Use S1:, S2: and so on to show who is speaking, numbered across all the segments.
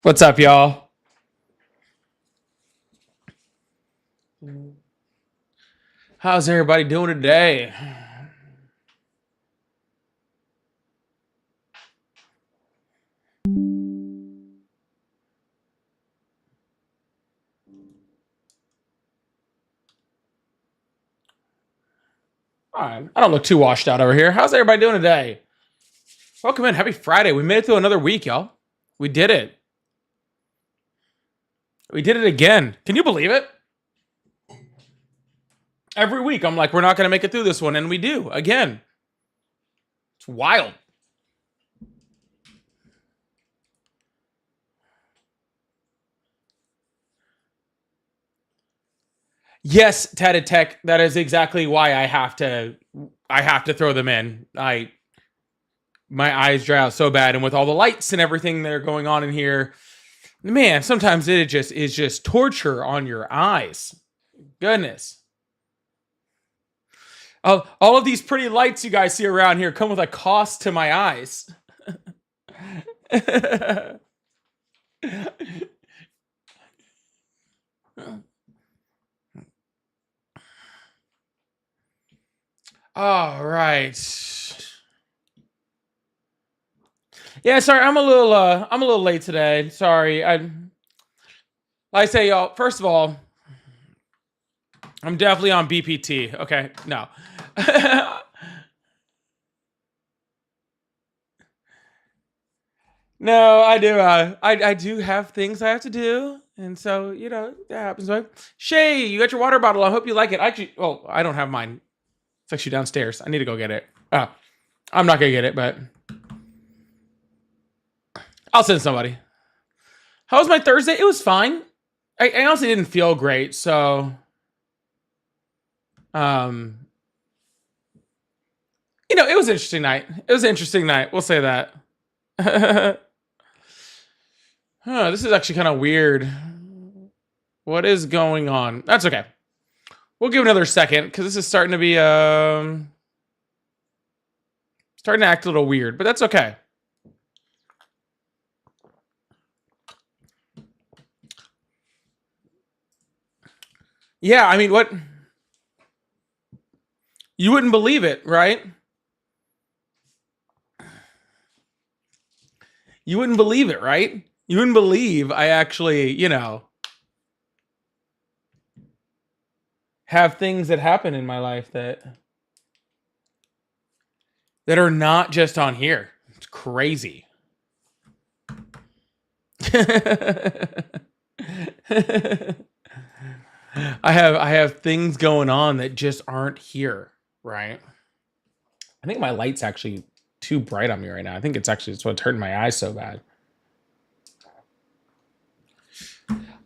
S1: What's up, y'all? How's everybody doing today? I don't look too washed out over here. How's everybody doing today? Welcome in. Happy Friday. We made it through another week, y'all. We did it. We did it again. Can you believe it? Every week, I'm like, we're not going to make it through this one, and we do again. It's wild. Yes, Tatted Tech. That is exactly why I have to throw them in. My eyes dry out so bad, and with all the lights and everything that are going on in here, man, sometimes it just is just torture on your eyes. Goodness. All of these pretty lights you guys see around here come with a cost to my eyes. All right. Yeah, sorry, I'm a little late today. Sorry. Like I say, y'all, first of all, I'm definitely on BPT. Okay, no. No, I do. I do have things I have to do, and so that happens. Right? Shay, you got your water bottle. I hope you like it. Actually, oh, I don't have mine. It's actually downstairs. I need to go get it. I'm not gonna get it, but I'll send somebody. How was my Thursday? It was fine. I honestly didn't feel great, so it was an interesting night. It was an interesting night. We'll say that. This is actually kind of weird. What is going on? That's okay. We'll give it another second because this is starting to be starting to act a little weird, but that's okay. Yeah, I mean, what? You wouldn't believe it, right? You wouldn't believe it, right? You wouldn't believe I actually, have things that happen in my life that are not just on here. It's crazy. I have things going on that just aren't here, right? I think my light's actually too bright on me right now. I think it's what's hurting my eyes so bad.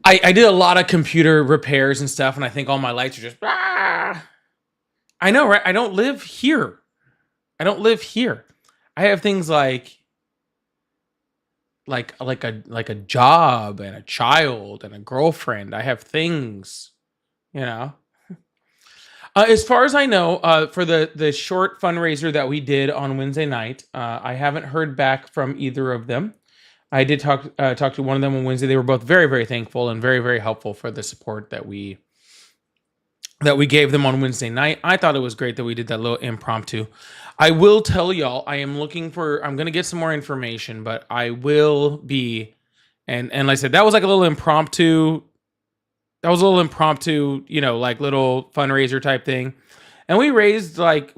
S1: I did a lot of computer repairs and stuff, and I think all my lights are just I know, right? I don't live here. I have things like a job and a child and a girlfriend. I have things, As far as I know, for the short fundraiser that we did on Wednesday night, I haven't heard back from either of them. I did talk to one of them on Wednesday. They were both very, very thankful and very, very helpful for the support that we gave them on Wednesday night. I thought it was great that we did that little impromptu. I will tell y'all, I'm going to get some more information, but I will be, and like I said, that was like a little impromptu. That was a little impromptu, like little fundraiser type thing. And we raised like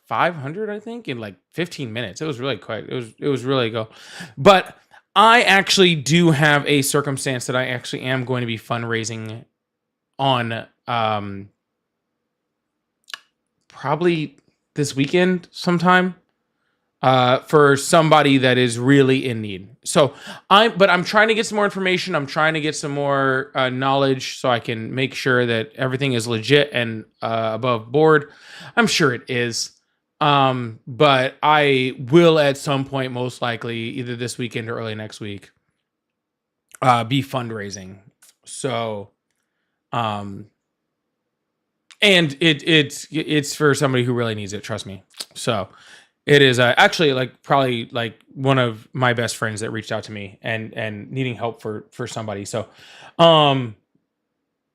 S1: 500, I think, in like 15 minutes. It was really quick. It was really cool. But I actually do have a circumstance that I actually am going to be fundraising on probably this weekend sometime for somebody that is really in need. So I'm trying to get some more information. I'm trying to get some more knowledge so I can make sure that everything is legit and above board. I'm sure it is. But I will at some point, most likely either this weekend or early next week, be fundraising. So, and it's for somebody who really needs it. Trust me. So It is actually like probably like one of my best friends that reached out to me and needing help for somebody. Um,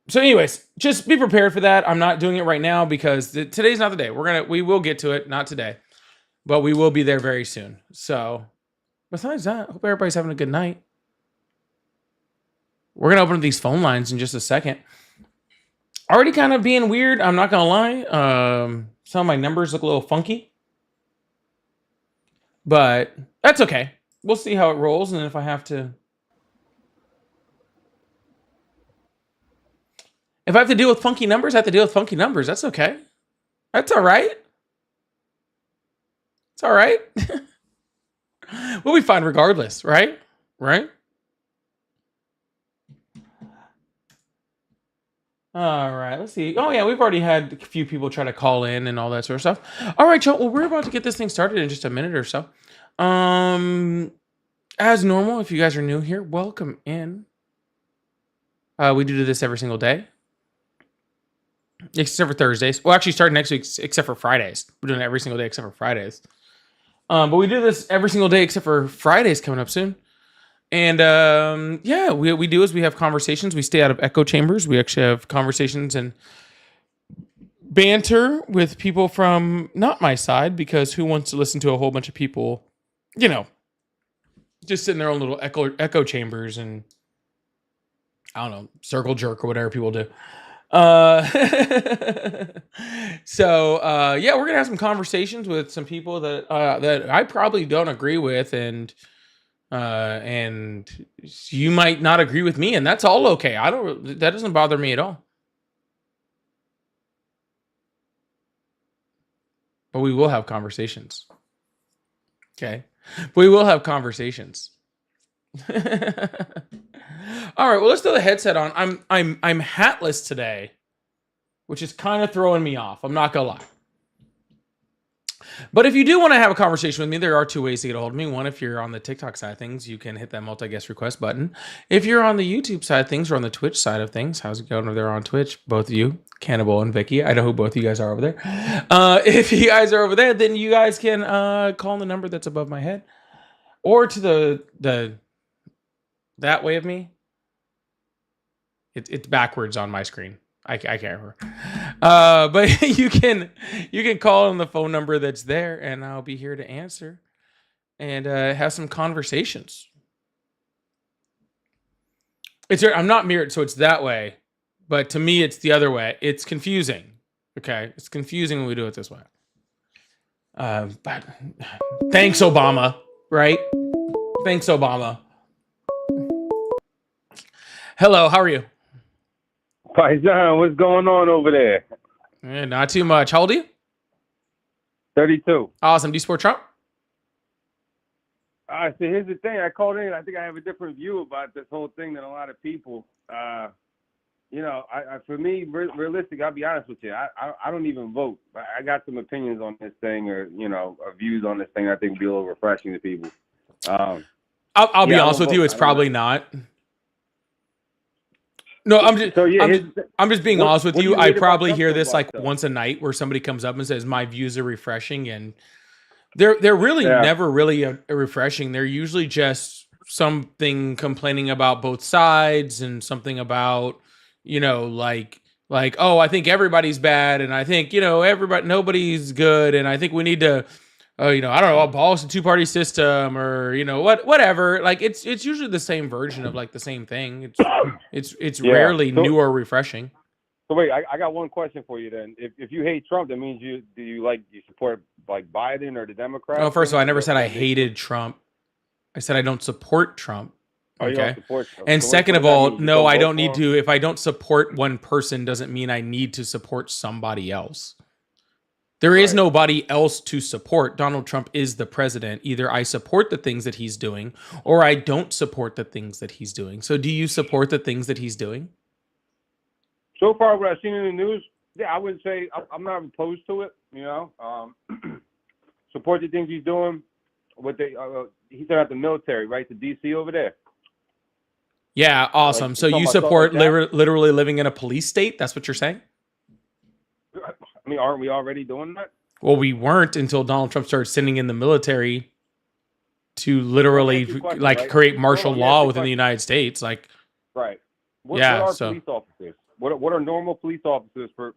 S1: so anyways, just be prepared for that. I'm not doing it right now because today's not the day. We will get to it, not today, but we will be there very soon. So besides that, hope everybody's having a good night. We're gonna open up these phone lines in just a second. Already kind of being weird. I'm not gonna lie. Some of my numbers look a little funky. But that's okay. We'll see how it rolls, and if I have to deal with funky numbers, I have to deal with funky numbers. That's okay. That's all right. It's all right. We'll be fine regardless, right? Right? All right, let's see. Oh yeah, we've already had a few people try to call in and all that sort of stuff. All right, y'all. Well, we're about to get this thing started in just a minute or so. As normal, if you guys are new here, welcome in. We do this every single day, except for Thursdays. Well, actually, starting next week, except for Fridays. We're doing it every single day except for Fridays. But we do this every single day except for Fridays coming up soon. And yeah, we do is we have conversations. We stay out of echo chambers. We actually have conversations and banter with people from not my side, because who wants to listen to a whole bunch of people, just sit in their own little echo chambers and I don't know, circle jerk or whatever people do. So yeah, we're gonna have some conversations with some people that that I probably don't agree with, and you might not agree with me, and that's all okay. That doesn't bother me at all. But we will have conversations. Okay. We will have conversations. All right, well, let's throw the headset on. I'm hatless today, which is kind of throwing me off. I'm not gonna lie. But if you do want to have a conversation with me, there are two ways to get a hold of me. One, if you're on the TikTok side of things, you can hit that multi-guest request button. If you're on the YouTube side of things or on the Twitch side of things, how's it going over there on Twitch? Both of you, Cannibal and Vicky. I know who both of you guys are over there. If you guys are over there, then you guys can call the number that's above my head, or to the that way of me. It's backwards on my screen. I can't remember. But you can call on the phone number that's there, and I'll be here to answer and have some conversations. I'm not mirrored, so it's that way. But to me, it's the other way. It's confusing. Okay, it's confusing when we do it this way. But thanks, Obama. Right? Thanks, Obama. Hello, how are you?
S2: Fascism, what's going on over there?
S1: Not too much. How old are you?
S2: 32.
S1: Awesome. Do you support Trump?
S2: So here's the thing. I called in. I think I have a different view about this whole thing than a lot of people. For me, realistic, I'll be honest with you. I don't even vote. I got some opinions on this thing, or views on this thing. I think be a little refreshing to people.
S1: I'll be honest with you. It's probably not. No, I'm just being honest with you. I probably hear this like once a night, where somebody comes up and says my views are refreshing, and they're really never really refreshing. They're usually just something complaining about both sides, and something about like oh, I think everybody's bad, and I think nobody's good, and I think we need to I don't know, abolish the two-party system, or whatever. Like it's usually the same version of like the same thing. It's rarely new or refreshing.
S2: So wait, I got one question for you then. If you hate Trump, that means you support like Biden or the Democrats?
S1: Oh, first of all, I never said I hated Trump. I said I don't support Trump. Okay.
S2: You don't support Trump.
S1: And second of all, no, I don't need to. If I don't support one person, doesn't mean I need to support somebody else. There is nobody else to support. Donald Trump is the president. Either I support the things that he's doing, or I don't support the things that he's doing. So do you support the things that he's doing?
S2: So far, what I've seen in the news, I wouldn't say I'm not opposed to it. Support the things he's doing. He said at the military, right? The DC over there.
S1: Yeah, awesome. So you support literally living in a police state? That's what you're saying?
S2: I mean, aren't we already doing that?
S1: Well, we weren't until Donald Trump started sending in the military to
S2: So let me
S1: literally
S2: ask you a question,
S1: like
S2: right?
S1: create
S2: No,
S1: martial
S2: let me ask
S1: law
S2: you a
S1: within the
S2: question.
S1: United States. Like,
S2: Right. What
S1: yeah,
S2: are
S1: so
S2: police officers? What are normal police officers for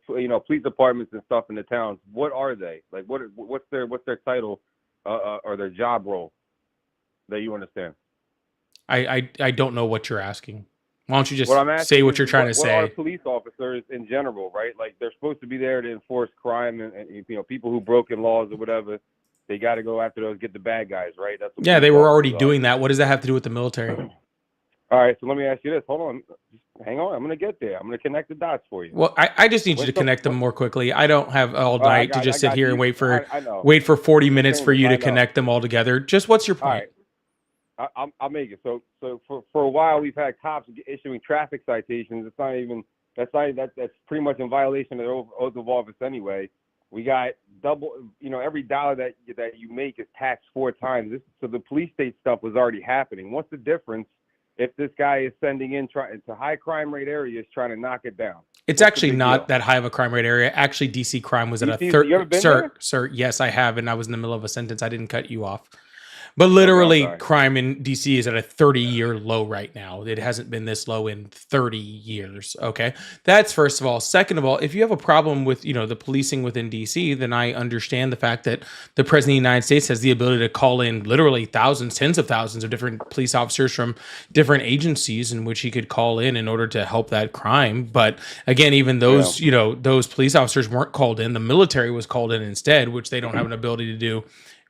S2: police departments and stuff in the towns? What are they? Like what's their title or their job role that you understand?
S1: I don't know what you're asking. Why don't you
S2: What
S1: just
S2: I'm
S1: say
S2: asking
S1: what
S2: is
S1: you're trying to
S2: what are
S1: say?
S2: police officers in general, right? Like they're supposed to be there to enforce crime and people who broken laws or whatever. They got to go after those, get the bad guys, right? That's what
S1: Yeah,
S2: police
S1: they were already
S2: officers are.
S1: doing that. What does that have to do with the military?
S2: All right, so let me ask you this. Hold on, hang on. I'm gonna get there. I'm gonna connect the dots for you.
S1: Well, I just need you
S2: When
S1: to
S2: some,
S1: connect them more quickly. I don't have all
S2: all right,
S1: night to
S2: I
S1: just sit
S2: got
S1: here and
S2: you. I know.
S1: wait for 40
S2: You're
S1: minutes for
S2: famous.
S1: you to
S2: I know.
S1: connect them all together. Just what's your
S2: All
S1: point?
S2: right, I'll make it. So for a while we've had cops issuing traffic citations. It's not even that's pretty much in violation of the oath of office anyway. We got double, every dollar that you make is taxed 4 times. So the police state stuff was already happening. What's the difference if this guy is sending in to high crime rate areas trying to knock it down?
S1: It's
S2: What's the
S1: actually
S2: big
S1: not
S2: deal?
S1: that high of a crime rate area. Actually, DC crime was at a
S2: DC's, you ever been there?
S1: sir, yes, I have, and I was in the middle of a sentence. I didn't cut you off. But
S2: Okay, I'm
S1: literally,
S2: sorry.
S1: crime in DC is at a 30-year low right now. It hasn't been this low in 30 years. Okay. That's first of all. Second of all, if you have a problem with, the policing within DC, then I understand the fact that the president of the United States has the ability to call in literally thousands, tens of thousands of different police officers from different agencies in which he could call in order to help that crime. But again, even
S2: Yeah.
S1: those police officers weren't called in. The military was called in instead, which they don't have an ability to do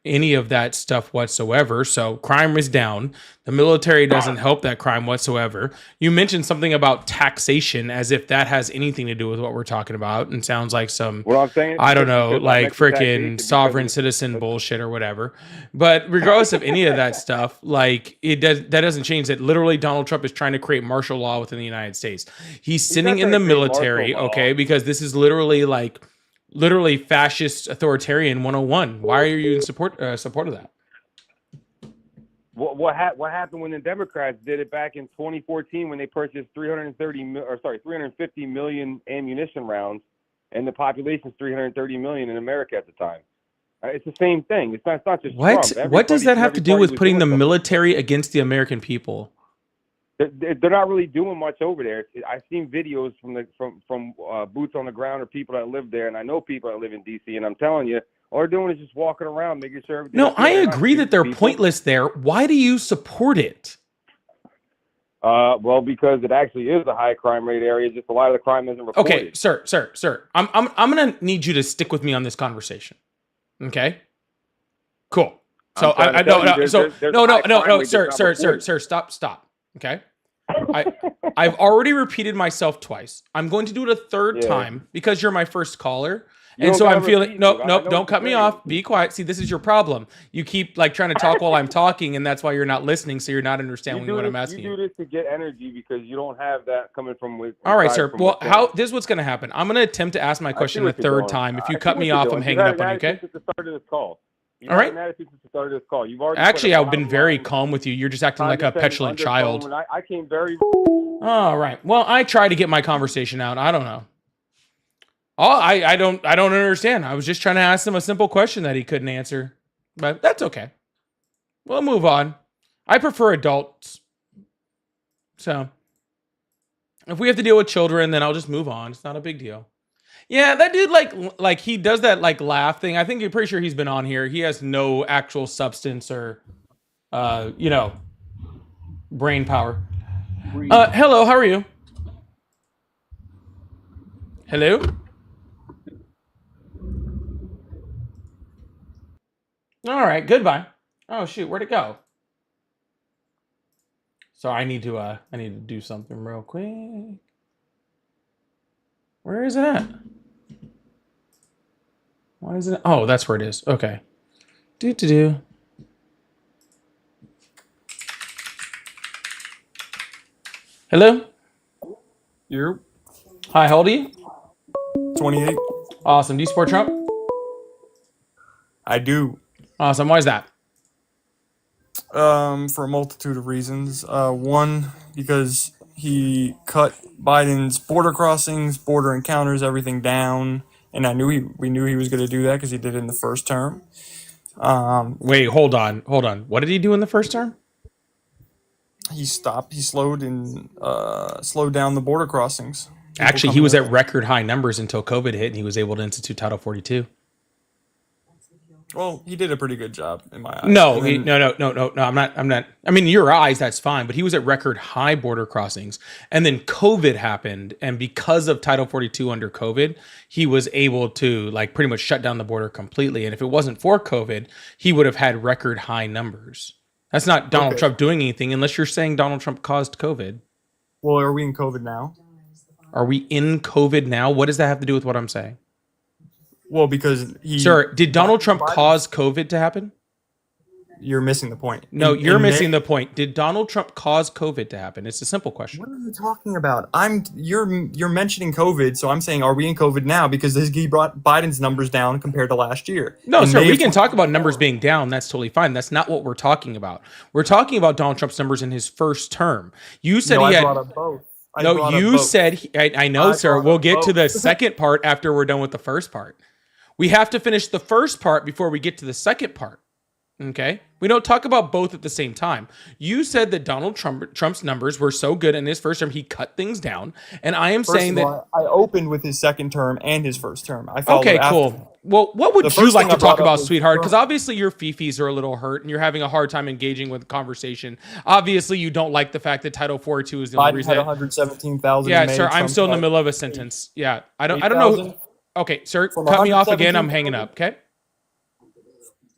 S1: any of that stuff whatsoever. So crime is down. The military doesn't help that crime whatsoever. You mentioned something about taxation as if that has anything to do with what we're talking about, and sounds like some,
S2: What I'm saying
S1: I don't
S2: because
S1: know,
S2: I
S1: like
S2: mentioned
S1: freaking
S2: taxation because
S1: sovereign citizen bullshit or whatever. But regardless of any of that stuff, like that doesn't change that literally Donald Trump is trying to create martial law within the United States. He's
S2: he's not
S1: sitting in
S2: trying
S1: the
S2: to create martial
S1: military,
S2: law.
S1: okay, because this is literally fascist authoritarian 101. Why are you in support of that?
S2: What happened when the Democrats did it back in 2014 when they purchased 350 million ammunition rounds, and the population's 330 million in America at the time. It's the same thing. It's not just
S1: What?
S2: Trump.
S1: What does
S2: Everybody
S1: that
S2: from
S1: have
S2: every
S1: to do
S2: party
S1: with
S2: was
S1: putting
S2: doing
S1: the
S2: something.
S1: military against the American people?
S2: They're not really doing much over there. I've seen videos from boots on the ground or people that live there, and I know people that live in DC. And I'm telling you, all they're doing is just walking around, making sure everything's
S1: No,
S2: good.
S1: I
S2: They're not
S1: agree that
S2: shooting
S1: they're
S2: people.
S1: pointless there. Why do you support it?
S2: Well, because it actually is a high crime rate area. Just a lot of the crime isn't
S1: Okay,
S2: reported.
S1: sir. I'm gonna need you to stick with me on this conversation. Okay, cool. So
S2: I'm trying to
S1: I
S2: tell you, there's a high crime
S1: no,
S2: rate that's not reported.
S1: sir, stop. Okay, I I've already repeated myself twice. I'm going to do it a third
S2: Yeah,
S1: time because you're my first caller.
S2: you
S1: And
S2: don't
S1: so
S2: gotta
S1: I'm feeling
S2: repeat
S1: nope,
S2: it. I
S1: nope,
S2: know
S1: don't
S2: what you're
S1: cut me
S2: saying.
S1: off. Be quiet. See, this is your problem. You keep like trying to talk while I'm talking, and that's why you're not listening, so you're not understanding what I'm
S2: You
S1: asking
S2: do
S1: you.
S2: this to get energy because you don't have that coming from
S1: All right,
S2: inside
S1: sir.
S2: from
S1: Well,
S2: within.
S1: this is what's gonna happen. I'm gonna attempt to ask my
S2: I see
S1: question a
S2: what you're
S1: third
S2: doing.
S1: time. If you
S2: I see
S1: cut
S2: what
S1: me
S2: you're
S1: off, I'm
S2: doing. You've
S1: hanging
S2: had
S1: up
S2: an
S1: on you,
S2: attitude
S1: okay?
S2: since the start of this call. You've
S1: All
S2: had
S1: right.
S2: an attitude since the start of this call. You've already put a
S1: Actually, I've
S2: lot
S1: been
S2: of
S1: very
S2: lines,
S1: calm with you. You're just acting like a
S2: condescending
S1: petulant
S2: undertone.
S1: child.
S2: When I came very.
S1: All right. Well, I try to get my conversation out. I don't know. Oh, I don't understand. I was just trying to ask him a simple question that he couldn't answer. But that's okay. We'll move on. I prefer adults. So if we have to deal with children, then I'll just move on. It's not a big deal. Yeah, that dude like he does that like laugh thing. I think you're pretty sure he's been on here. He has no actual substance or uh, you know, brain power. Hello, how are you? Hello? All right, goodbye. Oh shoot, where'd it go? So I need to do something real quick. Where is it at? Why is it? Oh, that's where it is. Okay. Do. Hello?
S3: You're
S1: Hi, how old are you?
S3: 28.
S1: Awesome. Do you support Trump?
S3: I do.
S1: Awesome. Why is that?
S3: For a multitude of reasons. One, because he cut Biden's border crossings, border encounters, everything down, and we knew he was going to do that because he did it in the first term.
S1: Wait, hold on. What did he do in the first term?
S3: He slowed down the border crossings. People
S1: Actually, he
S3: coming
S1: was
S3: in.
S1: at record high numbers until COVID hit, and he was able to institute Title 42.
S3: Well, he did a pretty good job in my eyes.
S1: No,
S3: And then-
S1: no. I'm not. I mean, in your eyes, that's fine, but he was at record high border crossings, and then COVID happened, and because of Title 42 under COVID, he was able to like pretty much shut down the border completely. And if it wasn't for COVID, he would have had record high numbers. That's not Donald
S3: Okay.
S1: Trump doing anything, unless you're saying Donald Trump caused COVID.
S3: Well, are we in COVID now?
S1: Are we in COVID now? What does that have to do with what I'm saying?
S3: Well, because
S1: Sir, did Donald Trump
S3: Biden-
S1: cause COVID to happen?
S3: You're missing the point.
S1: No,
S3: In-
S1: you're
S3: in
S1: missing
S3: May-
S1: the point. Did Donald Trump cause COVID to happen? It's a simple question.
S3: What are you talking about? You're mentioning COVID, so I'm saying, are we in COVID now? Because he brought Biden's numbers down compared to last year.
S1: No,
S3: In
S1: sir,
S3: May
S1: we
S3: of
S1: can talk about numbers being down. That's totally fine. That's not what we're talking about. We're talking about Donald Trump's numbers in his first term. You said
S3: No,
S1: he
S3: I
S1: had.
S3: brought up both. I
S1: No,
S3: brought up
S1: you
S3: both.
S1: said. I know,
S3: I
S1: sir.
S3: brought
S1: We'll
S3: up
S1: get to the
S3: both.
S1: second part after we're done with the first part. We have to finish the first part before we get to the second part. Okay? We don't talk about both at the same time. You said that Donald Trump's numbers were so good in his first term, he cut things down. And I am
S3: First
S1: saying
S3: of
S1: that.
S3: all, I opened with his second term and his first term. I followed
S1: Okay,
S3: after.
S1: cool. Well, what would
S3: The
S1: you
S3: first
S1: like
S3: thing
S1: to
S3: I brought
S1: talk
S3: up
S1: about,
S3: was
S1: sweetheart? Because
S3: Trump.
S1: obviously your fifis are a little hurt and you're having a hard time engaging with the conversation. Obviously, you don't like the fact that Title 42 is the only
S3: Biden
S1: reason.
S3: had 117,000.
S1: Yeah,
S3: in May,
S1: sir, I'm
S3: Trump
S1: still in the
S3: had
S1: middle of a sentence. Yeah, I don't know.
S3: 8,000.
S1: Okay, sir,
S3: From
S1: cut me off again. I'm hanging
S3: 117,000.
S1: up. Okay.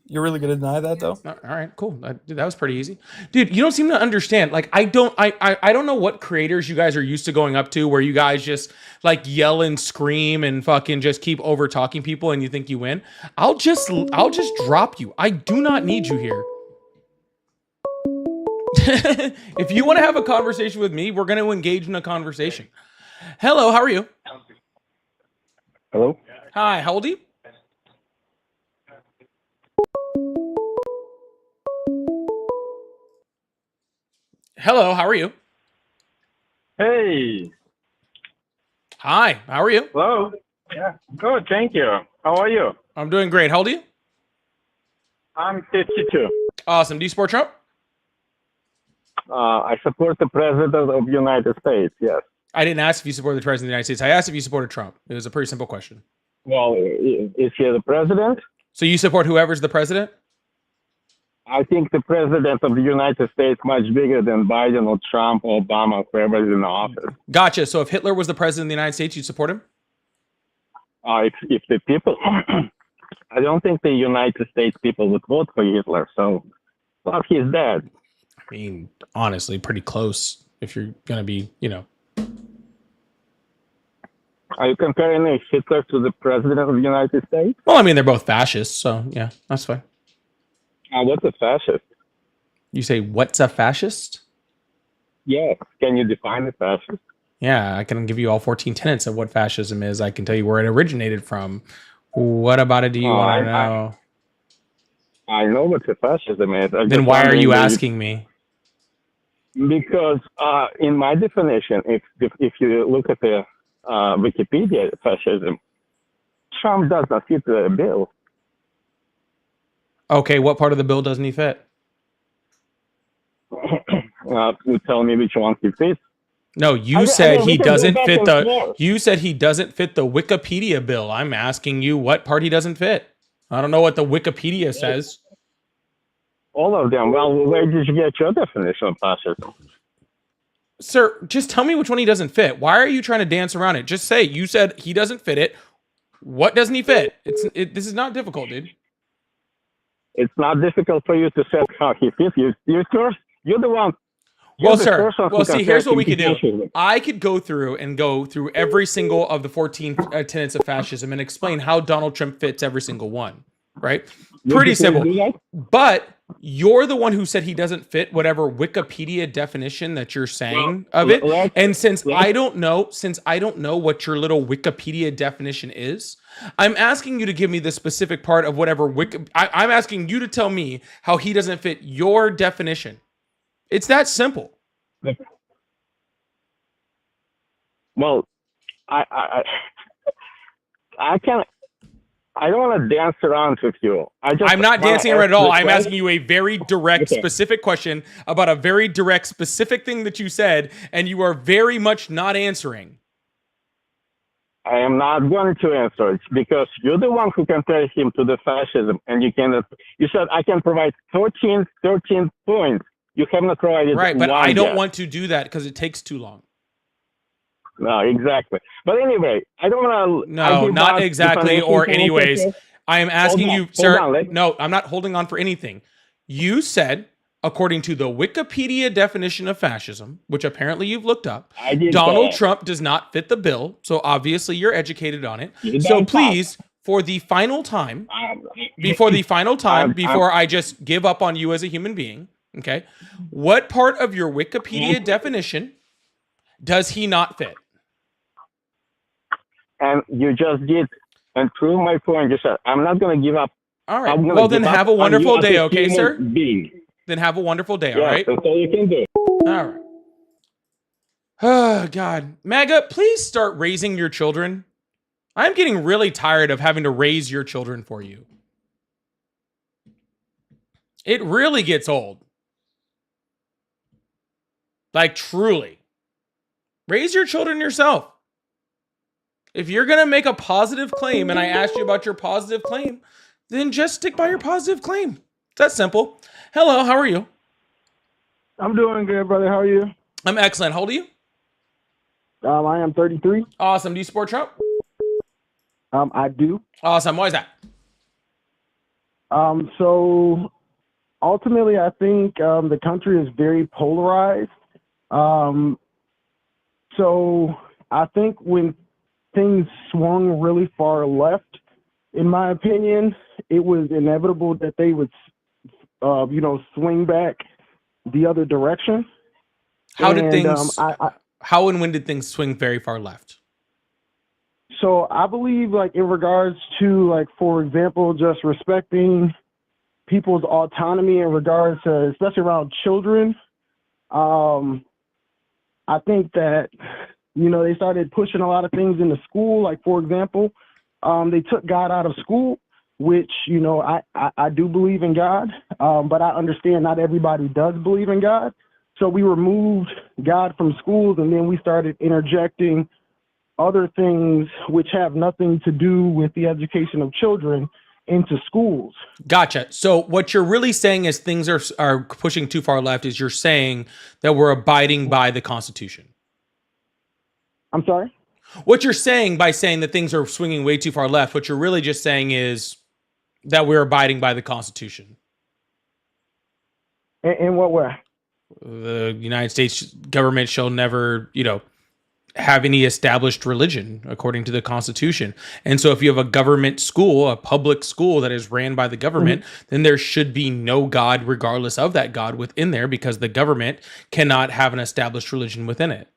S3: You're really gonna deny that though?
S1: All right, cool. Dude, that was pretty easy, dude. You don't seem to understand. Like, I don't know what creators you guys are used to going up to, where you guys just like yell and scream and fucking just keep over talking people, and you think you win. I'll just drop you. I do not need you here. If you want to have a conversation with me, we're going to engage in a conversation. Hello, how are you?
S2: Hello?
S1: Hi, how old are you? Hello, how are you?
S4: Hey,
S1: Hi, how are you?
S4: hello. Yeah, good, thank you. How are you?
S1: I'm doing great. How old are you?
S4: I'm 52.
S1: Awesome. Do you support Trump?
S4: I support the President of the United States, yes.
S1: I didn't ask if you supported the President of the United States. I asked if you supported Trump. It was a pretty simple question.
S4: Well, is he the President?
S1: So you support whoever's the president?
S4: I think the President of the United States much bigger than Biden or Trump or Obama, whoever is in office.
S1: Gotcha. So if Hitler was the president of the United States, you'd support him?
S4: If the people, I don't think the United States people would vote for Hitler, so well, he's dead.
S1: I mean, honestly, pretty close if you're going to be,
S4: Are you comparing Hitler to the President of the United States?
S1: Well, I mean, they're both fascists. So yeah, that's fine.
S4: What's a fascist?
S1: You say, what's a fascist?
S4: Yes. Can you define a fascist?
S1: Yeah, I can give you all 14 tenets of what fascism is. I can tell you where it originated from. What about it do you want to know?
S4: I know what a fascism is.
S1: Then why are you asking me?
S4: Because in my definition, if you look at the Wikipedia fascism, Trump does not fit the bill.
S1: Okay, what part of the bill doesn't he fit?
S4: You tell me which one he fits.
S1: No, you said he
S4: we can go
S1: doesn't
S4: back
S1: fit
S4: and
S1: the.
S4: forth.
S1: You said he doesn't fit the Wikipedia bill. I'm asking you what part he doesn't fit. I don't know what the Wikipedia says.
S4: All of them. Well, where did you get your definition of fascism?
S1: Sir, just tell me which one he doesn't fit. Why are you trying to dance around it? Just say you said he doesn't fit it. What doesn't he fit? This is not difficult, dude.
S4: It's not difficult for you to say how he fits. You're the one.
S1: Well,
S4: You're the
S1: sir.
S4: person who
S1: Well, see,
S4: can
S1: here's
S4: say
S1: what we could do.
S4: fascism.
S1: I could go through every single of the 14 tenets of fascism and explain how Donald Trump fits every single one. Right? Pretty
S4: Would you
S1: simple.
S4: do that?
S1: But you're the one who said he doesn't fit whatever Wikipedia definition that you're saying of it.
S4: let's-
S1: And since I don't know what your little Wikipedia definition is, I'm asking you to give me the specific part of whatever I'm asking you to tell me how he doesn't fit your definition. It's that simple.
S4: Well, I I don't want to dance around with you.
S1: I'm not dancing around at all. I'm asking
S4: you.
S1: you a very direct,
S4: Okay.
S1: specific question about a very direct, specific thing that you said, and you are very much not answering.
S4: I am not going to answer it because you're the one who compared him to the fascism, and you cannot. You said I can provide 13 points. You have not provided
S1: Right, but
S4: one
S1: I don't
S4: yet.
S1: want to do that because it takes too long.
S4: No, exactly. But anyway, I don't want to.
S1: No, not exactly or anyways. I am asking you, sir. No, I'm not holding on for anything. You said, according to the Wikipedia definition of fascism, which apparently you've looked up, Donald Trump does not fit the bill. So obviously you're educated on it. So please, for the final time, before I just give up on you as a human being, okay, what part of your Wikipedia definition does he not fit?
S4: And you just did and prove my point. You said I'm not going to give up.
S1: All right. Well, then have a wonderful day, okay, sir?
S4: Being.
S1: Then have a wonderful day,
S4: Yeah,
S1: all right?
S4: that's all you can do.
S1: All right. Oh, God. MAGA, please start raising your children. I'm getting really tired of having to raise your children for you. It really gets old. Like, truly. Raise your children yourself. If you're going to make a positive claim, and I asked you about your positive claim, then just stick by your positive claim. That's simple. Hello, how are you?
S5: I'm doing good, brother. How are you?
S1: I'm excellent. How old are you?
S5: I am 33.
S1: Awesome. Do you support Trump?
S5: I do.
S1: Awesome. Why is that?
S5: So ultimately, I think the country is very polarized. So I think when things swung really far left, in my opinion, it was inevitable that they would, swing back the other direction.
S1: How did things? How and when did things swing very far left?
S5: So I believe, like, in regards to, like, for example, just respecting people's autonomy in regards to, especially around children. I think that, they started pushing a lot of things into school. Like, for example, they took God out of school, which, I do believe in God, but I understand not everybody does believe in God. So we removed God from schools, and then we started interjecting other things which have nothing to do with the education of children into schools.
S1: Gotcha. So what you're really saying is things are pushing too far left is you're saying that we're abiding by the Constitution.
S5: I'm sorry?
S1: What you're saying by saying that things are swinging way too far left, what you're really just saying is that we're abiding by the Constitution.
S5: In what way?
S1: The United States government shall never, have any established religion according to the Constitution. And so if you have a government school, a public school that is ran by the government, then there should be no God regardless of that God within there because the government cannot have an established religion within it.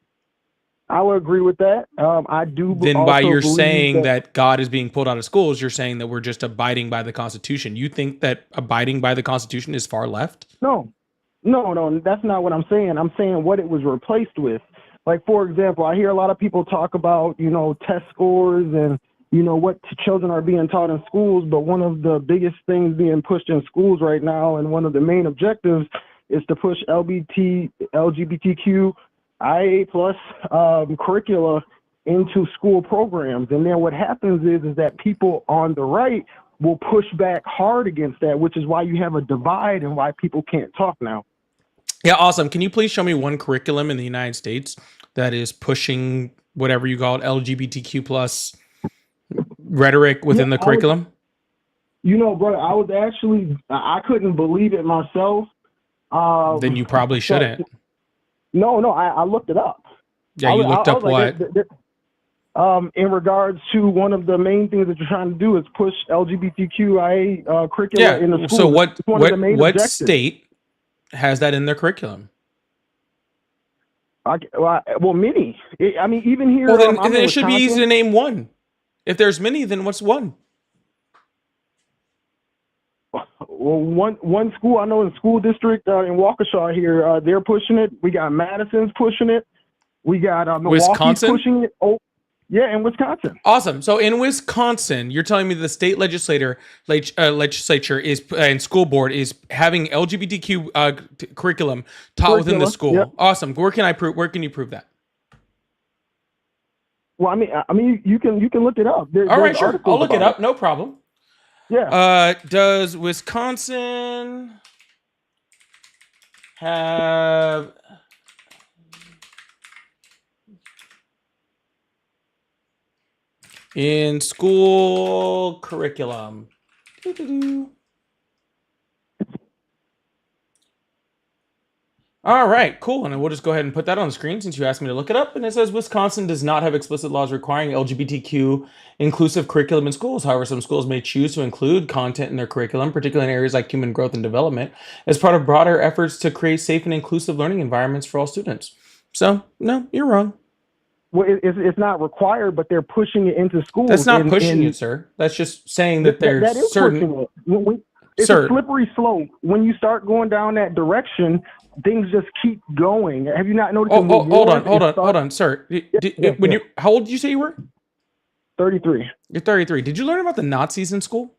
S5: I would agree with that. I do.
S1: Then by you're saying that God is being pulled out of schools, you're saying that we're just abiding by the Constitution. You think that abiding by the Constitution is far left?
S5: No, that's not what I'm saying. I'm saying what it was replaced with. Like, for example, I hear a lot of people talk about, test scores and, what children are being taught in schools. But one of the biggest things being pushed in schools right now, and one of the main objectives, is to push LGBTQ, IA plus curricula into school programs. And then what happens is that people on the right will push back hard against that, which is why you have a divide and why people can't talk now.
S1: Yeah, awesome. Can you please show me one curriculum in the United States that is pushing whatever you call it, LGBTQ plus rhetoric within the curriculum?
S5: Brother, I couldn't believe it myself.
S1: Then you probably shouldn't.
S5: I looked it up.
S1: Yeah, you looked up what?
S5: In regards to one of the main things that you're trying to do is push LGBTQIA curricula in the school.
S1: So what state has that in their curriculum?
S5: Many. Even here.
S1: Well, then it should be easy to name one. If there's many, then what's one?
S5: Well, one school I know in school district in Waukesha here, they're pushing it. We got Madison's pushing it. We got Milwaukee's
S1: Wisconsin?
S5: pushing it. Oh, Yeah, in Wisconsin.
S1: Awesome. So in Wisconsin, you're telling me the state legislature is and school board is having LGBTQ curriculum taught within the school.
S5: Yep.
S1: Awesome. Where can you prove that?
S5: Well, I mean, you can look it up.
S1: All right, sure. I'll look it up. No problem.
S5: Yeah.
S1: Does Wisconsin have in school curriculum? All right, cool. And we'll just go ahead and put that on the screen since you asked me to look it up. And it says Wisconsin does not have explicit laws requiring LGBTQ inclusive curriculum in schools. However, some schools may choose to include content in their curriculum, particularly in areas like human growth and development, as part of broader efforts to create safe and inclusive learning environments for all students. So, no, you're wrong.
S5: Well, it's not required, but they're pushing it into schools.
S1: That's not pushing it, sir. That's just saying that there's
S5: that is
S1: certain...
S5: It's a slippery slope. When you start going down that direction, things just keep going. Have you not noticed?
S1: Hold on, sir. How old did you say you were?
S5: 33.
S1: You're 33. Did you learn about the Nazis in school?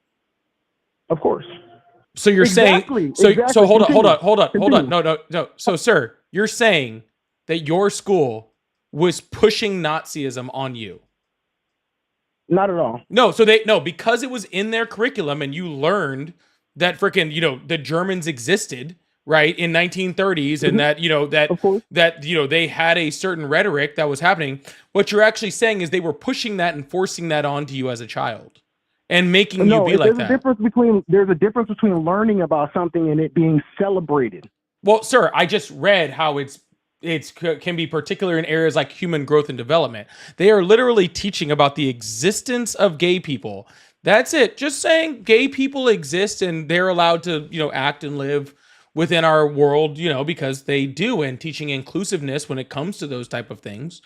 S5: Of course.
S1: So you're saying so hold on. No. So sir, you're saying that your school was pushing Nazism on you.
S5: Not at all.
S1: No, because it was in their curriculum and you learned that freaking, the Germans existed, right, in 1930s, and that they had a certain rhetoric that was happening. What you're actually saying is they were pushing that and forcing that onto you as a child and making you be like that.
S5: There's a difference between learning about something and it being celebrated.
S1: Well, sir, I just read how it can be particular in areas like human growth and development. They are literally teaching about the existence of gay people. That's it. Just saying gay people exist and they're allowed to, act and live within our world, because they do. And teaching inclusiveness when it comes to those type of things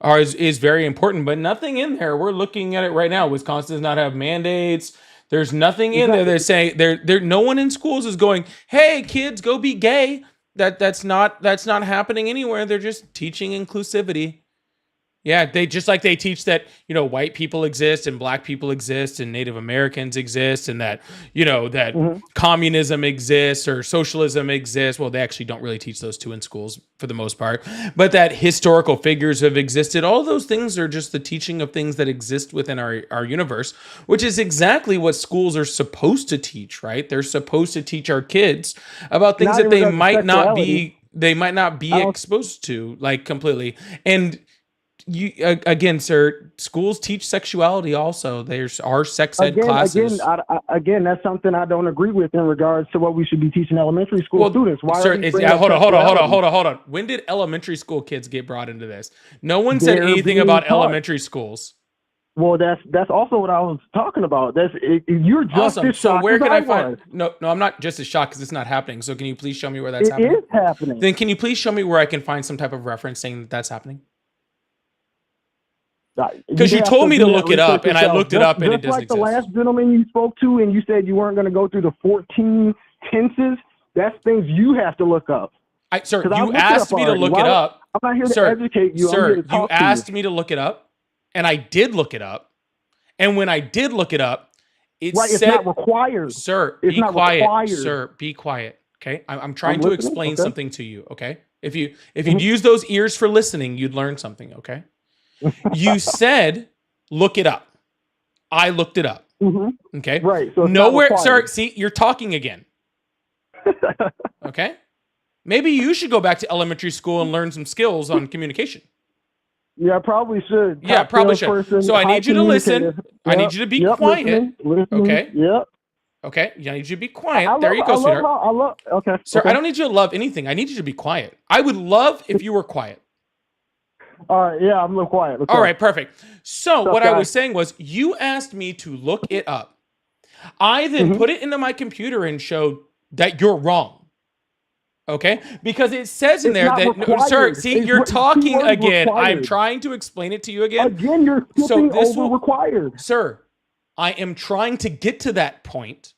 S1: is very important, but nothing in there. We're looking at it right now. Wisconsin does not have mandates. There's nothing in there. They're saying no one in schools is going, hey kids, go be gay. That's not happening anywhere. They're just teaching inclusivity. Yeah, they teach that, white people exist and black people exist and Native Americans exist and that, that communism exists or socialism exists. Well, they actually don't really teach those two in schools for the most part, but that historical figures have existed. All those things are just the teaching of things that exist within our universe, which is exactly what schools are supposed to teach, right? They're supposed to teach our kids about things that they might not be exposed to, like, completely. And you again, sir, schools teach sexuality also. There are sex ed classes.
S5: Again, that's something I don't agree with in regards to what we should be teaching elementary school students. Why?
S1: Sir, hold on. When did elementary school kids get brought into this? No one said anything about elementary schools.
S5: Well, that's also what I was talking about. You're just
S1: awesome.
S5: as
S1: So
S5: shocked
S1: where
S5: as
S1: can
S5: I
S1: I find?
S5: was.
S1: No, I'm not just as shocked because it's not happening. So can you please show me where that's happening?
S5: It is happening.
S1: Then can you please show me where I can find some type of reference saying that that's happening? Because you told me to look it up, and I looked it up, and it doesn't exist.
S5: Just like the last gentleman you spoke to, and you said you weren't going to go through the 14 tenses. That's things you have to look up.
S1: Sir, you asked me to look it up.
S5: I'm not here to educate you.
S1: Sir,
S5: I'm here to talk
S1: you asked me to look it up, and I did look it up. And when I did look it up,
S5: it's not required.
S1: Sir, be quiet. Sir, be quiet. Okay, I'm trying to explain something to you. Okay, if you'd use those ears for listening, you'd learn something. Okay. You said, look it up. I looked it up. Okay.
S5: Right. So
S1: nowhere, sir. See, you're talking again. Okay. Maybe you should go back to elementary school and learn some skills on communication.
S5: Yeah, I probably should.
S1: Yeah, probably should. So I need you to listen. Yep. I need you to be quiet.
S5: Listening.
S1: Okay.
S5: Yep.
S1: Okay. I need you to be quiet. There you go, sweetheart.
S5: Okay.
S1: Sir, I don't need you to love anything. I need you to be quiet. I would love if you were quiet.
S5: All right, yeah, I'm a little quiet.
S1: All right, perfect. So what I was saying was you asked me to look it up. I then put it into my computer and showed that you're wrong. Okay? Because it says in there that, sir, see, you're talking again. Required. I'm trying to explain it to you again.
S5: Again, you're skipping over required.
S1: Sir, I am trying to get to that point,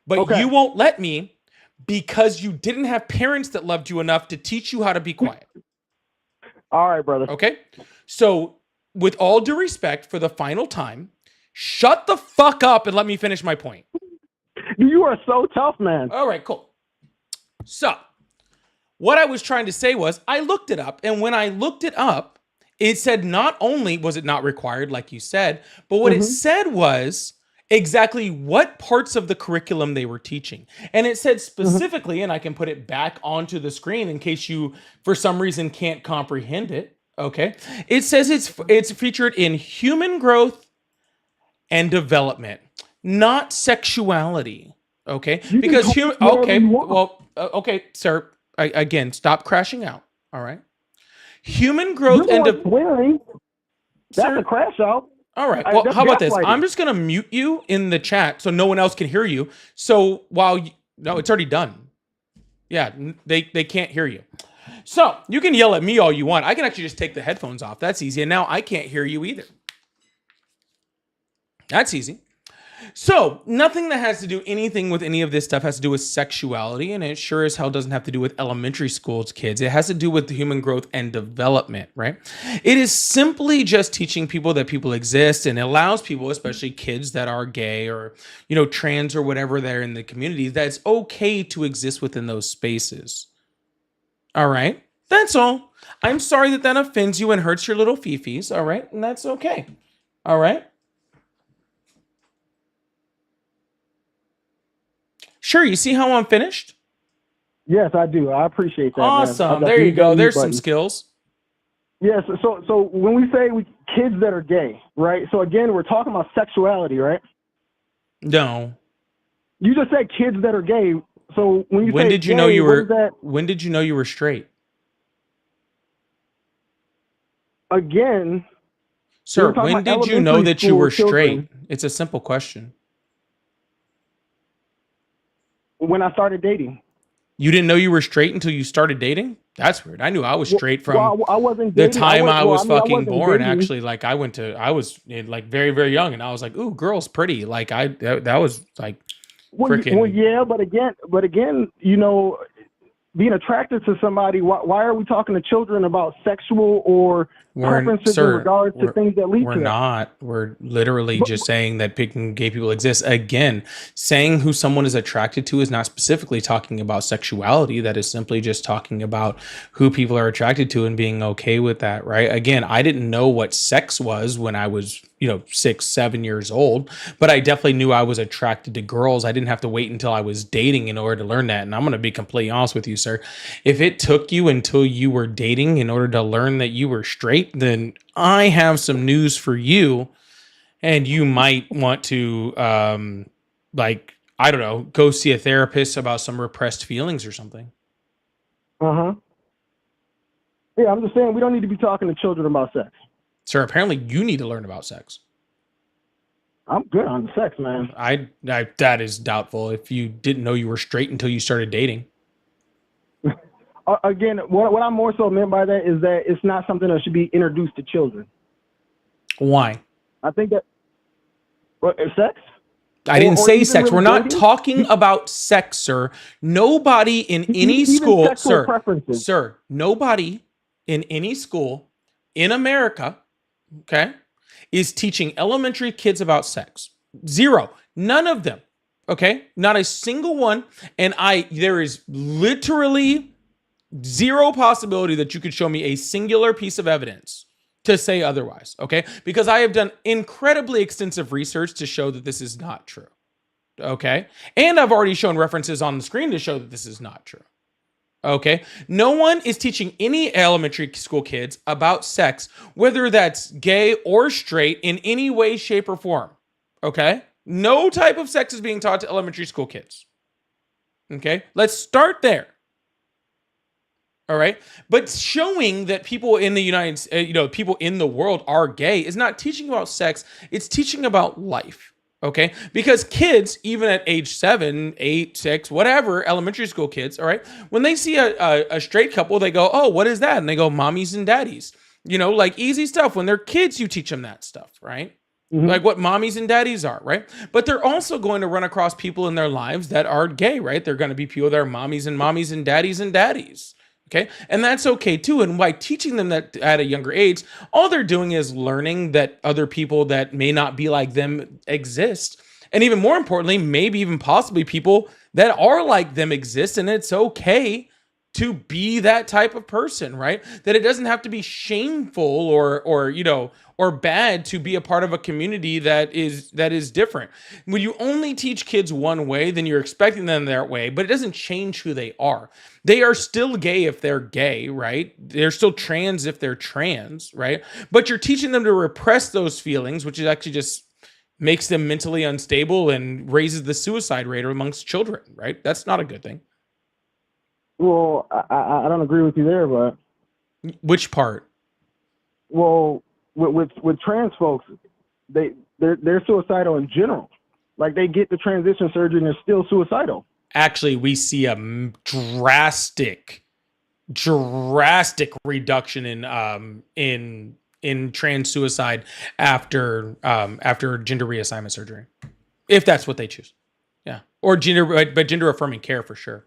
S1: but you won't let me because you didn't have parents that loved you enough to teach you how to be quiet.
S5: All right, brother.
S1: Okay. So with all due respect, for the final time, shut the fuck up and let me finish my point.
S5: You are so tough, man.
S1: All right, cool. So, what I was trying to say was, I looked it up, and when I looked it up, it said not only was it not required, like you said, but what it said was exactly what parts of the curriculum they were teaching. And it said specifically, and I can put it back onto the screen in case you, for some reason, can't comprehend it. Okay. It says it's featured in human growth and development, not sexuality. Okay. Because human, okay. Well, okay, sir. Again, stop crashing out. All right. Human growth and
S5: swearing. That's a crash out.
S1: All right. Well, how about this? I'm just going to mute you in the chat so no one else can hear you. So while no, it's already done. Yeah, they can't hear you. So you can yell at me all you want. I can actually just take the headphones off. That's easy. And now I can't hear you either. That's easy. So nothing that has to do anything with any of this stuff has to do with sexuality, and it sure as hell doesn't have to do with elementary school's kids. It has to do with human growth and development, right? It is simply just teaching people that people exist, and it allows people, especially kids that are gay or, you know, trans or whatever they're in the community, that it's okay to exist within those spaces. All right? That's all. I'm sorry that that offends you and hurts your little fifis, all right? And that's okay. All right? Sure, you see how I'm finished?
S5: Yes, I do. I appreciate that.
S1: Awesome. There you go. There's some skills.
S5: Yes. So when we say kids that are gay, right? So again, we're talking about sexuality, right?
S1: No.
S5: You just said kids that are gay. So when you
S1: when
S5: say
S1: did you
S5: gay,
S1: know you were?
S5: that,
S1: when did you know you were straight?
S5: Again,
S1: sir, when did you know that you were straight? It's a simple question.
S5: When I started dating.
S1: You didn't know you were straight until you started dating? That's weird. I knew I was straight from
S5: I wasn't
S1: the
S5: dating.
S1: time I was
S5: I
S1: fucking born.
S5: dating.
S1: Actually, like I was like very, very young, and I was like, "Ooh, girl's pretty." Like that was like freaking.
S5: Well, yeah, but again, you know, being attracted to somebody. Why are we talking to children about sexual or preferences in regards to things that lead to that?
S1: We're not. We're literally just saying that gay people exist. Again, saying who someone is attracted to is not specifically talking about sexuality. That is simply just talking about who people are attracted to and being okay with that, right? Again, I didn't know what sex was when I was, 6, 7 years old, but I definitely knew I was attracted to girls. I didn't have to wait until I was dating in order to learn that. And I'm going to be completely honest with you, sir. If it took you until you were dating in order to learn that you were straight, then I have some news for you, and you might want to, I don't know, go see a therapist about some repressed feelings or something.
S5: Yeah, I'm just saying we don't need to be talking to children about sex.
S1: Sir, apparently you need to learn about sex.
S5: I'm good on sex, man.
S1: I that is doubtful. If you didn't know you were straight until you started dating.
S5: Again, what I'm more so meant by that is that it's not something that should be introduced to children.
S1: Why?
S5: I think that sex?
S1: I didn't say sex. We're not talking about sex, sir. Nobody in any school, sir, nobody in any school in America, okay, is teaching elementary kids about sex. Zero. None of them. Okay? Not a single one. And there is literally zero possibility that you could show me a singular piece of evidence to say otherwise, okay? Because I have done incredibly extensive research to show that this is not true, okay? And I've already shown references on the screen to show that this is not true, okay? No one is teaching any elementary school kids about sex, whether that's gay or straight, in any way, shape, or form, okay? No type of sex is being taught to elementary school kids, okay? Let's start there. All right. But showing that people in the people in the world are gay is not teaching about sex. It's teaching about life. Okay. Because kids, even at age 7, 8, 6, whatever, elementary school kids, all right, when they see a straight couple, they go, "Oh, what is that?" And they go, "Mommies and daddies." Like easy stuff. When they're kids, you teach them that stuff, right? Mm-hmm. Like what mommies and daddies are, right? But they're also going to run across people in their lives that are gay, right? They're going to be people that are mommies and daddies and daddies. Okay. And that's okay too. And by teaching them that at a younger age, all they're doing is learning that other people that may not be like them exist. And even more importantly, maybe even possibly people that are like them exist. And it's okay to be that type of person, right? That it doesn't have to be shameful or bad to be a part of a community that is different. When you only teach kids one way, then you're expecting them that way, but it doesn't change who they are. They are still gay if they're gay, right? They're still trans if they're trans, right? But you're teaching them to repress those feelings, which is actually just makes them mentally unstable and raises the suicide rate amongst children, right? That's not a good thing.
S5: Well, I don't agree with you there, but
S1: Which part?
S5: well, with trans folks, they're suicidal in general. Like they get the transition surgery and they're still suicidal.
S1: Actually, we see a drastic reduction in trans suicide after gender reassignment surgery, if that's what they choose. Yeah, or gender affirming care for sure.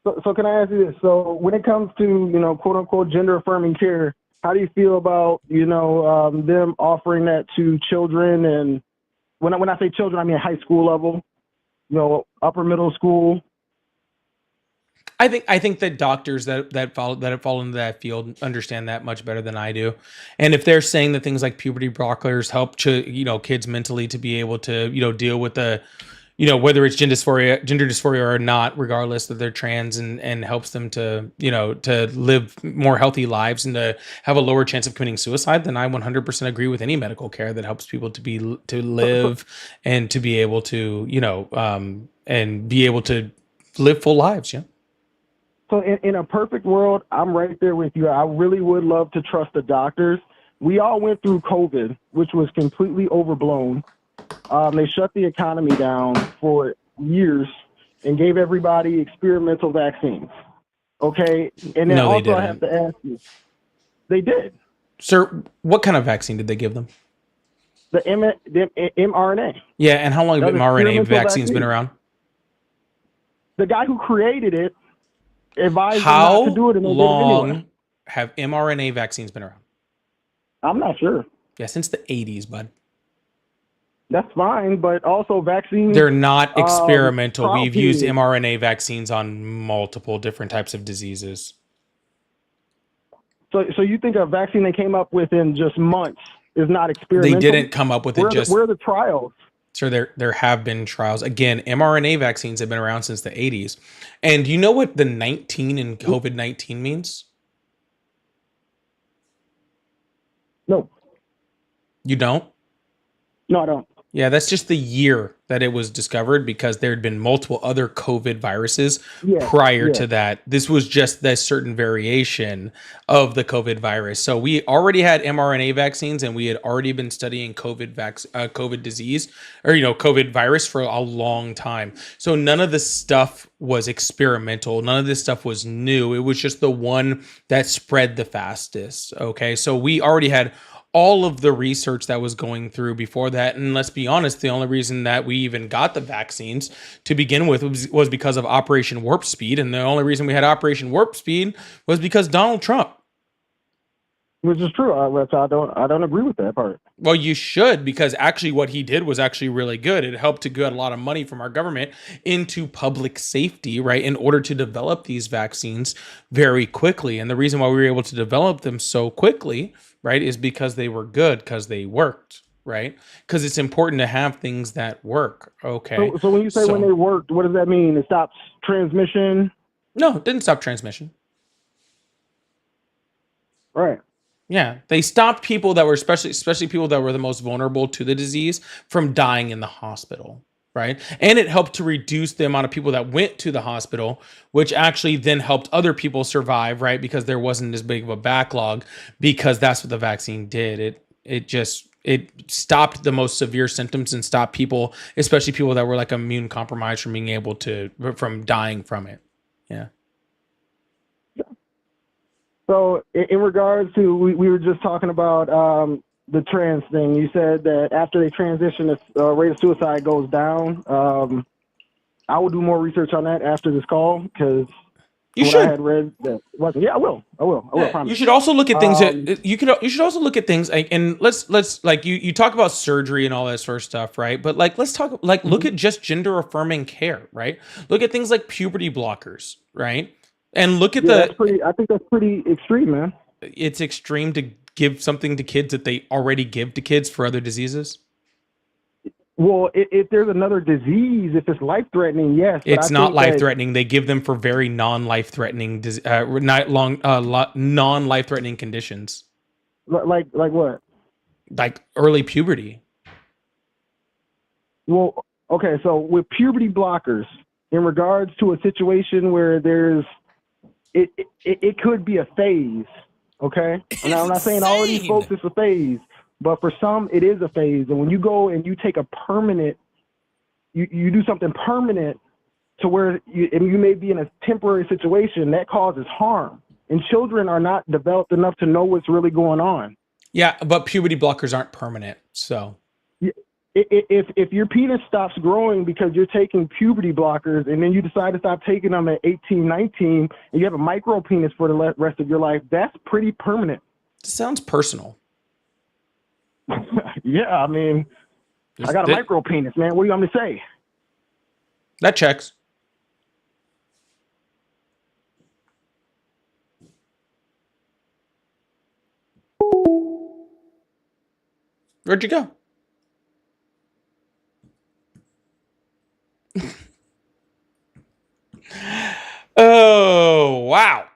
S5: So can I ask you this? So when it comes to, quote unquote, gender affirming care, how do you feel about, them offering that to children? And when I say children, I mean high school level, upper middle school.
S1: I think that doctors that have fallen into that field understand that much better than I do. And if they're saying that things like puberty blockers help kids mentally to be able to, deal with the, whether it's gender dysphoria or not, regardless that they're trans, and helps them to, to live more healthy lives and to have a lower chance of committing suicide, then I 100% agree with any medical care that helps people to live and to be able to, and be able to live full lives. Yeah.
S5: So in a perfect world, I'm right there with you. I really would love to trust the doctors. We all went through COVID, which was completely overblown. They shut the economy down for years and gave everybody experimental vaccines. Okay? And then
S1: No, they
S5: also I
S1: didn't.
S5: have to ask you, they did.
S1: Sir, what kind of vaccine did they give them?
S5: The mRNA.
S1: Yeah, and how long have
S5: That was
S1: mRNA
S5: experimental
S1: vaccines been
S5: vaccine.
S1: around?
S5: The guy who created it advised them
S1: How
S5: not to do it, and they did it
S1: long
S5: anyway.
S1: have mRNA vaccines been around?
S5: I'm not sure.
S1: Yeah, since the 80s, bud.
S5: That's fine, but also vaccines.
S1: They're not experimental.
S5: trial
S1: We've used
S5: period.
S1: mRNA vaccines on multiple different types of diseases.
S5: So you think a vaccine they came up with in just months is not experimental?
S1: They didn't come up with it
S5: Where are the trials?
S1: So there have been trials. Again, mRNA vaccines have been around since the 80s. And you know what the 19 in COVID-19 means?
S5: No.
S1: You don't?
S5: No, I don't.
S1: Yeah, that's just the year that it was discovered, because there had been multiple other COVID viruses prior to that. This was just that certain variation of the COVID virus. So we already had mRNA vaccines, and we had already been studying COVID disease, or COVID virus, for a long time. So none of this stuff was experimental. None of this stuff was new. It was just the one that spread the fastest. Okay, so we already had all of the research that was going through before that. And let's be honest, the only reason that we even got the vaccines to begin with was because of Operation Warp Speed. And the only reason we had Operation Warp Speed was because Donald Trump.
S5: Which is true. I don't agree with that part.
S1: Well, you should, because actually what he did was actually really good. It helped to get a lot of money from our government into public safety, right, in order to develop these vaccines very quickly. And the reason why we were able to develop them so quickly, right, is because they were good, because they worked, right? Because it's important to have things that work, okay?
S5: So when you say when they worked, what does that mean? It stops transmission?
S1: No, it didn't stop transmission.
S5: Right.
S1: Yeah, they stopped people that were especially people that were the most vulnerable to the disease from dying in the hospital, right? And it helped to reduce the amount of people that went to the hospital, which actually then helped other people survive, right? Because there wasn't as big of a backlog, because that's what the vaccine did. It stopped the most severe symptoms and stopped people, especially people that were like immune compromised, from dying from it. Yeah.
S5: So in regards to, we were just talking about the trans thing. You said that after they transition, the rate of suicide goes down. I will do more research on that after this call, because
S1: You
S5: what I
S1: should.
S5: had read that wasn't. Yeah, I will. I
S1: Yeah,
S5: promise.
S1: you should also look at things
S5: Um,
S1: that you should also look at things like, and let's like you talk about surgery and all that sort of stuff, right? But like let's talk like look
S5: mhm.
S1: at just gender affirming care, right? Look at things like puberty blockers, right? And look at
S5: Yeah, that's
S1: the
S5: pretty. I think that's pretty extreme, man.
S1: it's extreme to give something to kids that they already give to kids for other diseases.
S5: Well, if there's another disease, if it's life threatening, yes. But I
S1: It's not
S5: think
S1: life
S5: that
S1: threatening. They give them for very non-life threatening, non-life threatening conditions,
S5: like what?
S1: like early puberty.
S5: Well, okay. So with puberty blockers, in regards to a situation where there's it could be a phase. Okay. And I'm not saying all of these folks it's a phase, but for some it is a phase. And when you go and you take a permanent, you do something permanent to where you may be in a temporary situation that causes harm. And children are not developed enough to know what's really going on.
S1: Yeah, but puberty blockers aren't permanent. So
S5: If your penis stops growing because you're taking puberty blockers and then you decide to stop taking them at 18, 19, and you have a micro penis for the rest of your life, that's pretty permanent.
S1: it sounds personal.
S5: Yeah, I mean, I got a micro penis, man. What do you want me to say?
S1: That checks. Where'd you go? Oh, wow.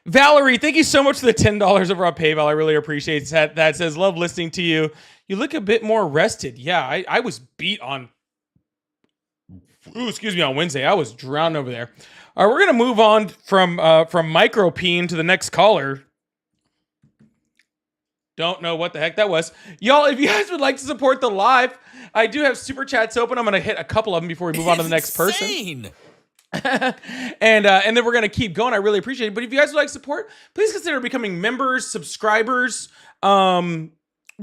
S1: Valerie, thank you so much for the $10 over on PayPal. I really appreciate that. That says, love listening to you. You look a bit more rested. Yeah, I was beat on, on Wednesday. I was drowned over there. All right, we're going to move on from micropene to the next caller. Don't know what the heck that was. Y'all, if you guys would like to support the live, I do have super chats open. I'm going to hit a couple of them before we move on to the next person. And then we're gonna keep going. I really appreciate it. But if you guys would like support, please consider becoming members, subscribers. I'm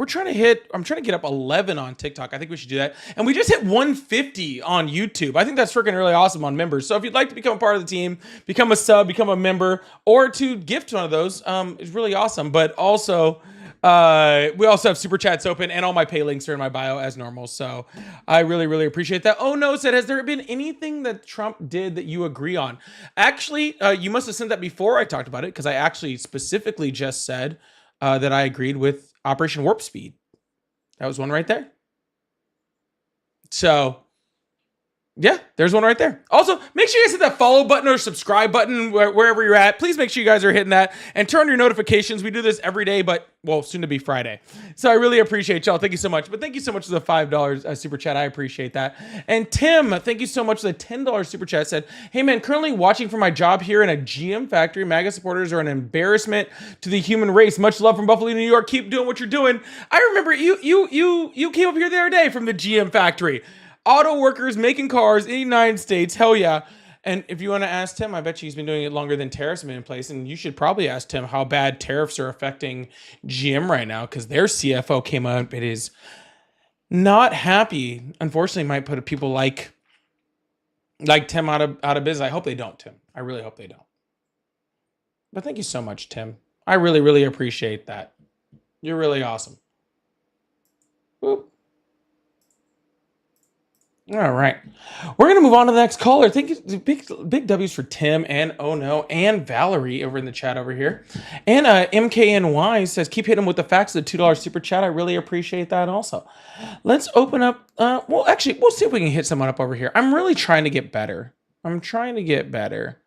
S1: trying to get up 11 on TikTok. I think we should do that. And we just hit 150 on YouTube. I think that's freaking really awesome on members. So if you'd like to become a part of the team, become a sub, become a member, or to gift one of those, it's really awesome. But also, we also have super chats open, and all my pay links are in my bio as normal. So I really, really appreciate that. Oh no, said, has there been anything that Trump did that you agree on? Actually, you must have sent that before I talked about it, because I actually specifically just said that I agreed with Operation Warp Speed. That was one right there. So yeah, there's one right there. Also, make sure you guys hit that follow button or subscribe button wherever you're at. Please make sure you guys are hitting that and turn on your notifications. We do this every day, but well, soon to be Friday. So I really appreciate y'all. Thank you so much. But thank you so much for the $5 super chat. I appreciate that. And Tim, thank you so much for the $10 super chat. Said, hey man, currently watching for my job here in a GM factory. MAGA supporters are an embarrassment to the human race. Much love from Buffalo, New York. Keep doing what you're doing. I remember you came up here the other day from the GM factory. Auto workers making cars in the United States. Hell yeah. And if you want to ask Tim, I bet you he's been doing it longer than tariffs have been in place. And you should probably ask Tim how bad tariffs are affecting GM right now, because their CFO came up. It is not happy. Unfortunately, might put people like Tim out of business. I hope they don't, Tim. I really hope they don't. But thank you so much, Tim. I really, really appreciate that. You're really awesome. Whoop. All right. We're going to move on to the next caller. Thank you. Big W's for Tim and Oh No and Valerie over in the chat over here. And MKNY says, keep hitting them with the facts of the $2 super chat. I really appreciate that also. Let's open up. Well, actually, we'll see if we can hit someone up over here. I'm really trying to get better. I'm trying to get better.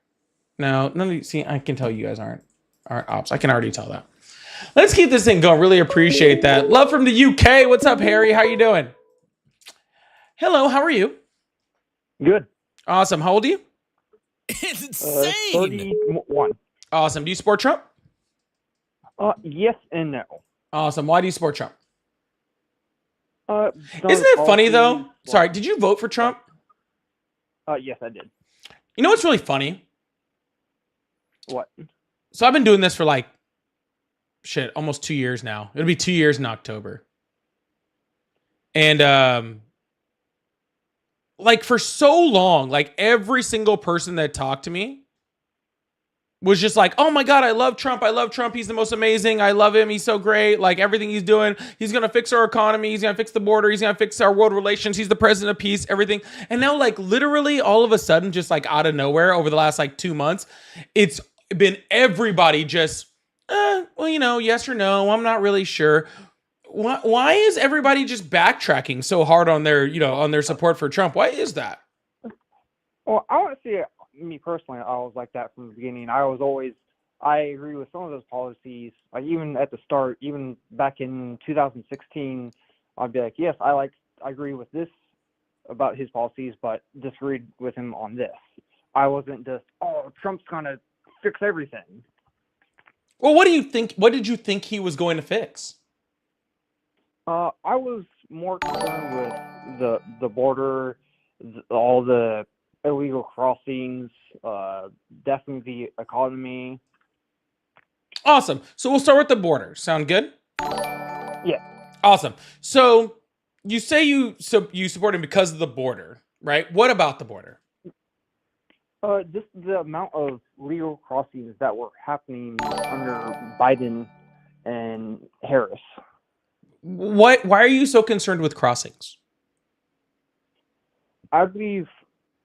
S1: Now, none of you, see, I can tell you guys aren't ops. I can already tell that. Let's keep this thing going. Really appreciate that. Love from the UK. What's up, Harry? How you doing? Hello, how are you?
S6: Good.
S1: Awesome. How old are you?
S7: It's insane.
S6: 31.
S1: Awesome. Do you support Trump?
S6: Yes and no.
S1: Awesome. Why do you support Trump?
S6: Isn't
S1: Isn't it funny though? Sorry, did you vote for Trump?
S6: Yes, I did.
S1: You know what's really funny?
S6: What?
S1: So I've been doing this for like, almost 2 years now. It'll be 2 years in October. And like for so long, like every single person that talked to me was just like, oh my God, I love Trump. I love Trump. He's the most amazing. I love him. He's so great. Like everything he's doing, he's going to fix our economy. He's going to fix the border. He's going to fix our world relations. He's the president of peace, everything. And now like literally all of a sudden, just like out of nowhere over the last like 2 months, it's been everybody just, well, you know, yes or no. I'm not really sure. Why is everybody just backtracking so hard on their, you know, on their support for Trump? Why is that?
S6: Well, I want to see it. Me personally, I was like that from the beginning. I agree with some of those policies. Like even at the start, even back in 2016, I'd be like, yes, I agree with this about his policies, but disagreed with him on this. I wasn't just, oh, Trump's gonna fix everything.
S1: Well, what do you think? What did you think he was going to fix?
S6: I was more concerned with the border, all the illegal crossings, definitely the economy.
S1: Awesome. So we'll start with the border. Sound good?
S6: Yeah.
S1: Awesome. So you say you support him because of the border, right? What about the border?
S6: Just the amount of legal crossings that were happening under Biden and Harris.
S1: Why are you so concerned with crossings?
S6: I believe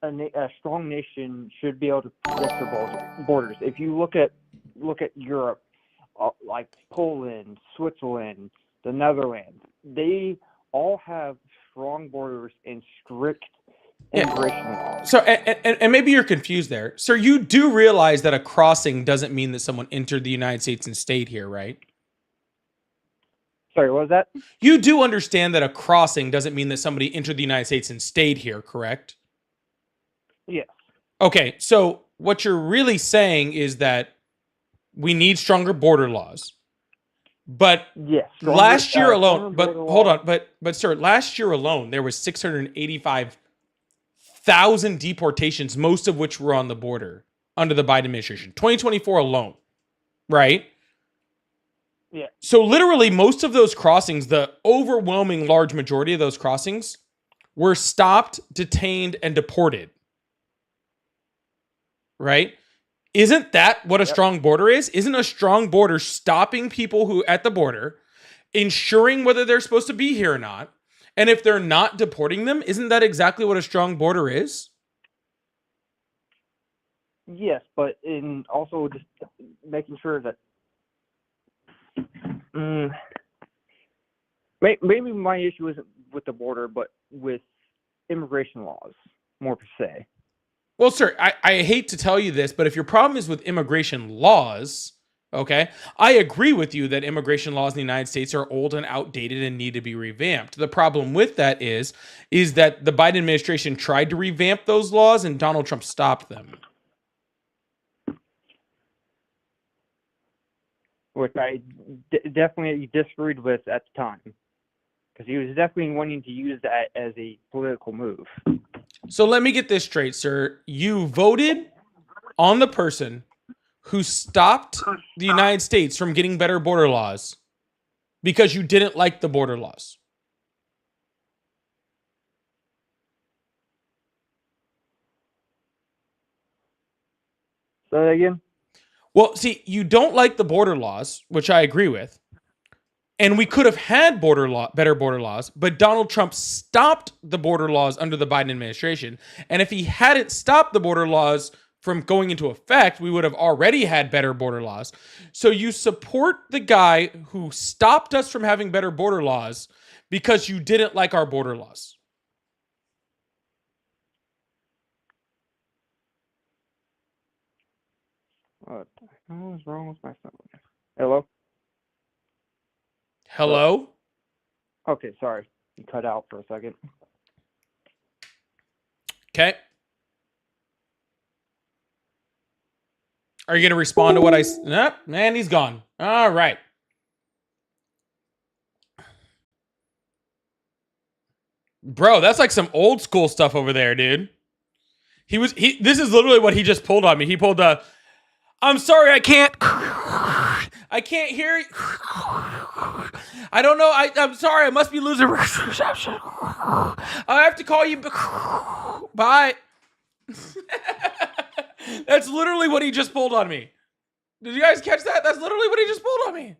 S6: a strong nation should be able to protect their borders. If you look at Europe, like Poland, Switzerland, the Netherlands, they all have strong borders and strict immigration laws.
S1: So, and maybe you're confused there. Sir, you do realize that a crossing doesn't mean that someone entered the United States and stayed here, right?
S6: Sorry, what was that?
S1: You do understand that a crossing doesn't mean that somebody entered the United States and stayed here, correct?
S6: Yes.
S1: Okay, so what you're really saying is that we need stronger border laws. But
S6: yes,
S1: last year alone, but hold on, but sir, last year alone, there was 685,000 deportations, most of which were on the border under the Biden administration. 2024 alone, right?
S6: Yeah.
S1: So literally most of those crossings, the overwhelming large majority of those crossings were stopped, detained, and deported. Right? Isn't that what a strong border is? Isn't a strong border stopping people who at the border, ensuring whether they're supposed to be here or not? And if they're not deporting them, isn't that exactly what a strong border is?
S6: Yes, but in also just making sure that maybe my issue isn't with the border, but with immigration laws, more per se.
S1: Well, sir, I hate to tell you this, but if your problem is with immigration laws, okay, I agree with you that immigration laws in the United States are old and outdated and need to be revamped. The problem with that is that the Biden administration tried to revamp those laws and Donald Trump stopped them.
S6: Which I definitely disagreed with at the time, because he was definitely wanting to use that as a political move.
S1: So let me get this straight, sir. You voted on the person who stopped the United States from getting better border laws because you didn't like the border laws.
S6: Say that again?
S1: Well, see, you don't like the border laws, which I agree with. And we could have had better border laws, but Donald Trump stopped the border laws under the Biden administration. And if he hadn't stopped the border laws from going into effect, we would have already had better border laws. So you support the guy who stopped us from having better border laws because you didn't like our border laws.
S6: What the hell is wrong with my phone? Hello?
S1: Hello?
S6: Okay, sorry. You cut out for a second.
S1: Okay. Are you going to respond to what I... Nope, man, he's gone. All right. Bro, that's like some old school stuff over there, dude. This is literally what he just pulled on me. He pulled the... I'm sorry, I can't hear you. I don't know. I'm sorry. I must be losing reception. I have to call you. Bye. That's literally what he just pulled on me. Did you guys catch that? That's literally what he just pulled on me.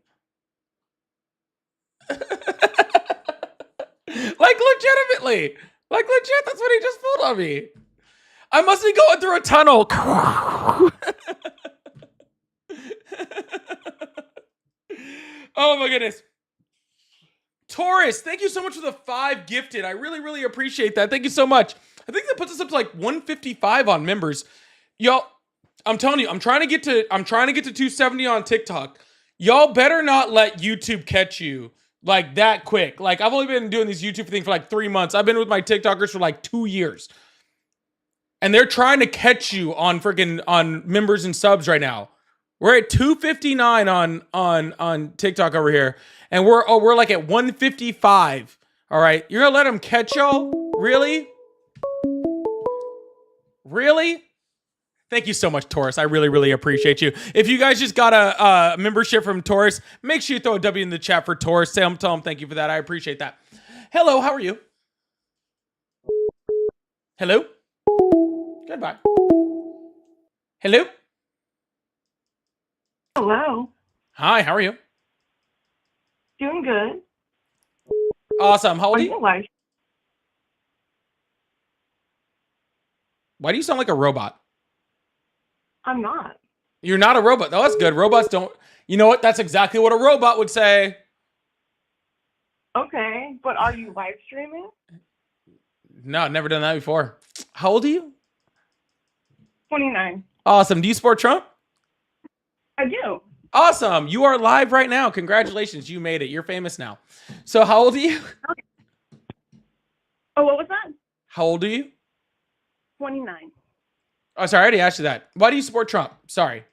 S1: Like legitimately. Like legit, that's what he just pulled on me. I must be going through a tunnel. Oh my goodness. Taurus, thank you so much for the 5 gifted. I really, really appreciate that. Thank you so much. I think that puts us up to like 155 on members. Y'all, I'm telling you, I'm trying to get to 270 on TikTok. Y'all better not let YouTube catch you like that quick. Like, I've only been doing this YouTube thing for like 3 months. I've been with my TikTokers for like 2 years. And they're trying to catch you on on members and subs right now. We're at 259 on TikTok over here. And we're like at 155. All right. You're gonna let them catch y'all? Really? Really? Thank you so much, Taurus. I really, really appreciate you. If you guys just got a membership from Taurus, make sure you throw a W in the chat for Taurus. Tell him thank you for that. I appreciate that. Hello, how are you? Hello? Goodbye. Hello?
S8: Hello.
S1: Hi, how are you?
S8: Doing good.
S1: Awesome. How old
S8: Are
S1: are
S8: you
S1: you?
S8: alive?
S1: Why do you sound like a robot?
S8: I'm not.
S1: You're not a robot. Oh, that's good. Robots don't... You know what? That's exactly what a robot would say.
S8: Okay, but are you live streaming?
S1: No, I've never done that before. How old are you?
S8: 29.
S1: Awesome. Do you support Trump?
S8: I do.
S1: Awesome. You are live right now. Congratulations. You made it. You're famous now. So how old are you?
S8: Oh, what was that?
S1: How old are you?
S8: 29.
S1: Oh, sorry. I already asked you that. Why do you support Trump? Sorry.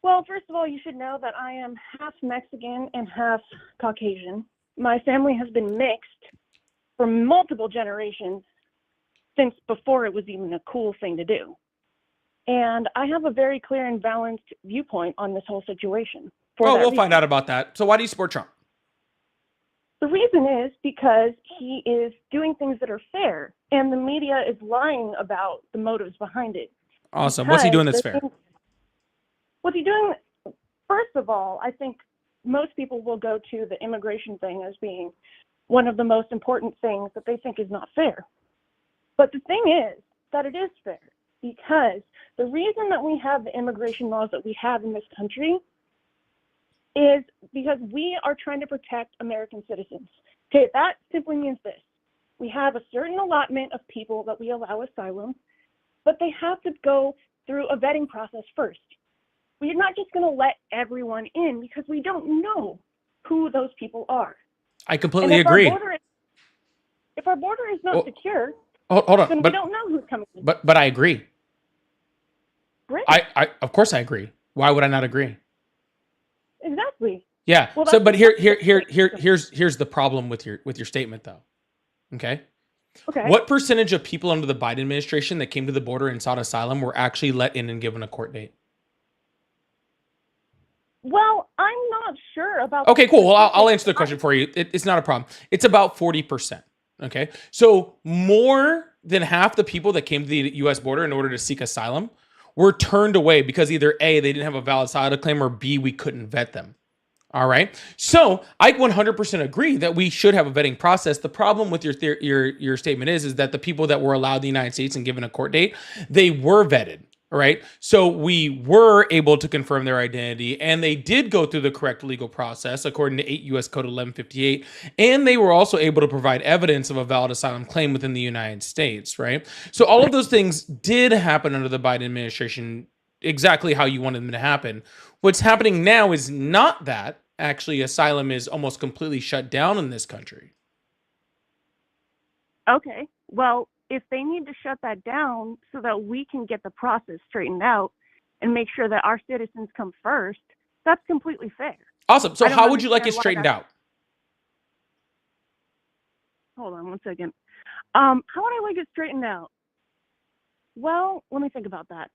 S8: Well, first of all, you should know that I am half Mexican and half Caucasian. My family has been mixed for multiple generations since before it was even a cool thing to do. And I have a very clear and balanced viewpoint on this whole situation.
S1: Oh, we'll find out about that. So why do you support Trump?
S8: The reason is because he is doing things that are fair, and the media is lying about the motives behind it.
S1: Awesome. What's he doing that's fair?
S8: What's he doing? First of all, I think most people will go to the immigration thing as being one of the most important things that they think is not fair. But the thing is that it is fair, because the reason that we have the immigration laws that we have in this country is because we are trying to protect American citizens. Okay, that simply means this. We have a certain allotment of people that we allow asylum, but they have to go through a vetting process first. We're not just going to let everyone in because we don't know who those people are.
S1: I completely agree.
S8: If our border is not secure,
S1: hold on.
S8: then we don't know who's coming in.
S1: But I agree.
S8: Great.
S1: I of course I agree. Why would I not agree?
S8: Exactly.
S1: Yeah.
S8: Well,
S1: so, but here's the problem with your statement, though. Okay.
S8: Okay.
S1: What percentage of people under the Biden administration that came to the border and sought asylum were actually let in and given a court date?
S8: Well, I'm not sure about.
S1: Okay, cool. Well, I'll answer the question for you. It's not a problem. It's about 40%. Okay. So more than half the people that came to the U.S. border in order to seek asylum were turned away because either A, they didn't have a valid asylum claim, or B, we couldn't vet them. All right. So I 100% agree that we should have a vetting process. The problem with your statement is that the people that were allowed the United States and given a court date, they were vetted. All right. So we were able to confirm their identity, and they did go through the correct legal process according to 8 U.S. Code 1158. And they were also able to provide evidence of a valid asylum claim within the United States. Right. So all of those things did happen under the Biden administration exactly how you wanted them to happen. What's happening now is not that. Actually, asylum is almost completely shut down in this country.
S8: Okay. Well, if they need to shut that down so that we can get the process straightened out and make sure that our citizens come first, that's completely fair.
S1: Awesome. So how would you like it straightened out?
S8: Hold on one second. How would I like it straightened out? Well, let me think about that.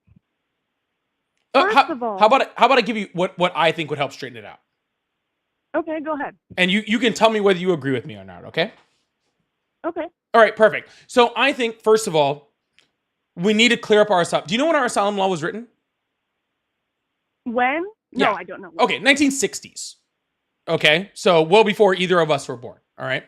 S8: First of all,
S1: how about I give you what I think would help straighten it out?
S8: Okay, go ahead.
S1: And you can tell me whether you agree with me or not, okay?
S8: Okay.
S1: All right, perfect. So I think, first of all, we need to clear up our asylum. Do you know when our asylum law was written?
S8: When? No,
S1: Yeah.
S8: I don't know. When.
S1: Okay, 1960s. Okay, so well before either of us were born. All right.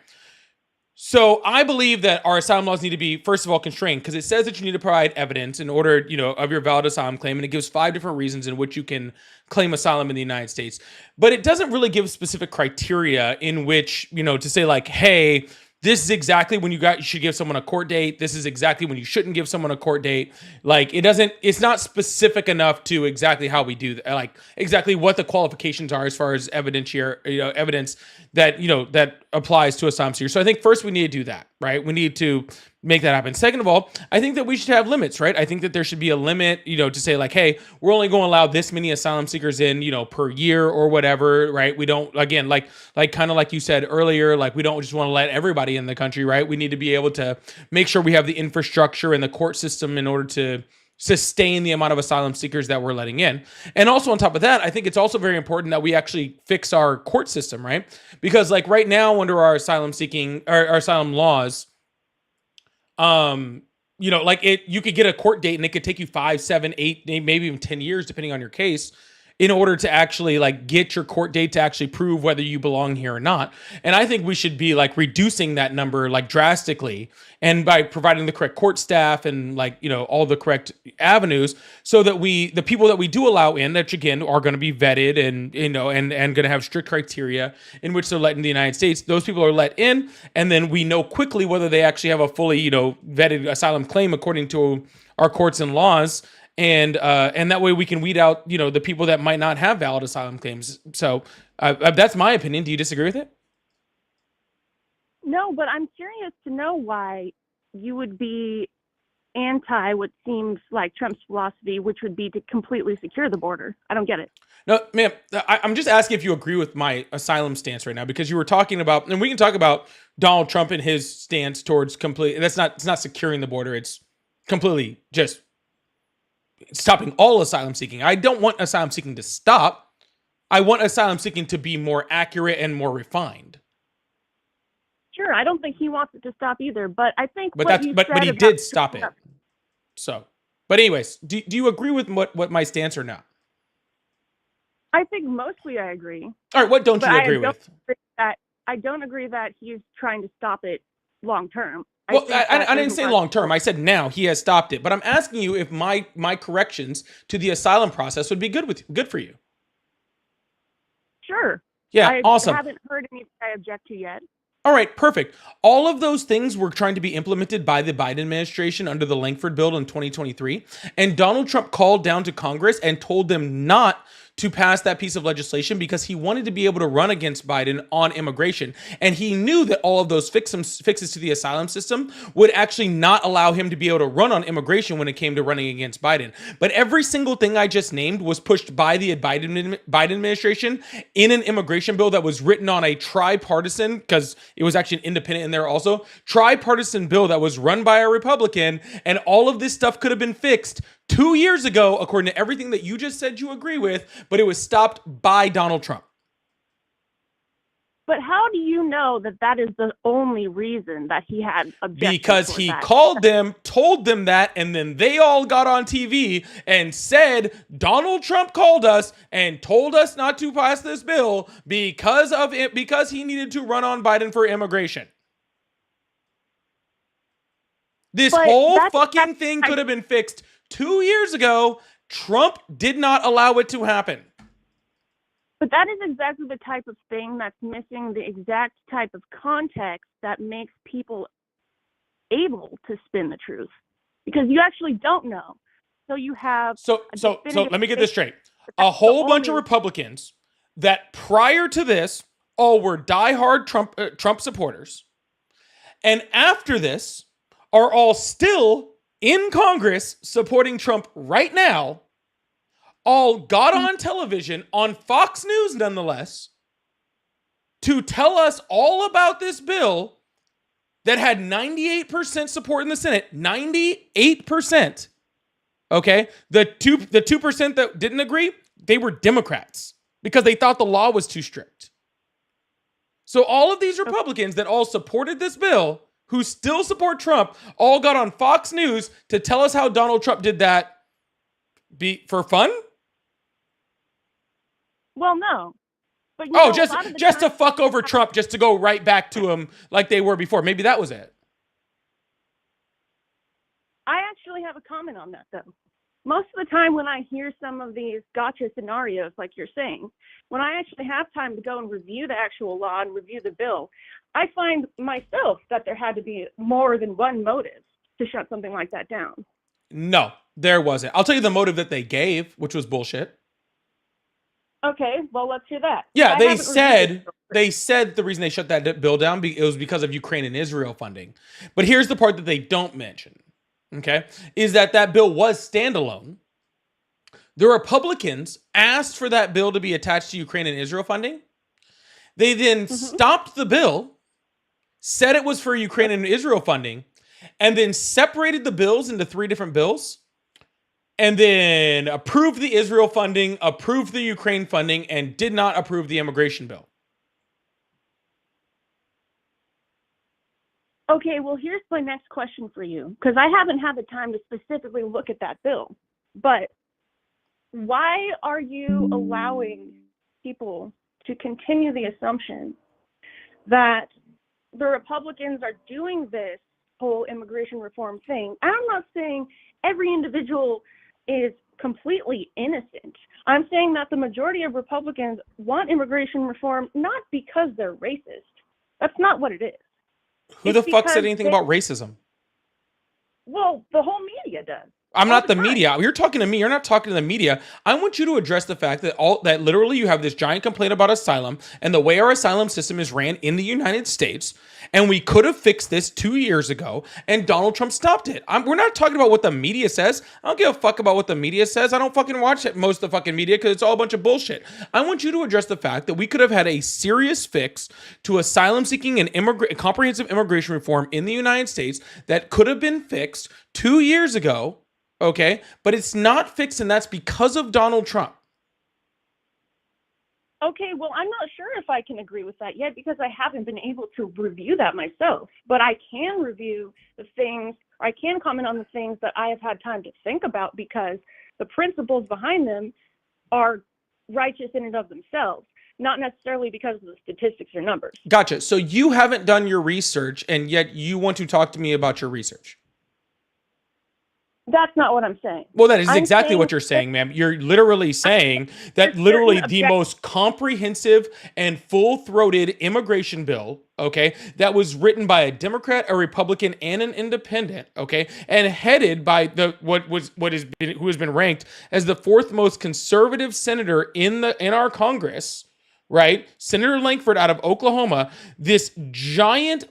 S1: So I believe that our asylum laws need to be, first of all, constrained because it says that you need to provide evidence in order, of your valid asylum claim, and it gives 5 different reasons in which you can claim asylum in the United States. But it doesn't really give specific criteria in which, to say like, hey, this is exactly when you should give someone a court date. This is exactly when you shouldn't give someone a court date. Like it's not specific enough to exactly how we do that, like exactly what the qualifications are as far as evidence that, that applies to asylum seekers. So I think first we need to do that, right? We need to make that happen. Second of all, I think that we should have limits, right? I think that there should be a limit, to say like, hey, we're only going to allow this many asylum seekers in, per year or whatever, right? We don't, again, like kind of like you said earlier, like we don't just want to let everybody in the country, right? We need to be able to make sure we have the infrastructure and the court system in order to sustain the amount of asylum seekers that we're letting in. And also on top of that, I think it's also very important that we actually fix our court system, right? Because like right now under our asylum laws, you could get a court date and it could take you 5, 7, 8, maybe even 10 years, depending on your case, in order to actually like get your court date to actually prove whether you belong here or not. And I think we should be like reducing that number like drastically, and by providing the correct court staff and like, all the correct avenues so that the people that we do allow in, that again are going to be vetted and, and going to have strict criteria in which they're let in the United States. Those people are let in, and then we know quickly whether they actually have a fully, vetted asylum claim according to our courts and laws. And that way we can weed out, the people that might not have valid asylum claims. So that's my opinion. Do you disagree with it?
S8: No, but I'm curious to know why you would be anti what seems like Trump's philosophy, which would be to completely secure the border. I don't get it.
S1: No, ma'am, I'm just asking if you agree with my asylum stance right now, because you were talking about, and we can talk about Donald Trump and his stance towards it's not securing the border. It's completely just stopping all asylum seeking. I don't want asylum seeking to stop. I want asylum seeking to be more accurate and more refined.
S8: Sure, I don't think he wants it to stop either, but I think
S1: but he did stop it. So, but anyways, do you agree with what my stance or not?
S8: I think mostly I agree.
S1: All right, what don't you agree with?
S8: I don't agree that he's trying to stop it long term.
S1: Well, I didn't say long term. I said now he has stopped it. But I'm asking you if my corrections to the asylum process would be good for you.
S8: Sure.
S1: Yeah, awesome.
S8: I haven't heard anything I object to yet.
S1: All right, perfect. All of those things were trying to be implemented by the Biden administration under the Langford bill in 2023. And Donald Trump called down to Congress and told them not to pass that piece of legislation because he wanted to be able to run against Biden on immigration. And he knew that all of those fixes to the asylum system would actually not allow him to be able to run on immigration when it came to running against Biden. But every single thing I just named was pushed by the Biden administration in an immigration bill that was written on a tripartisan, because it was actually an independent in there also, tripartisan bill that was run by a Republican. And all of this stuff could have been fixed 2 years ago, according to everything that you just said you agree with, but it was stopped by Donald Trump.
S8: But how do you know that is the only reason that he had objections?
S1: Because he called them, told them that, and then they all got on TV and said, Donald Trump called us and told us not to pass this bill because of it, because he needed to run on Biden for immigration. This whole fucking thing could have been fixed 2 years ago. Trump did not allow it to happen.
S8: But that is exactly the type of thing that's missing the exact type of context that makes people able to spin the truth, because you actually don't know. So you have
S1: so let me get this straight. A whole bunch of Republicans that prior to this all were diehard Trump supporters, and after this are all still in Congress supporting Trump right now, all got on television on Fox News nonetheless to tell us all about this bill that had 98% support in the Senate. 98%. Okay? The 2% that didn't agree, they were Democrats because they thought the law was too strict. So all of these Republicans that all supported this bill, who still support Trump, all got on Fox News to tell us how Donald Trump did that for fun?
S8: Well, no. But
S1: Oh,
S8: a
S1: just
S8: lot of the
S1: just to
S8: time,
S1: fuck over Trump, just to go right back to him like they were before. Maybe that was it.
S8: I actually have a comment on that, though. Most of the time when I hear some of these gotcha scenarios, like you're saying, when I actually have time to go and review the actual law and review the bill, I find myself that there had to be more than one motive to shut something like that down.
S1: No, there wasn't. I'll tell you the motive that they gave, which was bullshit.
S8: Okay, well, let's hear that.
S1: Yeah,
S8: I
S1: they
S8: haven't reviewed
S1: said the reason they shut that bill down it was because of Ukraine and Israel funding. But here's the part that they don't mention. Okay, is that bill was standalone. The Republicans asked for that bill to be attached to Ukraine and Israel funding. They then stopped the bill, said it was for Ukraine and Israel funding, and then separated the bills into 3 different bills, and then approved the Israel funding, approved the Ukraine funding, and did not approve the immigration bill.
S8: Okay, well, here's my next question for you, because I haven't had the time to specifically look at that bill. But why are you allowing people to continue the assumption that the Republicans are doing this whole immigration reform thing? I'm not saying every individual is completely innocent. I'm saying that the majority of Republicans want immigration reform not because they're racist. That's not what it is.
S1: Who the fuck said anything about racism?
S8: Well, the whole media does.
S1: I'm not the media. You're talking to me. You're not talking to the media. I want you to address the fact that literally you have this giant complaint about asylum and the way our asylum system is ran in the United States. And we could have fixed this 2 years ago, and Donald Trump stopped it. We're not talking about what the media says. I don't give a fuck about what the media says. I don't fucking watch most of the fucking media because it's all a bunch of bullshit. I want you to address the fact that we could have had a serious fix to asylum seeking and comprehensive immigration reform in the United States that could have been fixed 2 years ago. Okay, but it's not fixed, and that's because of Donald Trump.
S8: Okay, well, I'm not sure if I can agree with that yet because I haven't been able to review that myself. But I can review the things, or I can comment on the things that I have had time to think about because the principles behind them are righteous in and of themselves, not necessarily because of the statistics or numbers.
S1: Gotcha. So you haven't done your research, and yet you want to talk to me about your research.
S8: That's not what I'm saying.
S1: Well, that is exactly what you're saying, ma'am. You're literally saying that literally the most comprehensive and full-throated immigration bill, okay, that was written by a Democrat, a Republican, and an independent, okay, and headed by who has been ranked as the 4th most conservative senator in our Congress, right? Senator Lankford out of Oklahoma, this giant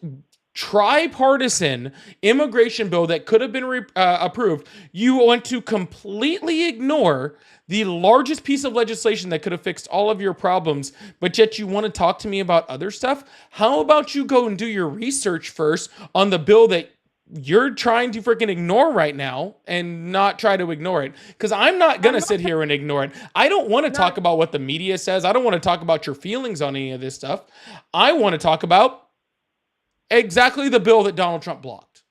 S1: tripartisan immigration bill that could have been approved, you want to completely ignore the largest piece of legislation that could have fixed all of your problems, but yet you want to talk to me about other stuff? How about you go and do your research first on the bill that you're trying to freaking ignore right now and not try to ignore it? Because I'm not going to sit here and ignore it. I don't want to talk about what the media says. I don't want to talk about your feelings on any of this stuff. I want to talk about exactly the bill that Donald Trump blocked.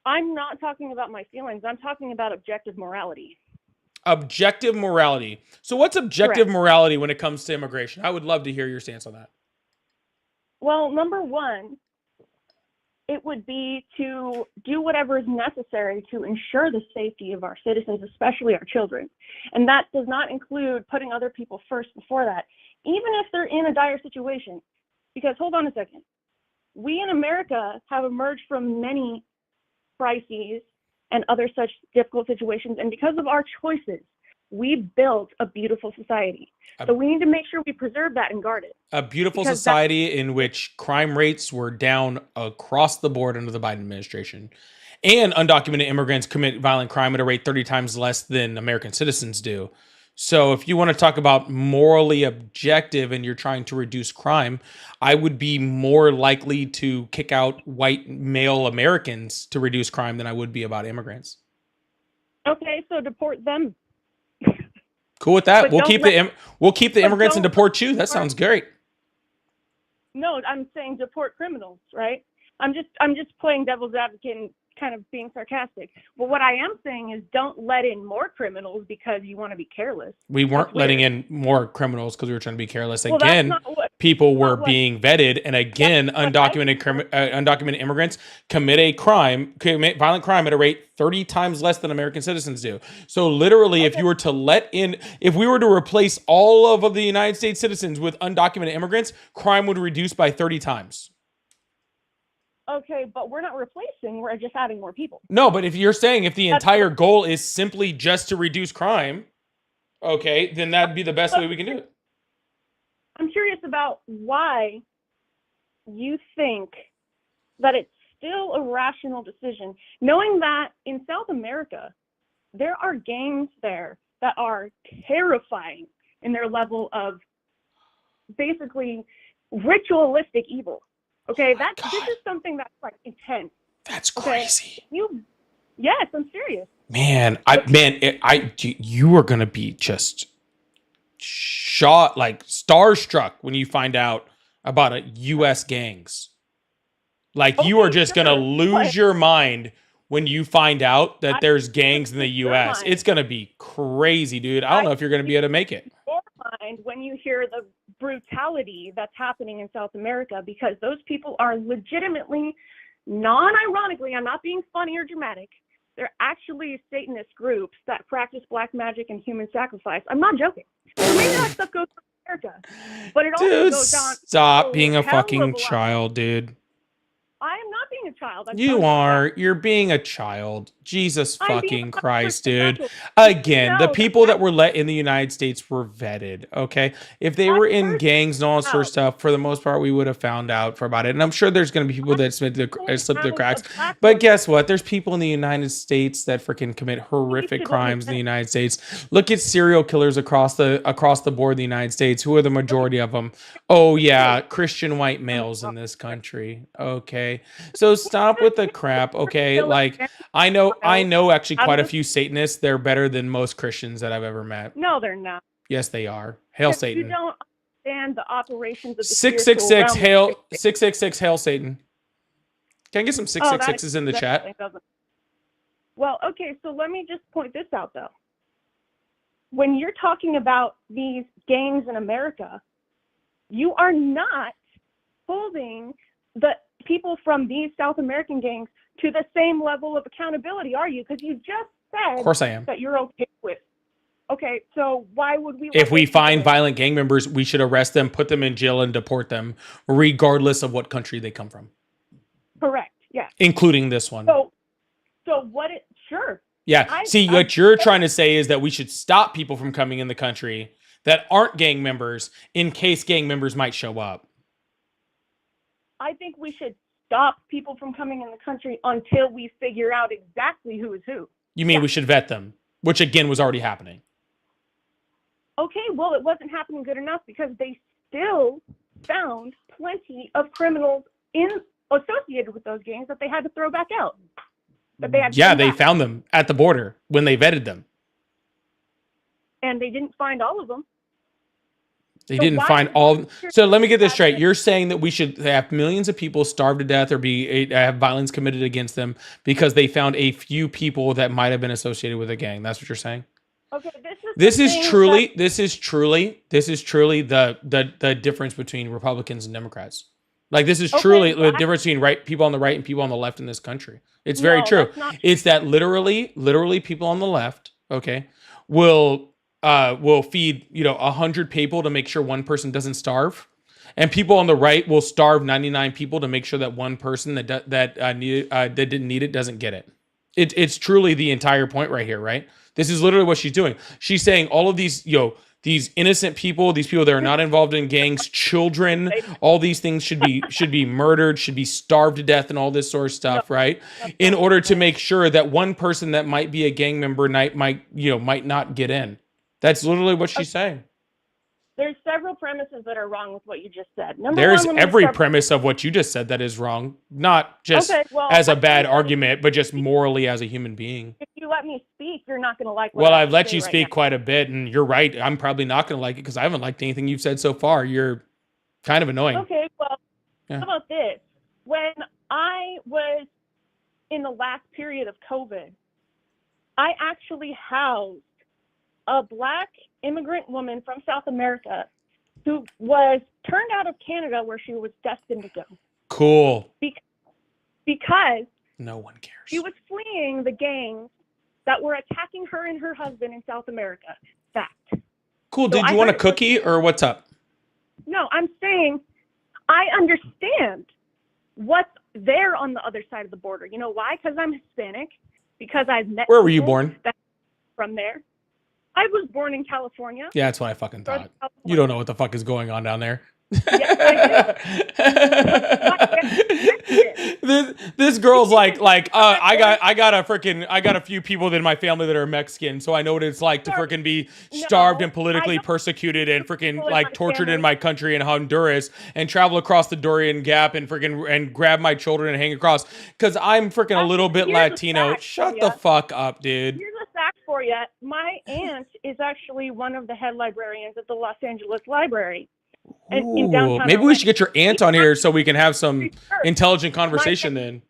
S8: I'm not talking about my feelings. I'm talking about objective morality.
S1: Objective morality. So what's objective morality when it comes to immigration? I would love to hear your stance on that.
S8: Well, number one, it would be to do whatever is necessary to ensure the safety of our citizens, especially our children. And that does not include putting other people first before that, even if they're in a dire situation. Because hold on a second. We in America have emerged from many crises and other such difficult situations. And because of our choices, we built a beautiful society. So we need to make sure we preserve that and guard it.
S1: A beautiful society in which crime rates were down across the board under the Biden administration. And undocumented immigrants commit violent crime at a rate 30 times less than American citizens do. So if you want to talk about morally objective and you're trying to reduce crime, I would be more likely to kick out white male Americans to reduce crime than I would be about immigrants.
S8: Okay, so deport them.
S1: Cool with that. We'll keep the immigrants and deport you. That sounds great.
S8: No, I'm saying deport criminals, right? I'm just playing devil's advocate and kind of being sarcastic. But what I am saying is don't let in more criminals because you want to be careless.
S1: We weren't
S8: That's
S1: letting
S8: weird.
S1: in more criminals because we were trying to be careless.
S8: Well, that's
S1: Again,
S8: not what.
S1: people were
S8: Not what.
S1: being vetted, and again,
S8: That's what I
S1: undocumented immigrants commit violent crime at a rate 30 times less than American citizens do. So literally, if
S8: Okay.
S1: you were to if we were to replace all of the United States citizens with undocumented immigrants, crime would reduce by 30 times.
S8: Okay, but we're not replacing. We're just adding more people.
S1: No, but if you're saying if the
S8: That's
S1: entire goal is simply just to reduce crime, okay, then that'd be the best way we can do it.
S8: I'm curious about why you think that it's still a rational decision, knowing that in South America, there are gangs there that are terrifying in their level of basically ritualistic evil. Okay, this is something that's like intense.
S1: That's
S8: Okay?
S1: crazy.
S8: Yes, I'm serious.
S1: Man, you are gonna be just shot, like starstruck when you find out about U.S. gangs. Like you
S8: Okay,
S1: are just gonna
S8: sure,
S1: lose
S8: but
S1: your mind when you find out that there's gangs in the
S8: lose your
S1: U.S.
S8: mind.
S1: It's gonna be crazy, dude. I don't know if you're gonna be able to make it.
S8: Your mind when you hear the brutality that's happening in South America, because those people are legitimately, non-ironically, I'm not being funny or dramatic, they're actually Satanist groups that practice black magic and human sacrifice. I'm not joking. So maybe that stuff goes to America, but it also
S1: Dude,
S8: goes on.
S1: stop being a
S8: hell of
S1: fucking
S8: lot.
S1: child, dude.
S8: I am not being a child. I'm
S1: You
S8: telling
S1: are.
S8: that.
S1: You're being a child. Jesus
S8: I'm being
S1: fucking
S8: a
S1: Christ,
S8: person.
S1: dude. Again, the
S8: No,
S1: people that were let in the United States were vetted, okay? If they were in gangs and all that sort of stuff, for the most part, we would have found out about it. And I'm sure there's going to be people that slipped through the cracks. But guess what? There's people in the United States that freaking commit horrific crimes in the United States. Look at serial killers across the board in the United States. Who are the majority of them? Oh, yeah, Christian white males in this country, okay? So stop with the crap, okay? Like, I know actually quite a few Satanists. They're better than most Christians that I've ever met.
S8: No, they're not.
S1: Yes, they are. Hail
S8: Because
S1: Satan.
S8: You don't understand the operations of the
S1: 666
S8: spiritual
S1: hail
S8: realm.
S1: 666 hail Satan. Can I get some 666s in the chat?
S8: Doesn't. Well, okay, so let me just point this out though. When you're talking about these gangs in America, you are not holding the people from these South American gangs to the same level of accountability, are you? Because you just said
S1: Of course I am.
S8: that you're okay with. Okay, so why would we?
S1: If we find violent gang members, we should arrest them, put them in jail, and deport them, regardless of what country they come from.
S8: Correct. Yes.
S1: Including this one.
S8: So what? Sure.
S1: Yeah. What you're trying to say is that we should stop people from coming in the country that aren't gang members in case gang members might show up.
S8: I think we should stop people from coming in the country until we figure out exactly who is who.
S1: You mean we should vet them, which again was already happening.
S8: Okay, well, it wasn't happening good enough because they still found plenty of criminals associated with those gangs that they had to throw back out.
S1: They found them at the border when they vetted them.
S8: And they didn't find all of them.
S1: They didn't find all. So let me get this straight. You're saying that we should have millions of people starve to death or have violence committed against them because they found a few people that might have been associated with a gang. That's what you're saying?
S8: Okay,
S1: this is truly the difference between Republicans and Democrats. Like this is truly the difference between people on the right and people on the left in this country. It's very true. It's that literally people on the left, okay, will feed 100 people to make sure one person doesn't starve, and people on the right will starve 99 people to make sure that one person that didn't need it doesn't get it. It's truly the entire point right here, right? This is literally what she's doing. She's saying all of these, these innocent people, these people that are not involved in gangs, children, all these things should be murdered, should be starved to death, and all this sort of stuff, right? In order to make sure that one person that might be a gang member might not get in. That's literally what she's saying.
S8: There's several premises that are wrong with what you just said.
S1: There's every premise of what you just said that is wrong, not just as a bad argument, but just morally as a human being.
S8: If you let me speak, you're not going to like.
S1: Well, I've let you speak quite a bit, and you're right. I'm probably not going to like it because I haven't liked anything you've said so far. You're kind of annoying.
S8: Okay, well, how about this? When I was in the last period of COVID, I actually housed a Black immigrant woman from South America who was turned out of Canada where she was destined to go.
S1: Cool.
S8: Because
S1: no one cares.
S8: She was fleeing the gangs that were attacking her and her husband in South America. Fact.
S1: Cool. Did you want a cookie or what's up?
S8: No, I'm saying I understand what's there on the other side of the border. You know why? Because I'm Hispanic. Because I've met.
S1: Where were you born?
S8: From there. I was born in California.
S1: Yeah, that's what I fucking thought. You don't know what the fuck is going on down there.
S8: Yes, I
S1: do. this girl's like I got a few people in my family that are Mexican, so I know what it's like to freaking be starved and politically persecuted and freaking like tortured in my country in Honduras and travel across the Darien Gap and freaking and grab my children and hang across because I'm freaking a little bit Latino. Shut the fuck up, dude.
S8: Here's a fact for you. My aunt is actually one of the head librarians at the Los Angeles Library. In downtown
S1: maybe
S8: LA.
S1: we should get your aunt on here so we can have some intelligent conversation then.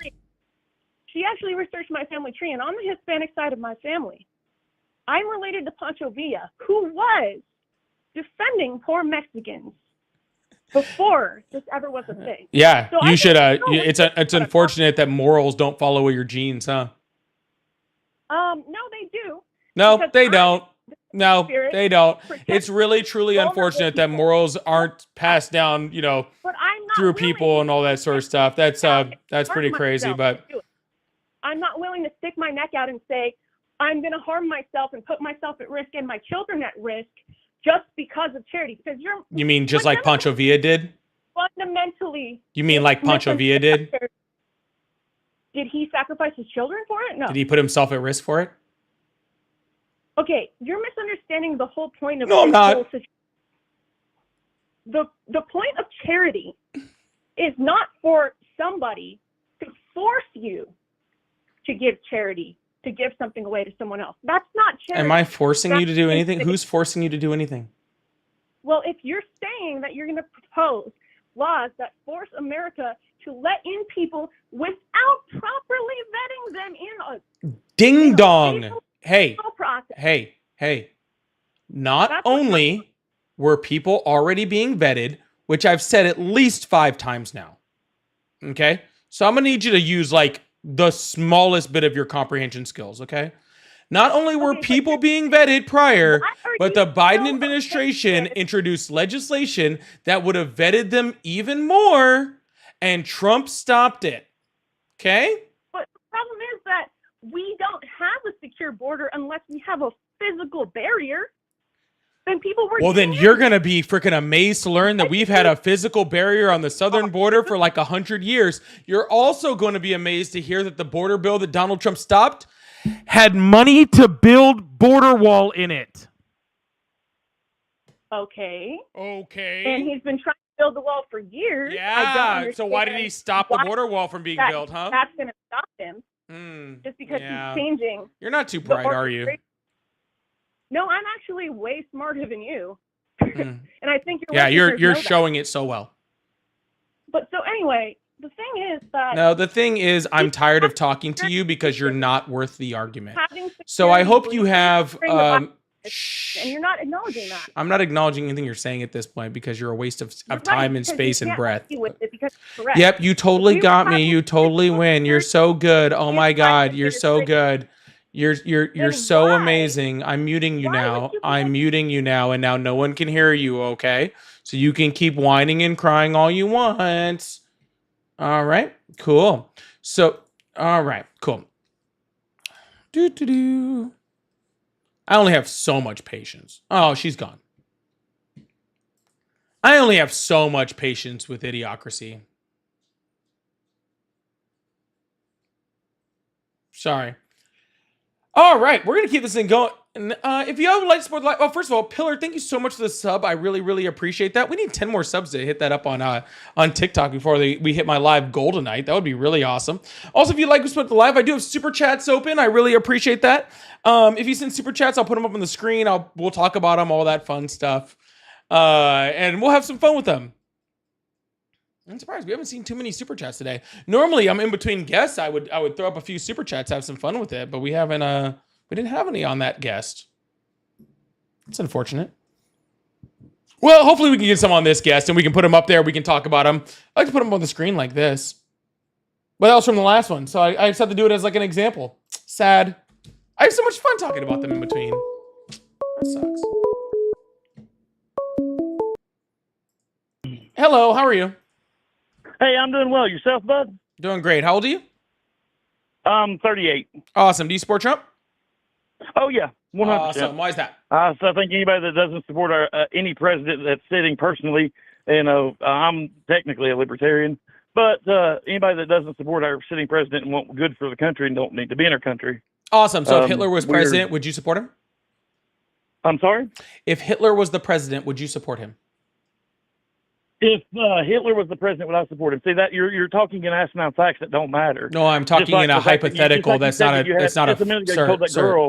S8: She actually researched my family tree, and on the Hispanic side of my family, I'm related to Pancho Villa, who was defending poor Mexicans before this ever was a thing.
S1: Yeah,
S8: so
S1: you should. It's unfortunate that morals don't follow your genes, huh?
S8: No, they do.
S1: No, they don't. No, they don't. It's really, truly unfortunate that morals aren't passed down, you know, through people and all that sort of stuff. That's pretty crazy, but
S8: I'm not willing to stick my neck out and say I'm going to harm myself and put myself at risk and my children at risk just because of charity. Because
S1: you mean just like Pancho Villa did?
S8: Fundamentally.
S1: You mean like Pancho Villa did?
S8: Did he sacrifice his children for it? No.
S1: Did he put himself at risk for it?
S8: Okay, you're misunderstanding the whole point of
S1: No, I'm not.
S8: The point of charity is not for somebody to force you to give charity, to give something away to someone else. That's not charity.
S1: Am I forcing you to do anything? Who's forcing you to do anything?
S8: Well, if you're saying that you're going to propose laws that force America to let in people without properly vetting them in a
S1: ding dong. Hey,
S8: process.
S1: hey. Not only were people already being vetted, which I've said at least 5 times now. Okay? So I'm going to need you to use like the smallest bit of your comprehension skills, okay? Not only were people being vetted prior, but the Biden administration introduced legislation that would have vetted them even more, and Trump stopped it. Okay?
S8: But the problem is that we don't have a secure border unless we have a physical barrier. Then people were.
S1: Well, then you're going to be freaking amazed to learn that we've had a physical barrier on the southern border for like 100 years. You're also going to be amazed to hear that the border bill that Donald Trump stopped had money to build border wall in it.
S8: Okay.
S1: Okay.
S8: And he's been trying to build the wall for years.
S1: Yeah. So why did he stop the border wall from being built, huh?
S8: That's going to stop him. Just because he's changing.
S1: You're not too bright, are you?
S8: No, I'm actually way smarter than you. And I think
S1: you're showing it so well.
S8: But so anyway, the thing is that
S1: no, the thing is I'm tired of talking to you because you're not worth the argument. So I hope you have
S8: and you're not acknowledging that.
S1: I'm not acknowledging anything you're saying at this point because you're a waste of time and space and breath. Yep, you totally got me. You totally win. You're so good. Oh my God, you're so good. You're so amazing. I'm muting you now. I'm muting you now, and now no one can hear you, okay? So you can keep whining and crying all you want. All right, cool. So, all right, cool. I only have so much patience. Oh, she's gone. I only have so much patience with idiocracy. Sorry. All right, we're going to keep this thing going. If you would like to support the live, well, first of all, Pillar, thank you so much for the sub. I really, really appreciate that. We need 10 more subs to hit that up on TikTok before we hit my live goal tonight. That would be really awesome. Also, if you'd like to support the live, I do have super chats open. I really appreciate that. If you send super chats, I'll put them up on the screen. We'll talk about them, all that fun stuff. And we'll have some fun with them. I'm surprised we haven't seen too many super chats today. Normally, I'm in between guests. I would throw up a few super chats, have some fun with it, but we haven't. We didn't have any on that guest. It's unfortunate. Well, hopefully we can get some on this guest and we can put them up there. We can talk about them. I like to put them on the screen like this. But that was from the last one, so I just have to do it as like an example. Sad. I have so much fun talking about them in between. That sucks. Hello, how are you?
S9: Hey, I'm doing well. Yourself, bud?
S1: Doing great. How old are you?
S9: 38.
S1: Awesome. Do you support Trump?
S9: Oh, yeah, 100%.
S1: Awesome. Why is that?
S9: So I think anybody that doesn't support any president that's sitting personally, I'm technically a libertarian, but anybody that doesn't support our sitting president and want good for the country and don't need to be in our country.
S1: Awesome. So if Hitler was president, would you support him?
S9: I'm sorry?
S1: If Hitler was the president, would you support him?
S9: If Hitler was the president, would I support him? See that you're talking in asinine facts that don't matter.
S1: No, I'm talking in a hypothetical. That's not a. That's not a.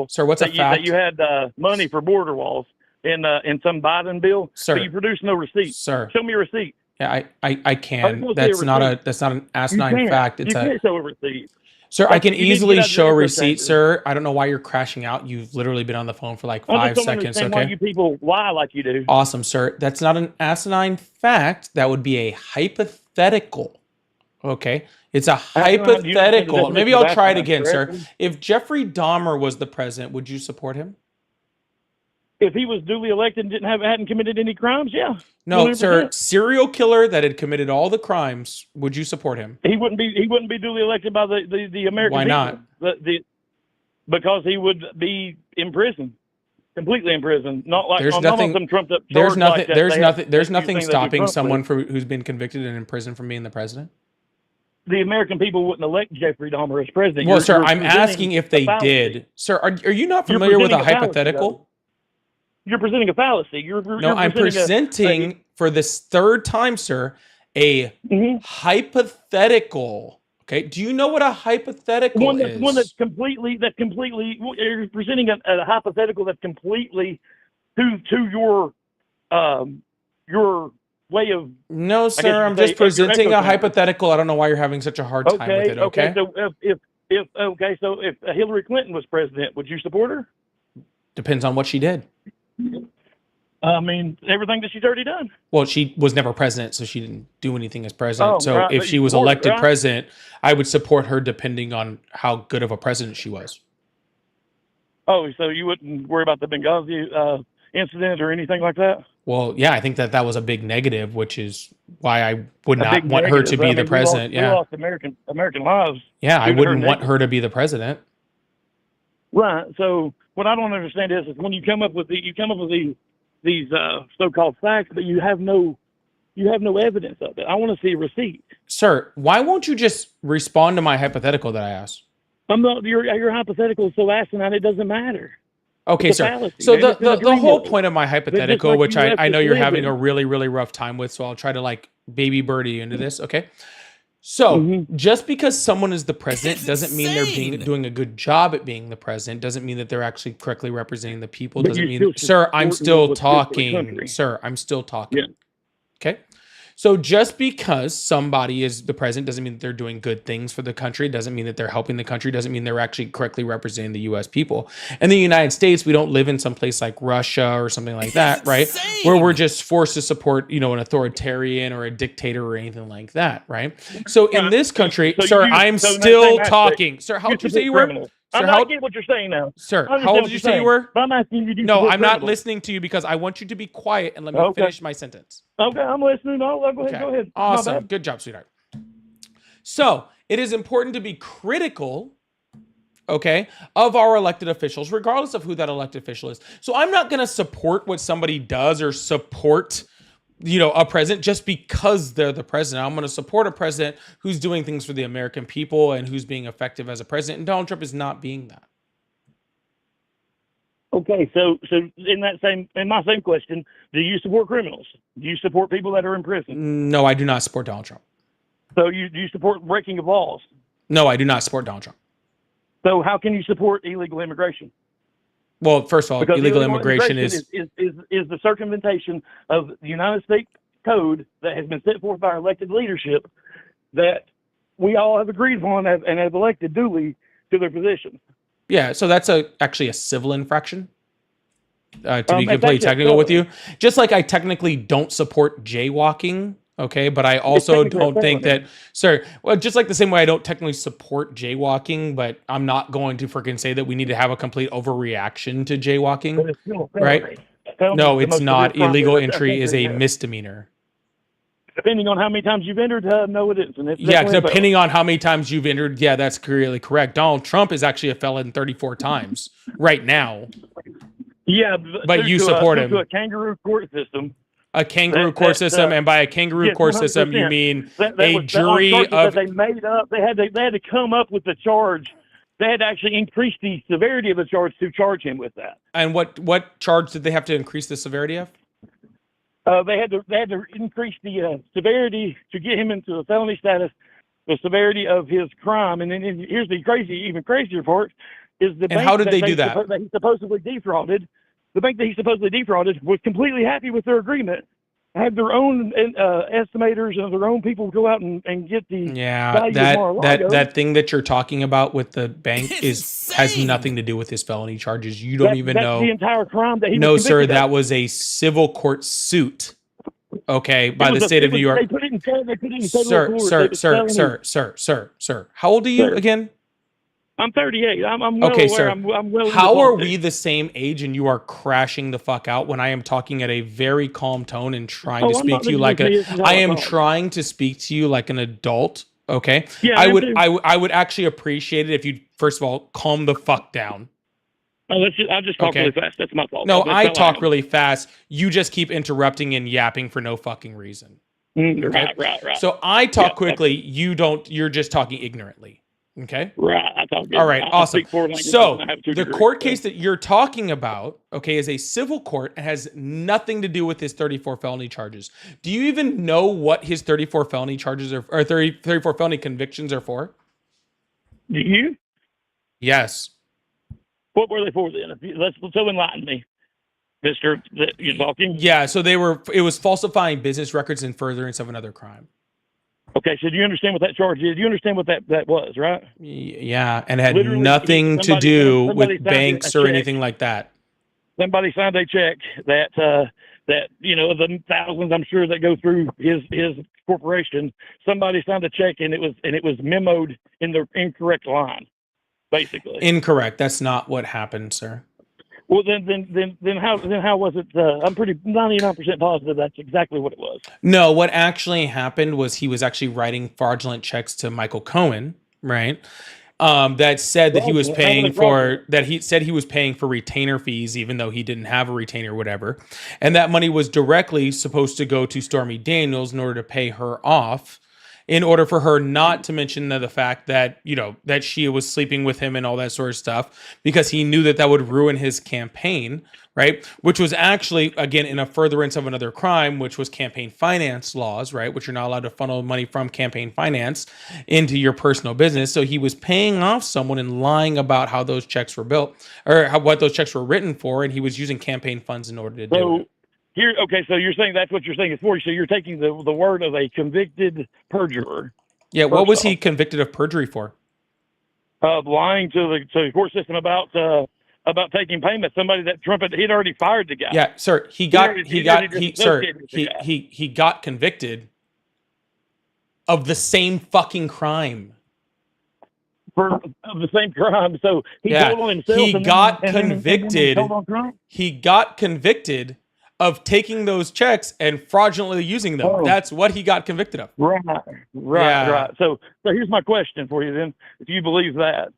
S1: Sir, what's a fact?
S9: That you had money for border walls in some Biden bill,
S1: sir,
S9: but you produced no receipt.
S1: Sir,
S9: show me a receipt.
S1: Yeah, I can. That's not an asinine fact. It's
S9: you can't show a receipt.
S1: Sir, I can easily show a receipt, sir. I don't know why you're crashing out. You've literally been on the phone for like 5 seconds. Okay.
S9: Why you people lie like you do?
S1: Awesome, sir. That's not an asinine fact. That would be a hypothetical. Okay. It's a hypothetical. Maybe I'll try it again, sir. If Jeffrey Dahmer was the president, would you support him?
S9: If he was duly elected and hadn't committed any crimes, yeah.
S1: No,
S9: 100%.
S1: sir. Serial killer that had committed all the crimes. Would you support him?
S9: He wouldn't be duly elected by the American
S1: Why not?
S9: people. Because he would be in prison, completely in prison. Not like
S1: there's nothing.
S9: Some trumped up
S1: there's nothing.
S9: like that.
S1: There's nothing stopping someone who's been convicted and in prison from being the president.
S9: The American people wouldn't elect Jeffrey Dahmer as president.
S1: Well, sir, I'm asking if they did. Sir, are you not familiar with a hypothetical?
S9: You're presenting a fallacy.
S1: I'm presenting for this third time, sir, a hypothetical. Okay, do you know what a hypothetical is?
S9: One that's completely. You're presenting a hypothetical that's completely to your way of.
S1: No, sir, I'm just presenting a hypothetical. I don't know why you're having such a hard time with it. Okay.
S9: So if Hillary Clinton was president, would you support her?
S1: Depends on what she did.
S9: I mean, everything that she's already done.
S1: Well, she was never president, so she didn't do anything as president. If she was elected president, I would support her depending on how good of a president she was.
S9: Oh, so you wouldn't worry about the Benghazi incident or anything like that?
S1: Well, yeah, I think that was a big negative, which is why I would not want her to be the president.
S9: We lost American lives.
S1: Yeah, I wouldn't want her to be the president.
S9: Right. So what I don't understand is when you come up with these so-called facts, but you have no evidence of it. I want to see a receipt.
S1: Sir, why won't you just respond to my hypothetical that I asked?
S9: Your hypothetical is so asinine it doesn't matter.
S1: Okay, sir. So the whole point of my hypothetical, which I know you're having a really, really rough time with, so I'll try to like baby birdie you into this, okay? So just because someone is the president doesn't mean they're doing a good job at being the president. Doesn't mean that they're actually correctly representing the people. Doesn't mean, sir, I'm still talking. Sir, I'm still talking.
S9: Yeah.
S1: Okay. So just because somebody is the president doesn't mean that they're doing good things for the country. Doesn't mean that they're helping the country. Doesn't mean they're actually correctly representing the U.S. people. In the United States, we don't live in some place like Russia or something like that, right? Where we're just forced to support, an authoritarian or a dictator or anything like that, right? So in this country, sir, I'm still talking. Sir, how old did you say you were?
S9: Sir, I get what you're saying now.
S1: Sir, how old did you say you were?
S9: But I'm asking you.
S1: No, I'm not listening to you because I want you to be quiet and let me finish my sentence.
S9: Okay, I'm listening. Go ahead.
S1: Awesome. Good job, sweetheart. So it is important to be critical, okay, of our elected officials, regardless of who that elected official is. So I'm not going to support what somebody does or support a president just because they're the president. I'm going to support a president who's doing things for the American people and who's being effective as a president. And Donald Trump is not being that.
S9: Okay, so in my same question, do you support criminals? Do you support people that are in prison?
S1: No, I do not support Donald Trump.
S9: So do you support breaking of laws?
S1: No, I do not support Donald Trump.
S9: So how can you support illegal immigration?
S1: Well, first of all, illegal immigration is
S9: the circumventation of the United States code that has been set forth by our elected leadership that we all have agreed upon and have elected duly to their positions.
S1: Yeah, so that's actually a civil infraction. To be
S9: That's
S1: completely
S9: actually a
S1: technical with you,
S9: felony.
S1: just like I technically don't support jaywalking, okay, but I also
S9: technically a
S1: don't think
S9: felony.
S1: that, sir, well, just like the same way I don't technically support jaywalking, but I'm not going to freaking say that we need to have a complete overreaction to
S9: But
S1: jaywalking,
S9: it's still a felony.
S1: right?
S9: Felony
S1: No,
S9: is the
S1: it's
S9: most severe
S1: not.
S9: crime
S1: Illegal
S9: that our
S1: entry is
S9: country
S1: a
S9: has.
S1: misdemeanor.
S9: Depending on how many times you've entered, no, it isn't. It's
S1: Yeah,
S9: definitely a
S1: depending on how many times you've entered, yeah, that's really correct. Donald Trump is actually a felon 34 times right now,
S9: felony. Yeah,
S1: but you support
S9: due to
S1: him.
S9: a kangaroo court system.
S1: A kangaroo court system, and by a kangaroo
S9: Yes,
S1: court system, you
S9: 100%.
S1: mean
S9: That
S1: a
S9: was on
S1: jury
S9: charges
S1: of.
S9: that they made up. They had to come up with the charge. They had to actually increase the severity of the charge to charge him with that.
S1: And what charge did they have to increase the severity of?
S9: They had to increase the severity to get him into a felony status, the severity of his crime. And then here's the even crazier part is the
S1: And
S9: bank
S1: how did they do that?
S9: that he supposedly defrauded. The bank that he supposedly defrauded was completely happy with their agreement. Had their own estimators and their own people go out and get the value of Mar-a-Lago.
S1: that thing that you're talking about with the bank
S7: It's
S1: has
S7: insane.
S1: nothing to do with his felony charges. You don't even
S9: That's
S1: know.
S9: the entire crime that he
S1: No,
S9: was
S1: sir,
S9: convicted
S1: that
S9: of.
S1: was a civil court suit. Okay, by
S9: It was
S1: the state of New York.
S9: They put it in federal court.
S1: Sir. How old are you
S9: Sir.
S1: again?
S9: I'm 38. I'm well
S1: Okay,
S9: aware.
S1: sir.
S9: I'm well into
S1: How are
S9: politics.
S1: we the same age and you are crashing the fuck out when I am talking at a very calm tone and trying
S9: Oh,
S1: to
S9: I'm
S1: speak
S9: not
S1: to you
S9: listening
S1: like
S9: to you. This is how
S1: I
S9: I
S1: am
S9: talk.
S1: trying to speak to you like an adult, okay?
S9: Yeah,
S1: I
S9: me
S1: would
S9: too.
S1: I would actually appreciate it if you first of all calm the fuck down.
S9: Oh, I just talk
S1: Okay.
S9: really fast. That's my fault.
S1: No,
S9: That's
S1: I
S9: how
S1: talk
S9: am.
S1: really fast. You just keep interrupting and yapping for no fucking reason. Okay?
S9: Right.
S1: So I talk
S9: Yeah,
S1: quickly, you don't, you're just talking ignorantly. Okay?
S9: Right. I talk.
S1: All right,
S9: I
S1: awesome.
S9: speak four languages
S1: So
S9: and I have two
S1: the
S9: degrees,
S1: court
S9: so.
S1: case that you're talking about, okay, is a civil court and has nothing to do with his 34 felony charges. Do you even know what his 34 felony charges are, or 34 felony convictions are for?
S9: Do you?
S1: Yes.
S9: What were they for then? Let's enlighten me, Mister. You're talking.
S1: Yeah, so it was falsifying business records in furtherance of another crime.
S9: Okay, so do you understand what that charge is? Do you understand what that was, right?
S1: Yeah, and it had
S9: Literally,
S1: nothing to
S9: somebody
S1: do
S9: signed
S1: with
S9: a
S1: banks or
S9: check.
S1: anything like that.
S9: Somebody signed a check that the thousands I'm sure that go through his corporation. Somebody signed a check and it was memoed in the incorrect line, basically.
S1: Incorrect. That's not what happened, sir.
S9: Well, then how was it? I'm pretty 99% positive that's exactly what it was.
S1: No, what actually happened was he was actually writing fraudulent checks to Michael Cohen, right? That said that he was paying for retainer fees, even though he didn't have a retainer or whatever. And that money was directly supposed to go to Stormy Daniels in order to pay her off, in order for her not to mention the fact that, that she was sleeping with him and all that sort of stuff, because he knew that would ruin his campaign, right? Which was actually, again, in a furtherance of another crime, which was campaign finance laws, right? Which you're not allowed to funnel money from campaign finance into your personal business. So he was paying off someone and lying about how those checks were built, or what those checks were written for, and he was using campaign funds in order to do it.
S9: So you're saying that's what you're saying it's for. So you're taking the word of a convicted perjurer.
S1: Yeah, what was he convicted of perjury for?
S9: Lying to the court system about taking payment. Somebody that Trump he'd already fired the guy.
S1: Yeah, sir. He got convicted of the same fucking crime.
S9: Of the same crime. So he told on himself.
S1: He got convicted of taking those checks and fraudulently using them.
S9: Oh.
S1: That's what he got convicted of.
S9: Right. So here's my question for you then, if you believe that.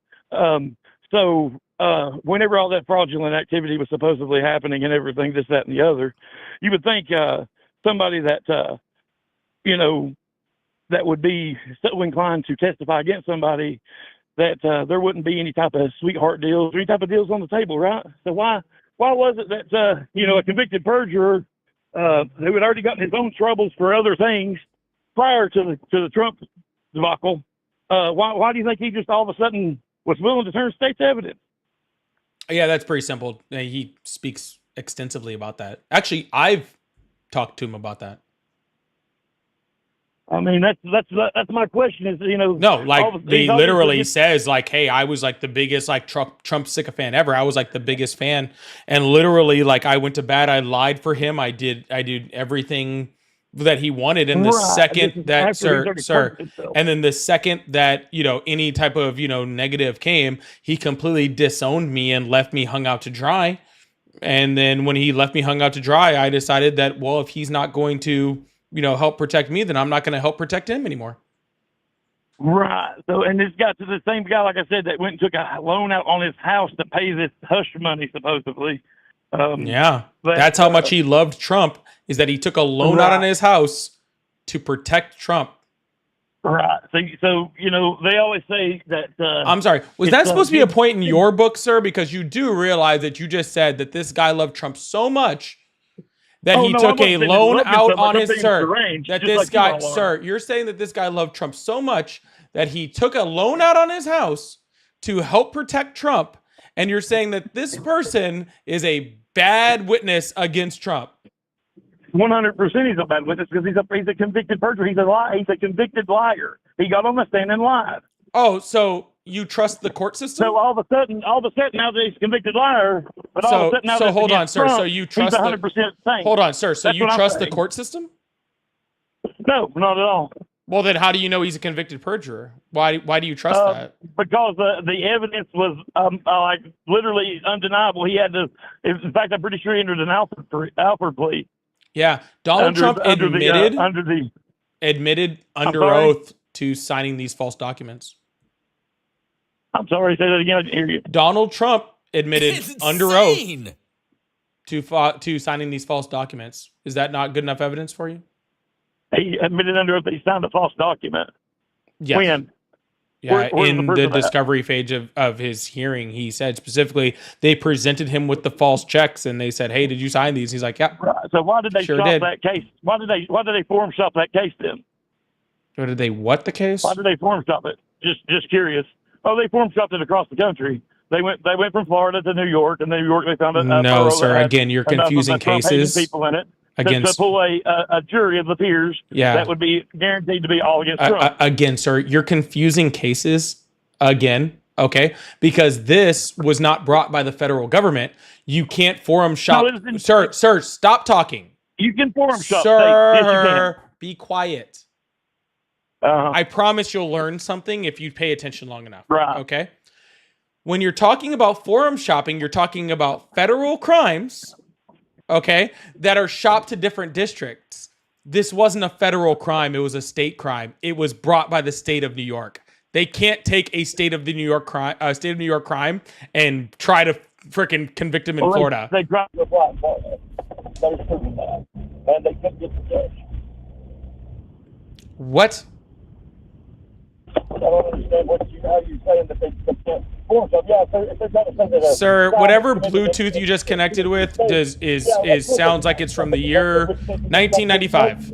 S9: Whenever all that fraudulent activity was supposedly happening and everything, this, that, and the other, you would think somebody that, that would be so inclined to testify against somebody that there wouldn't be any type of sweetheart deals or any type of deals on the table, right? So why was it that, a convicted perjurer who had already gotten his own troubles for other things prior to the Trump debacle, why do you think he just all of a sudden was willing to turn state's evidence?
S1: Yeah, that's pretty simple. He speaks extensively about that. Actually, I've talked to him about that.
S9: I mean, that's my question is,
S1: No, like
S9: he's
S1: they literally
S9: obviously-
S1: says like, "Hey, I was like the biggest like Trump sycophant ever. I was like the biggest fan, and literally like I went to bat. I lied for him. I did everything that he wanted. And the
S9: Right, this
S1: second
S9: is
S1: that
S9: after he's already
S1: sir,
S9: proved himself.
S1: and then the second that any type of negative came, he completely disowned me and left me hung out to dry. And then when he left me hung out to dry, I decided that, well, if he's not going to help protect me, then I'm not going to help protect him anymore.
S9: Right. So, and this got to the same guy, like I said, that went and took a loan out on his house to pay this hush money, supposedly.
S1: Yeah,
S9: but,
S1: that's how much he loved Trump, is that he took a loan out on his house to protect Trump.
S9: Right. So they always say that.
S1: I'm sorry. Was that supposed to be a point in your book, sir? Because you do realize that you just said that this guy loved Trump so much that he took a loan out on his you're saying that this guy loved Trump so much that he took a loan out on his house to help protect Trump, and you're saying that this person is a bad witness against Trump.
S9: 100% he's a bad witness because he's a convicted perjurer. He's a convicted liar. He got on the stand and lied.
S1: Oh, so you trust the court system?
S9: So all of a sudden now that he's a convicted liar, but all of a sudden now
S1: hold on, sir.
S9: Trump,
S1: so you trust
S9: he's 100% sane.
S1: Hold on, sir. So
S9: That's
S1: you
S9: what I'm
S1: trust the
S9: saying.
S1: court system?
S9: No, not at all.
S1: Well, then how do you know he's a convicted perjurer? Why do you trust that?
S9: Because the evidence was like literally undeniable. He had to. In fact, I'm pretty sure he entered an Alford plea.
S1: Yeah, Donald Trump admitted under
S9: sorry?
S1: oath to signing these false documents.
S9: I'm sorry, say that again. I didn't hear you.
S1: Donald Trump admitted
S7: It's
S1: under oath
S7: insane.
S1: to signing these false documents. Is that not good enough evidence for you?
S9: He admitted under oath that he signed a false document.
S1: Yes.
S9: When?
S1: Yeah,
S9: Where's
S1: in
S9: proof
S1: the
S9: of that?
S1: discovery phase of his hearing, he said specifically they presented him with the false checks and they said, "Hey, did you sign these?" He's like, "Yeah."
S9: Right. So why did they
S1: Sure
S9: shop
S1: did.
S9: that case? Why did they forum shop that case then?
S1: Or did they what the case?
S9: Why did they forum shop it? Just curious. Oh, they forum shopped it across the country. They went from Florida to New York, and New York they found a
S1: No,
S9: borough
S1: sir.
S9: that had
S1: Again, you're
S9: enough of
S1: confusing
S9: the Trump-hating
S1: cases
S9: people in it to
S1: against.
S9: pull a jury of the peers
S1: Yeah.
S9: that would be guaranteed to be all against Trump.
S1: Again, sir, you're confusing cases again. Okay, because this was not brought by the federal government. You can't forum shop,
S9: No, it isn't.
S1: sir. Stop talking,
S9: You can forum shop.
S1: sir.
S9: Yes, you can.
S1: Be quiet.
S9: Uh-huh.
S1: I promise you'll learn something if you pay attention long enough.
S9: Right.
S1: Okay. When you're talking about forum shopping, you're talking about federal crimes, okay, that are shopped to different districts. This wasn't a federal crime. It was a state crime. It was brought by the state of New York. They can't take a state of New York crime and try to freaking convict him in Florida.
S9: They dropped the black ball. There's proof of that. And they couldn't get the judge.
S1: What?
S9: I don't understand how you're saying that they can't forum shop. Yeah, if they're trying to say that
S1: Sir, whatever Bluetooth you just connected with sounds like it's from the year 1995.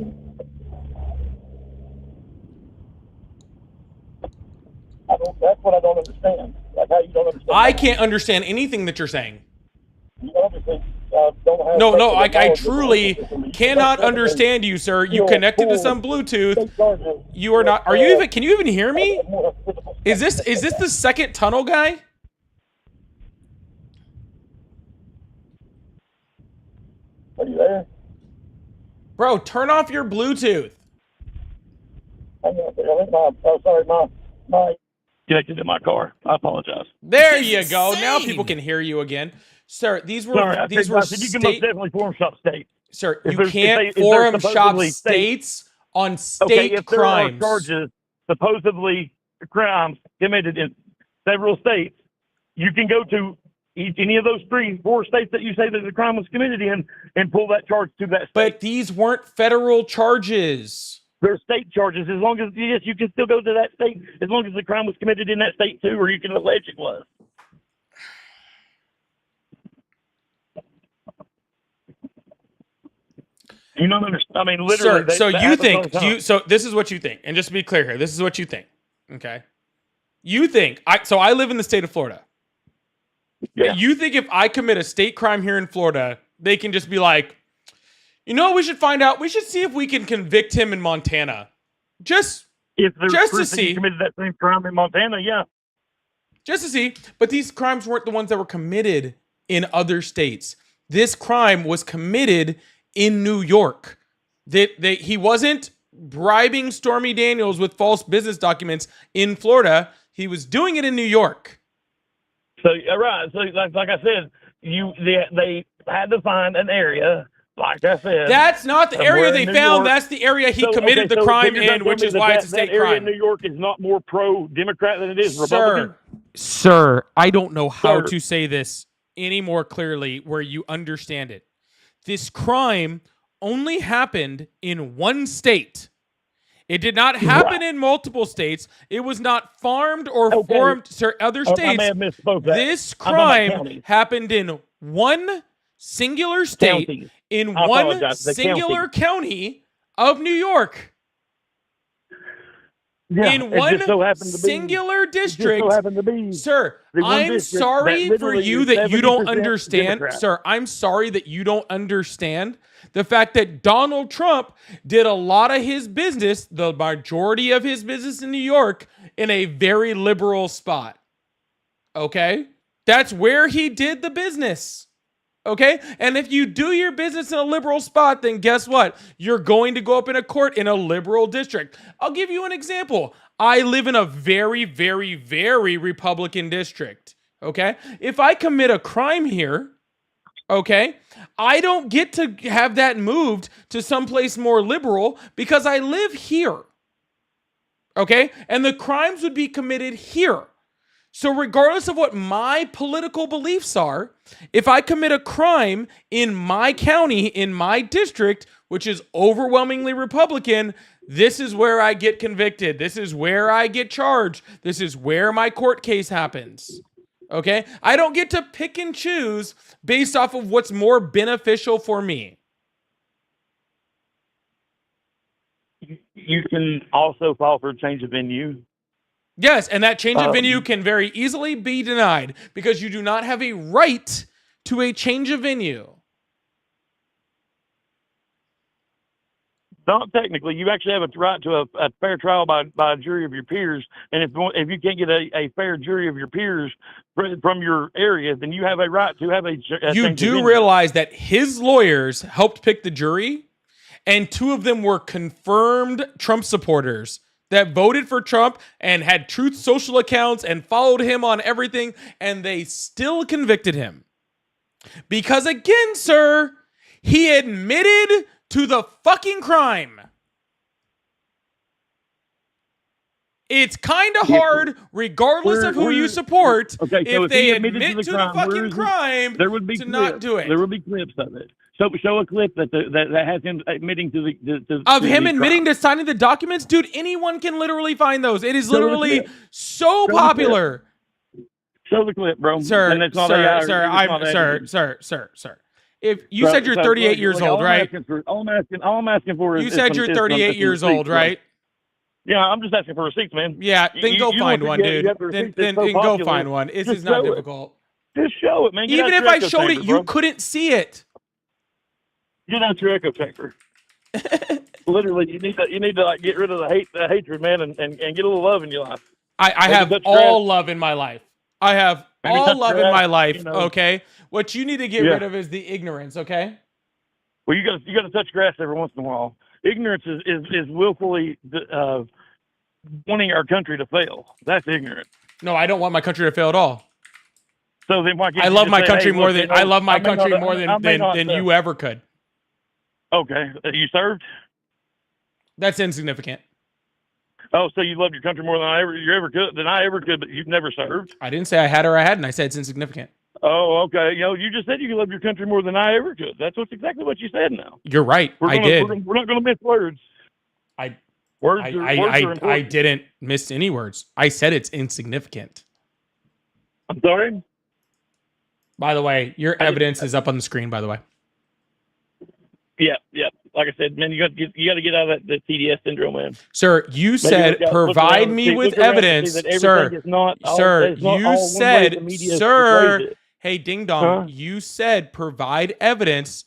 S9: That's what I don't understand. Like how you don't understand.
S1: I can't understand anything that you're saying.
S9: You obviously don't have.
S1: No, I truly cannot understand you, sir. You connected to some Bluetooth. You are not. Can you even hear me? Is this the second tunnel guy?
S9: Are you there?
S1: Bro, turn off your Bluetooth.
S9: My connected to my car. I apologize.
S1: There
S7: It's
S1: you go. Now
S7: insane.
S1: people can hear you again. Sir, these were
S9: Sorry,
S1: these
S9: I
S1: were
S9: said you can most
S1: state.
S9: definitely forum shop states.
S1: Sir,
S9: If
S1: you
S9: there's-
S1: can't
S9: if they're
S1: forum shop
S9: supposedly
S1: states on
S9: Okay,
S1: state
S9: if there
S1: crimes.
S9: are charges, supposedly crimes committed in several states, you can go to any of those 3-4 states that you say that the crime was committed in and pull that charge to that state.
S1: But these weren't federal charges.
S9: They're state charges. As long as, yes, you can still go to that state as long as the crime was committed in that state too, or you can allege it was. You don't understand. I mean, literally.
S1: Sir, so
S9: that
S1: you
S9: happens
S1: think
S9: all the time.
S1: so this is what you think. And just to be clear here, this is what you think. Okay. You think I live in the state of Florida.
S9: Yeah.
S1: You think if I commit a state crime here in Florida, they can just be like, you know what we should find out? We should see if we can convict him in Montana. Just
S9: If there's
S1: Just to
S9: proof that
S1: see.
S9: you committed that same crime in Montana, yeah.
S1: just to see. But these crimes weren't the ones that were committed in other states. This crime was committed in New York. He wasn't bribing Stormy Daniels with false business documents in Florida. He was doing it in New York.
S9: So right. So like I said, they had to find an area. Like I said,
S1: That's not the area
S9: somewhere
S1: they
S9: in New
S1: found.
S9: York.
S1: That's the area he
S9: So,
S1: committed
S9: okay,
S1: the
S9: so
S1: crime
S9: you're trying
S1: in,
S9: to tell
S1: which
S9: me
S1: is
S9: that
S1: why it's a
S9: that
S1: state
S9: area in
S1: crime.
S9: New York is not more pro-Democrat than it is Republican.
S1: Sir, I don't know how
S9: Sir.
S1: to say this any more clearly where you understand it. This crime only happened in one state. It did not happen in multiple states. It was not farmed or
S9: Okay.
S1: formed other
S9: I
S1: states.
S9: may have misspoke that.
S1: This
S9: I'm talking about
S1: crime
S9: counties.
S1: happened in one singular state,
S9: Counties.
S1: in
S9: I
S1: one
S9: apologize, the
S1: singular county of New York.
S9: Yeah,
S1: In
S9: it
S1: one
S9: just so happened to be-
S1: singular
S9: It just
S1: district.
S9: so happened to be
S1: Sir,
S9: the one
S1: I'm
S9: district
S1: sorry
S9: that
S1: for
S9: literally
S1: you
S9: is
S1: that you don't
S9: 70%
S1: understand.
S9: Democrat.
S1: Sir, I'm sorry that you don't understand the fact that Donald Trump did a lot of his business, the majority of his business in New York, in a very liberal spot. Okay? That's where he did the business. Okay? And if you do your business in a liberal spot, then guess what? You're going to go up in a court in a liberal district. I'll give you an example. I live in a very, very, very Republican district. Okay? If I commit a crime here, okay, I don't get to have that moved to someplace more liberal because I live here. Okay? And the crimes would be committed here. So regardless of what my political beliefs are, if I commit a crime in my county, in my district, which is overwhelmingly Republican, this is where I get convicted. This is where I get charged. This is where my court case happens. Okay? I don't get to pick and choose based off of what's more beneficial for me.
S9: You can also file for a change of venue.
S1: Yes, and that change of venue can very easily be denied because you do not have a right to a change of venue.
S9: Not technically. You actually have a right to a fair trial by a jury of your peers. And if you can't get a fair jury of your peers from your area, then you have a right to have a
S1: You
S9: change of
S1: do
S9: venue.
S1: realize that his lawyers helped pick the jury, and two of them were confirmed Trump supporters that voted for Trump and had Truth Social accounts and followed him on everything, and they still convicted him. Because again, sir, he admitted to the fucking crime. It's kind of hard, regardless of who you support,
S9: Okay, so
S1: if they
S9: he
S1: admit
S9: admitted
S1: to the fucking
S9: where is it?
S1: crime,
S9: There would be
S1: to
S9: clips.
S1: not do it.
S9: There would be clips of it. So show a clip that has him admitting to the
S1: Of
S9: to
S1: him
S9: the
S1: admitting
S9: crime.
S1: to signing the documents, dude, anyone can literally find those. It is
S9: Show the
S1: literally
S9: clip.
S1: so
S9: Show the
S1: popular.
S9: Show the clip, bro.
S1: Sir,
S9: And it's not
S1: sir,
S9: AI,
S1: sir,
S9: it's
S1: I'm
S9: not
S1: sir. If you said you're 38 years old, right?
S9: All I'm asking for is
S1: You said you're 38 years old, right?
S9: Yeah, I'm just asking for receipts, man.
S1: Yeah, then go
S9: You
S1: find
S9: don't
S1: one,
S9: forget
S1: dude.
S9: you have the
S1: Then
S9: receipts. It's so
S1: go
S9: popular.
S1: find one. This
S9: Just
S1: is not
S9: show it.
S1: difficult.
S9: Just show it, man. Get
S1: Even
S9: out
S1: if
S9: your
S1: I
S9: echo
S1: showed it,
S9: chamber,
S1: you
S9: bro.
S1: couldn't see it.
S9: Get out your echo chamber. Literally, you need to like get rid of the hatred, man, and get a little love in your life.
S1: I have
S9: touch
S1: all
S9: grass.
S1: love in my life. I have
S9: Maybe
S1: all
S9: touch
S1: love in
S9: grass,
S1: my life,
S9: you know.
S1: okay? What you need to get
S9: Yeah.
S1: rid of is the ignorance, okay?
S9: Well, you got to touch grass every once in a while. Ignorance is willfully wanting our country to fail. That's ignorant.
S1: No, I don't want my country to fail at all.
S9: So then why can't
S1: I
S9: you
S1: love
S9: just
S1: my
S9: say,
S1: country
S9: hey,
S1: more
S9: look,
S1: than
S9: you know,
S1: I love my
S9: I may
S1: country
S9: not-
S1: more
S9: I may not,
S1: than you ever could.
S9: Okay, you served.
S1: That's insignificant.
S9: Oh, so you loved your country more than you ever could, but you've never served.
S1: I didn't say I had or I hadn't. I said it's insignificant.
S9: Oh, okay. You know, you just said you love your country more than I ever could. That's exactly what you said. Now
S1: You're right.
S9: we're
S1: I did.
S9: We're not going to miss words. Words are
S1: I
S9: important.
S1: didn't miss any words. I said it's insignificant.
S9: I'm sorry.
S1: By the way, your evidence is up on the screen, by the way.
S9: Yeah. Like I said, man, you got to get out of that TDS syndrome, man.
S1: Sir, you said
S9: look
S1: provide
S9: around,
S1: me
S9: see-
S1: with
S9: look around and
S1: evidence.
S9: see that
S1: Sir,
S9: everything is not all-
S1: sir,
S9: it's not
S1: you
S9: all one way
S1: said,
S9: the media
S1: sir,
S9: portrays it.
S1: hey, ding dong,
S9: Huh?
S1: you said provide evidence,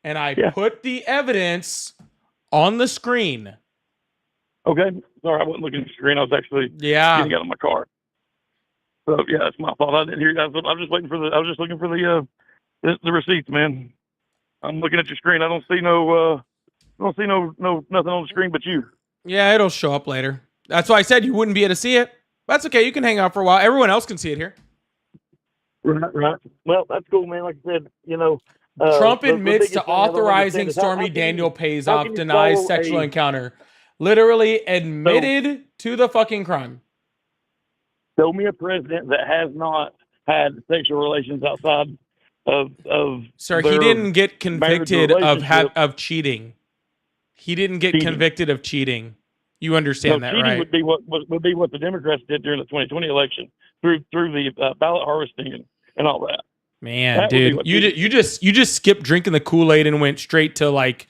S1: and I
S9: Yeah.
S1: put the evidence on the screen.
S9: Okay. Sorry, I wasn't looking at the screen. I was actually getting out of my car. So yeah, that's my fault. I didn't hear you. I was just waiting for the. I was just looking for the receipts, man. I'm looking at your screen. I don't see no nothing on the screen but you.
S1: Yeah, it'll show up later. That's why I said you wouldn't be able to see it. That's okay. You can hang out for a while. Everyone else can see it here.
S9: Right. Well, that's cool, man. Like I said,
S1: Trump
S9: the
S1: admits
S9: biggest
S1: to
S9: thing I don't
S1: authorizing
S9: understand is
S1: Stormy
S9: how can
S1: Daniel
S9: you-
S1: pays
S9: how
S1: off,
S9: can you
S1: denies
S9: follow
S1: sexual
S9: a-
S1: encounter. Literally admitted to the fucking crime.
S9: Show me a president that has not had sexual relations outside of
S1: Sir, he
S9: their
S1: didn't get
S9: marriage
S1: convicted
S9: relationship.
S1: of cheating. He didn't get
S9: Cheating.
S1: convicted of cheating. You understand that,
S9: cheating
S1: right?
S9: would be what the Democrats did during the 2020 election through the ballot harvesting and all that.
S1: Man,
S9: That would be
S1: dude,
S9: what
S1: you just skipped drinking the Kool-Aid and went straight to like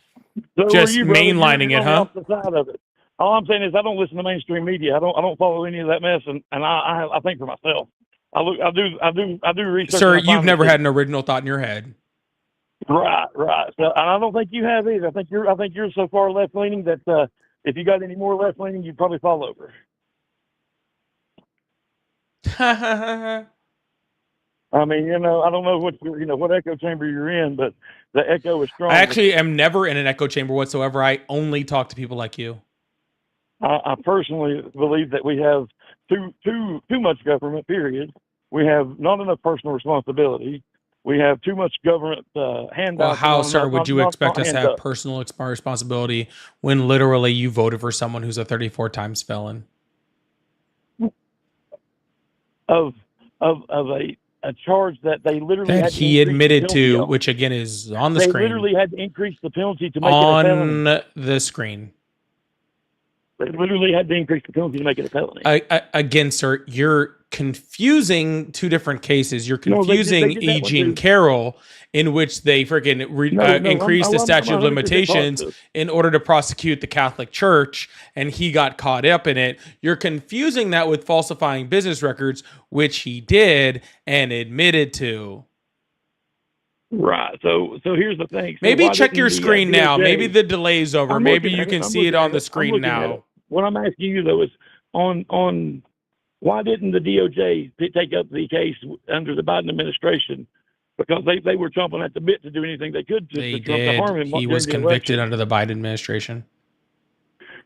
S9: So
S1: just
S9: are you, brother.
S1: mainlining
S9: You're
S1: it,
S9: on the
S1: huh?
S9: opposite side of it. All I'm saying is I don't listen to mainstream media. I don't follow any of that mess, and I think for myself. I do research.
S1: Sir,
S9: and I
S1: you've
S9: find
S1: never
S9: the
S1: had an original thought in your head.
S9: Right. So, and I don't think you have either. I think you're so far left leaning that if you got any more left leaning, you'd probably fall over. I mean, I don't know what echo chamber you're in, but the echo is strong.
S1: I actually am never in an echo chamber whatsoever. I only talk to people like you.
S9: I personally believe that we have too much government. Period. We have not enough personal responsibility. We have too much government handouts.
S1: Well, how,
S9: not
S1: sir,
S9: enough-
S1: would you
S9: not-
S1: expect
S9: not
S1: us to have
S9: handouts.
S1: personal responsibility when literally you voted for someone who's a 34 times felon?
S9: of a charge that they literally
S1: That
S9: had to
S1: he
S9: increase the
S1: admitted
S9: penalty
S1: to,
S9: on.
S1: which again is on the
S9: They
S1: screen.
S9: literally had to increase the penalty to make it a felony.
S1: On the screen.
S9: They literally had to increase the penalty to make it a felony.
S1: Again, sir, you're confusing two different cases. You're
S9: No, they did-
S1: confusing
S9: they did that one
S1: E. Jean
S9: too.
S1: Carroll, in which they freaking increased the statute of
S9: 100%
S1: limitations
S9: positive.
S1: in order to prosecute the Catholic Church, and he got caught up in it. You're confusing that with falsifying business records, which he did and admitted to.
S9: Right. So here's the thing. So
S1: Maybe
S9: why
S1: check
S9: didn't
S1: your
S9: the,
S1: screen now.
S9: DOJ
S1: Maybe the delay's over.
S9: I'm
S1: Maybe
S9: looking
S1: you
S9: at
S1: can
S9: I'm
S1: see it
S9: looking
S1: on
S9: at
S1: the
S9: I'm
S1: screen
S9: looking at
S1: now.
S9: it. What I'm asking you though is on why didn't the DOJ take up the case under the Biden administration? Because they were chomping at the bit to do anything they could to,
S1: They
S9: to Trump to harm him.
S1: did. He
S9: during
S1: was
S9: the
S1: convicted
S9: election.
S1: under the Biden administration.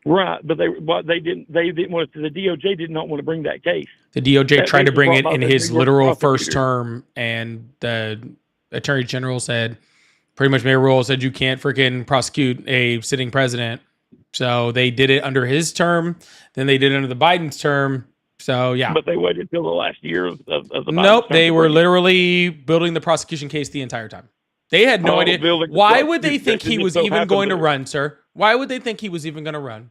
S9: Right, but they didn't want to, the DOJ did not want to bring that case.
S1: The DOJ
S9: That
S1: tried to
S9: was
S1: bring
S9: brought
S1: it
S9: by
S1: in
S9: the
S1: his
S9: New York
S1: literal
S9: prosecutor.
S1: first term, and the Attorney General said, pretty much Mayor Rule said, you can't freaking prosecute a sitting president. So they did it under his term. Then they did it under the Biden's term. So yeah.
S9: But they waited till the last year of the Biden
S1: Nope,
S9: term
S1: they
S9: to
S1: were
S9: bring it.
S1: literally building the prosecution case the entire time. They had no idea.
S9: building the
S1: Why would they
S9: prosecution
S1: think
S9: case,
S1: he
S9: it
S1: was
S9: just so
S1: even
S9: happened
S1: going to
S9: to-
S1: run, sir? Why would they think he was even going to run?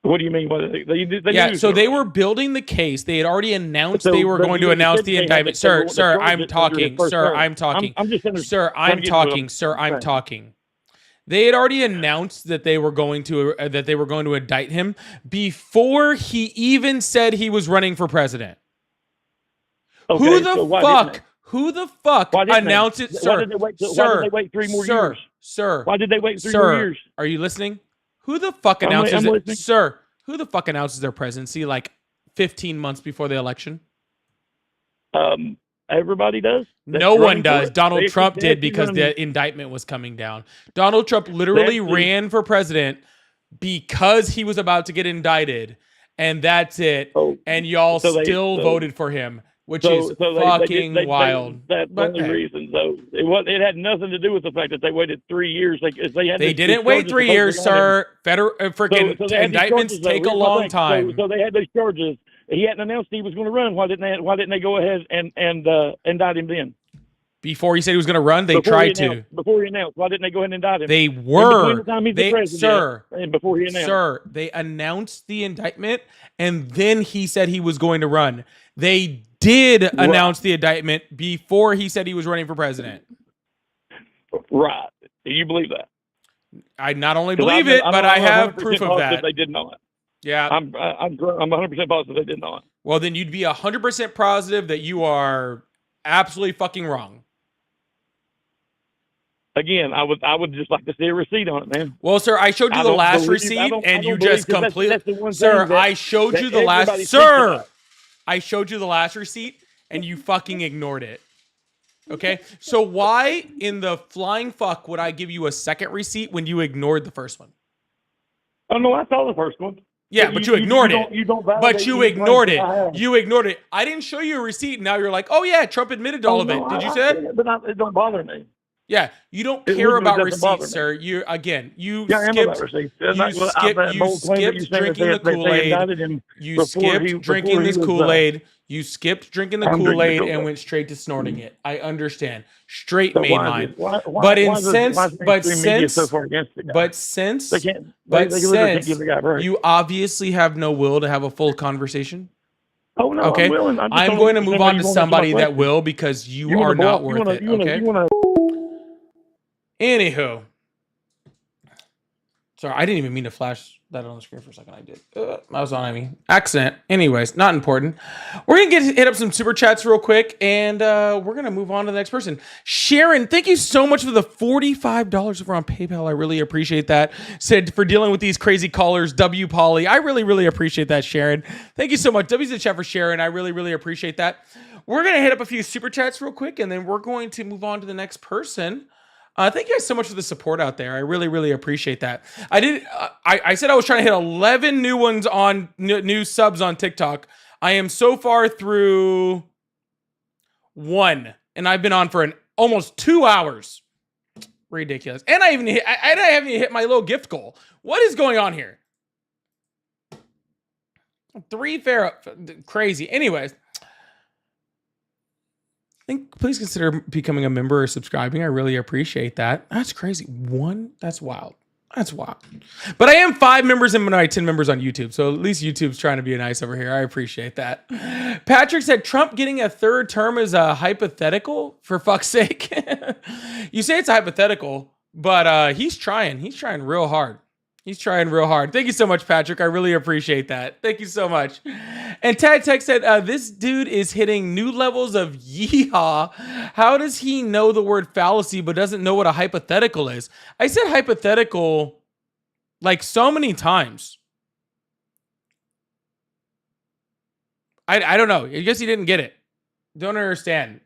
S9: What do you mean? What they
S1: Yeah,
S9: knew
S1: so they
S9: something.
S1: were building the case. They had already announced
S9: So,
S1: they were
S9: but
S1: going
S9: you
S1: to announce
S9: said
S1: the
S9: they had
S1: indictment.
S9: to
S1: Sir,
S9: figure out
S1: sir,
S9: the
S1: I'm
S9: charges under his
S1: talking.
S9: first
S1: Sir,
S9: term.
S1: I'm talking.
S9: I'm just
S1: Sir,
S9: trying
S1: I'm
S9: to get to what
S1: talking. Sir, I'm
S9: saying.
S1: talking. They had already announced that they were going to indict him before he even said he was running for president.
S9: Okay,
S1: Who
S9: so
S1: the
S9: why didn't
S1: fuck?
S9: they?
S1: Why didn't
S9: announced
S1: it,
S9: Why
S1: sir?
S9: did they wait? Why
S1: Sir,
S9: did they wait 3 more
S1: sir,
S9: years?
S1: Sir,
S9: Why did they wait 3
S1: sir,
S9: more years?
S1: Are you listening? Who the fuck
S9: I'm
S1: announces it?
S9: listening.
S1: Sir, who the fuck announces their presidency like 15 months before the election?
S9: Everybody does. That's
S1: No one
S9: running for
S1: does.
S9: it.
S1: Donald
S9: They
S1: Trump
S9: actually
S1: did because
S9: run-
S1: the indictment was coming down. Donald Trump literally
S9: They actually-
S1: ran for president because he was about to get indicted, and that's it.
S9: Oh,
S1: And y'all
S9: so they-
S1: still
S9: so-
S1: voted for him, which
S9: So,
S1: is
S9: so they
S1: fucking
S9: did-
S1: wild.
S9: That's the
S1: But,
S9: only
S1: hey.
S9: reason. So it had nothing to do with the fact that they waited 3 years. They had
S1: They
S9: these
S1: didn't wait
S9: charges
S1: 3
S9: supposedly
S1: years,
S9: on him.
S1: sir. Federal freaking
S9: So they had these
S1: indictments
S9: charges, though.
S1: take a
S9: Here's my
S1: long
S9: thing.
S1: time.
S9: So they had those charges. He hadn't announced he was going to run. Why didn't they go ahead and indict him then?
S1: Before he said he was going to run, they
S9: Before
S1: tried
S9: he
S1: to.
S9: announced- Before he announced, why didn't they go ahead and indict him?
S1: They
S9: In between
S1: were.
S9: the time he's the president
S1: Sir,
S9: and before he announced.
S1: Sir, they announced the indictment, and then he said he was going to run. They did announce the indictment before he said he was running for president.
S9: Right. Do you believe that?
S1: I not only
S9: 'Cause
S1: believe
S9: I'm-
S1: it,
S9: I'm
S1: but I have
S9: 100%
S1: proof of
S9: positive
S1: that.
S9: They did not.
S1: Yeah.
S9: I'm 100% positive they did not.
S1: Well, then you'd be 100% positive that you are absolutely fucking wrong.
S9: again, I would just like to see a receipt on it, man.
S1: Well, sir, I showed you
S9: I
S1: the
S9: don't
S1: last
S9: believe-
S1: receipt,
S9: I don't
S1: and you
S9: believe,
S1: just
S9: 'cause
S1: completely,
S9: that's the one
S1: sir.
S9: thing that-
S1: I showed you
S9: that
S1: the last,
S9: everybody thinks
S1: sir.
S9: about.
S1: I showed you the last receipt, and you fucking ignored it. Okay, so why in the flying fuck would I give you a second receipt when you ignored the first one?
S9: Oh no, I saw the first one.
S1: Yeah, but you ignored it.
S9: You don't
S1: But
S9: validate
S1: you
S9: any
S1: ignored
S9: claims
S1: it.
S9: that I have.
S1: You ignored it. I didn't show you a receipt. Now you're like, oh yeah, Trump admitted to all of it. Did you say that?
S9: But it don't bother me.
S1: Yeah, you don't
S9: It
S1: care
S9: literally
S1: about
S9: doesn't bother
S1: receipts,
S9: me.
S1: sir. You again, you
S9: Yeah, I am about
S1: skipped.
S9: receipts.
S1: You skipped drinking the Kool-Aid. You skipped drinking this Kool-Aid. You skipped drinking the Kool-Aid and went straight to snorting it. I understand. Straight main line. But since you obviously have no will to have a full conversation.
S9: Oh no,
S1: okay,
S9: I'm willing.
S1: I'm going to move on to somebody that will, because you are not worth it. Okay. Anywho, sorry, I didn't even mean to flash that on the screen for a second. I did. That was on me. Accident. Anyways, not important. We're gonna hit up some super chats real quick, and we're gonna move on to the next person. Sharon, thank you so much for the $45 over on PayPal. I really appreciate that. Said for dealing with these crazy callers. W Polly, I really appreciate that, Sharon. Thank you so much. W's in the chat for Sharon. I really appreciate that. We're gonna hit up a few super chats real quick, and then we're going to move on to the next person. Thank you guys so much for the support out there. I really appreciate that. I said I was trying to hit 11 new ones on new subs on TikTok. I am so far through 1, and I've been on for almost 2 hours. Ridiculous. And I haven't even hit my little gift goal. What is going on here? 3 fair, crazy. Anyways, please consider becoming a member or subscribing. I really appreciate that. That's crazy. 1? That's wild. That's wild. But I am 5 members and my 10 members on YouTube. So at least YouTube's trying to be nice over here. I appreciate that. Patrick said Trump getting a 3rd term is a hypothetical, for fuck's sake. You say it's a hypothetical, but he's trying. He's trying real hard. He's trying real hard. Thank you so much, Patrick. I really appreciate that. Thank you so much. And Tad Tech said, this dude is hitting new levels of yeehaw. How does he know the word fallacy but doesn't know what a hypothetical is? I said hypothetical like so many times. I don't know. I guess he didn't get it. Don't understand.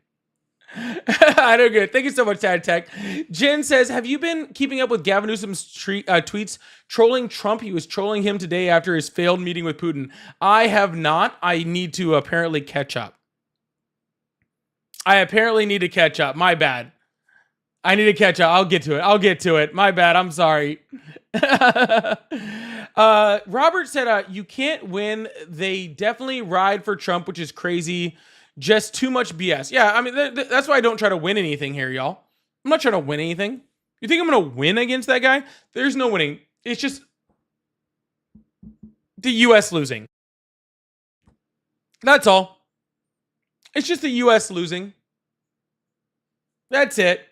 S1: I don't get it. Thank you so much, Tad Tech. Jen says, have you been keeping up with Gavin Newsom's tweets trolling Trump? He was trolling him today after his failed meeting with Putin. I have not. I need to apparently catch up. My bad. I need to catch up. I'll get to it. My bad. I'm sorry. Robert said, you can't win. They definitely ride for Trump, which is crazy. Just too much BS. Yeah, I mean, that's why I don't try to win anything here, y'all. I'm not trying to win anything. You think I'm going to win against that guy? There's no winning. It's just the U.S. losing. That's all. It's just the U.S. losing. That's it.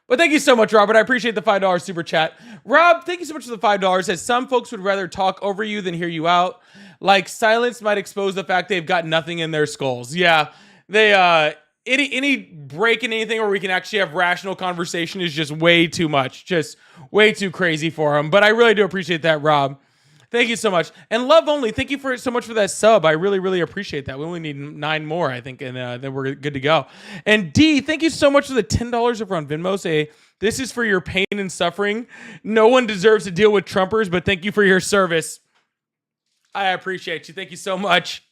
S1: But thank you so much, Robert. I appreciate the $5 super chat. Rob, thank you so much for the $5. Says some folks would rather talk over you than hear you out. Like silence might expose the fact they've got nothing in their skulls. Yeah, they any break in anything where we can actually have rational conversation is just way too much, just way too crazy for them. But I really do appreciate that, Rob. Thank you so much. And Love Only, thank you so much for that sub. I really appreciate that. We only need 9 more, I think, and then we're good to go. And D, thank you so much for the $10 over on Venmo. Say, this is for your pain and suffering. No one deserves to deal with Trumpers, but thank you for your service. I appreciate you. Thank you so much.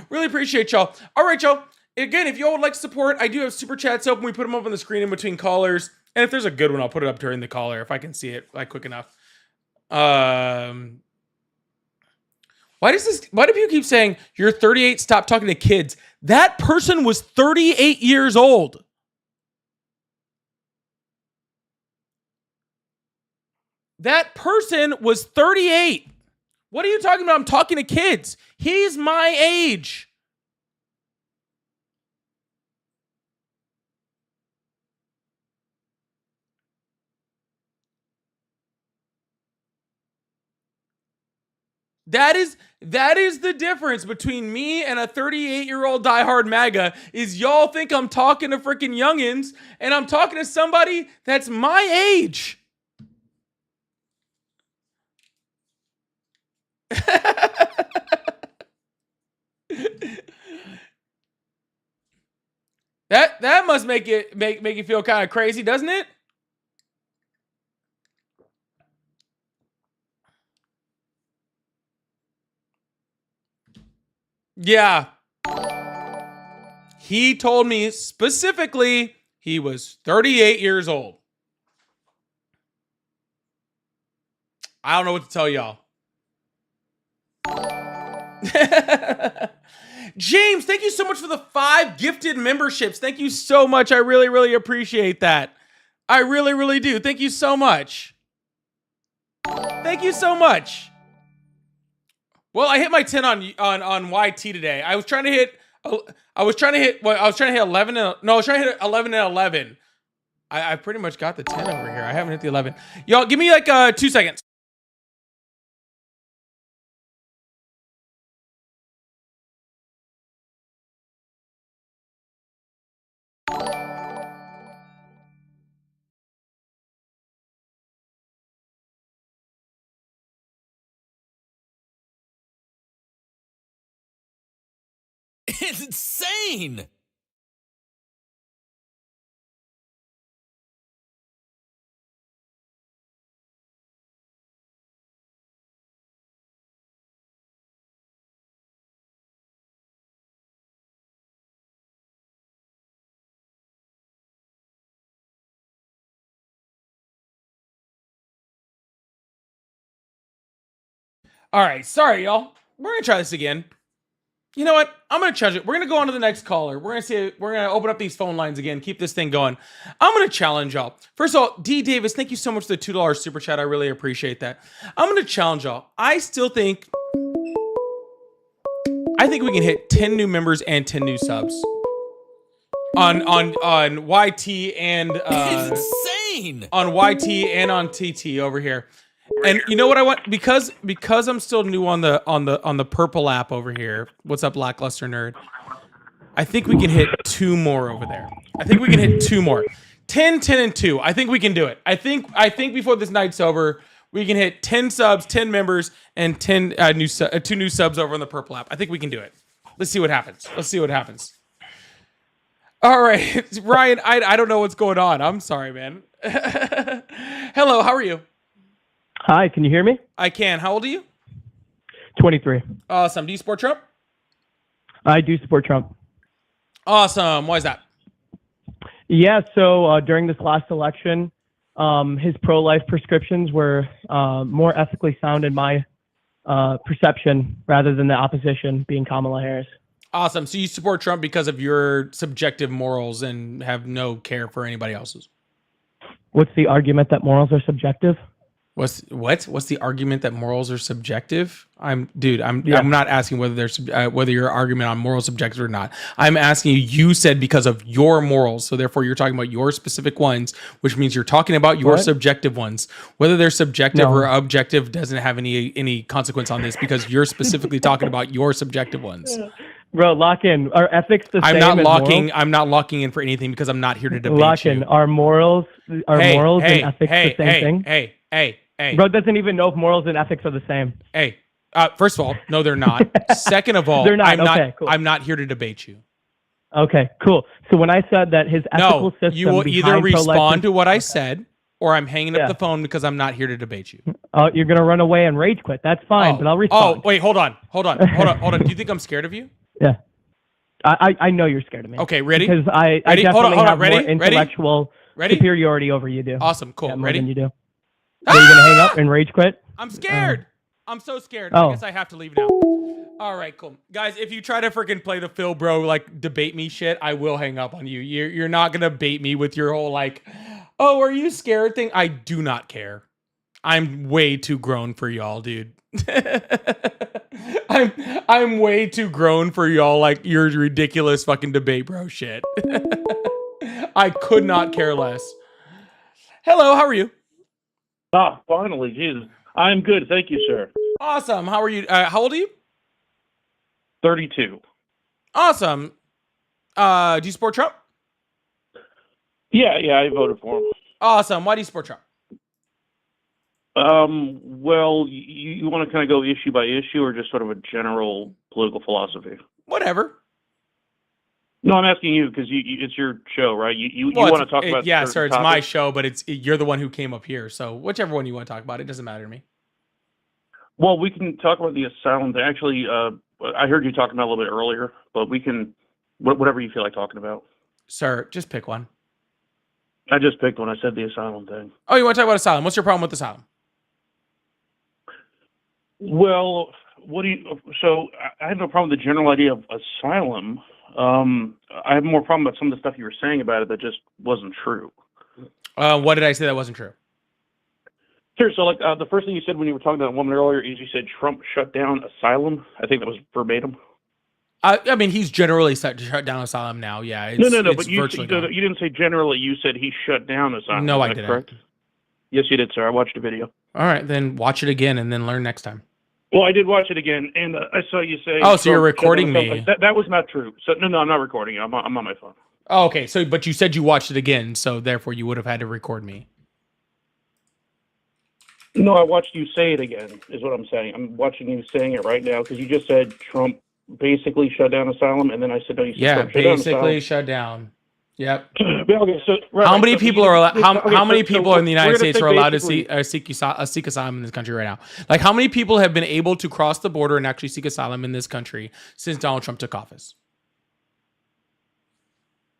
S1: Really appreciate y'all. All right, y'all. Again, if y'all would like to support, I do have super chats open. We put them up on the screen in between callers. And if there's a good one, I'll put it up during the caller if I can see it like quick enough. Why do people keep saying you're 38, stop talking to kids? That person was 38 years old. That person was 38. What are you talking about? I'm talking to kids. He's my age. That is the difference between me and a 38-year-old diehard MAGA is y'all think I'm talking to freaking youngins and I'm talking to somebody that's my age. That must make you feel kind of crazy, doesn't it? Yeah. He told me specifically he was 38 years old. I don't know what to tell y'all. James, thank you so much for the 5 gifted memberships. Thank you so much. I really, really appreciate that. I really, really do. Thank you so much. Thank you so much. Well, I hit my 10 on YT today. I was trying to hit 11 and, no, I was trying to hit 11 and 11. I pretty much got the 10 over here. I haven't hit the 11. Y'all, give me like 2 seconds.
S7: It's insane.
S1: All right, sorry, y'all. We're gonna try this again. You know what? I'm gonna challenge it. We're gonna go on to the next caller. We're gonna open up these phone lines again. Keep this thing going. I'm gonna challenge y'all. First of all, D Davis, thank you so much for the $2 super chat. I really appreciate that. I'm gonna challenge y'all. I think we can hit 10 new members and 10 new subs on YT and
S7: It's insane.
S1: on YT and on TT over here. And you know what I want, because I'm still new on the purple app over here. What's up, Lackluster Nerd? I think we can hit 2 more over there. I think we can hit 2 more. 10, 10, and 2. I think we can do it. I think before this night's over, we can hit 10 subs, 10 members, and 10 2 new subs over on the purple app. I think we can do it. Let's see what happens. All right, Ryan. I don't know what's going on. I'm sorry, man. Hello, how are you?
S10: Hi, can you hear me?
S1: I can. How old are you?
S10: 23.
S1: Awesome. Do you support Trump?
S10: I do support Trump.
S1: Awesome. Why is that?
S10: Yeah, so during this last election, his pro-life prescriptions were more ethically sound in my perception rather than the opposition being Kamala Harris.
S1: Awesome. So you support Trump because of your subjective morals and have no care for anybody else's.
S10: What's the argument that morals are subjective?
S1: What's the argument that morals are subjective? I'm not asking whether your argument on moral subjective or not. I'm asking you. You said because of your morals, so therefore you're talking about your specific ones, which means you're talking about your subjective ones. Whether they're subjective or objective doesn't have any consequence on this because you're specifically talking about your subjective ones.
S10: Bro, lock in. Are ethics the same?
S1: I'm not locking in for anything because I'm not here to debate
S10: lock in.
S1: you.
S10: Are morals and ethics the same thing?
S1: Hey.
S10: Bro doesn't even know if morals and ethics are the same.
S1: Hey, first of all, no, they're not. Second of all,
S10: they're not. Cool.
S1: I'm not here to debate you.
S10: Okay, cool. So when I said that his ethical system,
S1: you will either respond to what I said, or I'm hanging up the phone because I'm not here to debate you.
S10: Oh, you're gonna run away and rage quit. That's fine, but I'll respond.
S1: Oh, wait, hold on. Do you think I'm scared of you?
S10: Yeah. I know you're scared of me.
S1: Okay, ready?
S10: Because I definitely have more intellectual superiority over you do.
S1: Awesome, cool.
S10: Yeah, more
S1: ready?
S10: than you do. Are you gonna hang up and rage quit?
S1: I'm scared. I'm so scared. I guess I have to leave now. All right, cool. Guys, if you try to freaking play the Phil Bro, like, debate me shit, I will hang up on you. You're not gonna bait me with your whole, like, oh, are you scared thing? I do not care. I'm way too grown for y'all, dude. I'm way too grown for y'all, like, your ridiculous fucking debate bro shit. I could not care less. Hello, how are you?
S11: Ah, finally, Jesus. I'm good. Thank you, sir.
S1: Awesome. How are you? How old are you?
S11: 32.
S1: Awesome. Do you support Trump?
S11: Yeah, I voted for him.
S1: Awesome. Why do you support Trump?
S11: Well, you want to kind of go issue by issue, or just sort of a general political philosophy?
S1: Whatever.
S11: No, I'm asking you because it's your show, right? You
S1: Well,
S11: want to talk about
S1: yeah,
S11: certain
S1: sir. It's my
S11: topics?
S1: show, but you're the one who came up here. So whichever one you want to talk about, it doesn't matter to me.
S11: Well, we can talk about the asylum thing. Actually, I heard you talking about it a little bit earlier, but we can whatever you feel like talking about.
S1: Sir, just pick one.
S11: I just picked one. I said the asylum thing.
S1: Oh, you want to talk about asylum? What's your problem with asylum?
S11: Well, so I have no problem with the general idea of asylum. I have more problem with some of the stuff you were saying about it that just wasn't true.
S1: What did I say that wasn't true?
S11: Sure. So, like, the first thing you said when you were talking to that woman earlier is you said Trump shut down asylum. I think that was verbatim.
S1: I mean, he's generally set to shut down asylum now. Yeah.
S11: No.
S1: It's
S11: But you didn't say generally. You said he shut down asylum.
S1: No, I
S11: Is that
S1: didn't.
S11: correct? Yes, you did, sir. I watched the video.
S1: All right, then watch it again and then learn next time.
S11: Well, I did watch it again, and I saw you say.
S1: Oh, so you're recording me?
S11: That was not true. So no, I'm not recording you. I'm on my phone.
S1: Oh, okay. So, but you said you watched it again, so therefore you would have had to record me.
S11: No, I watched you say it again, is what I'm saying. I'm watching you saying it right now because you just said Trump basically shut down asylum, and then I said, no, you said Trump
S1: basically shut down. Yep.
S11: Okay, so
S1: how many people are how many people in the United States are allowed to seek asylum in this country right now? Like, how many people have been able to cross the border and actually seek asylum in this country since Donald Trump took office?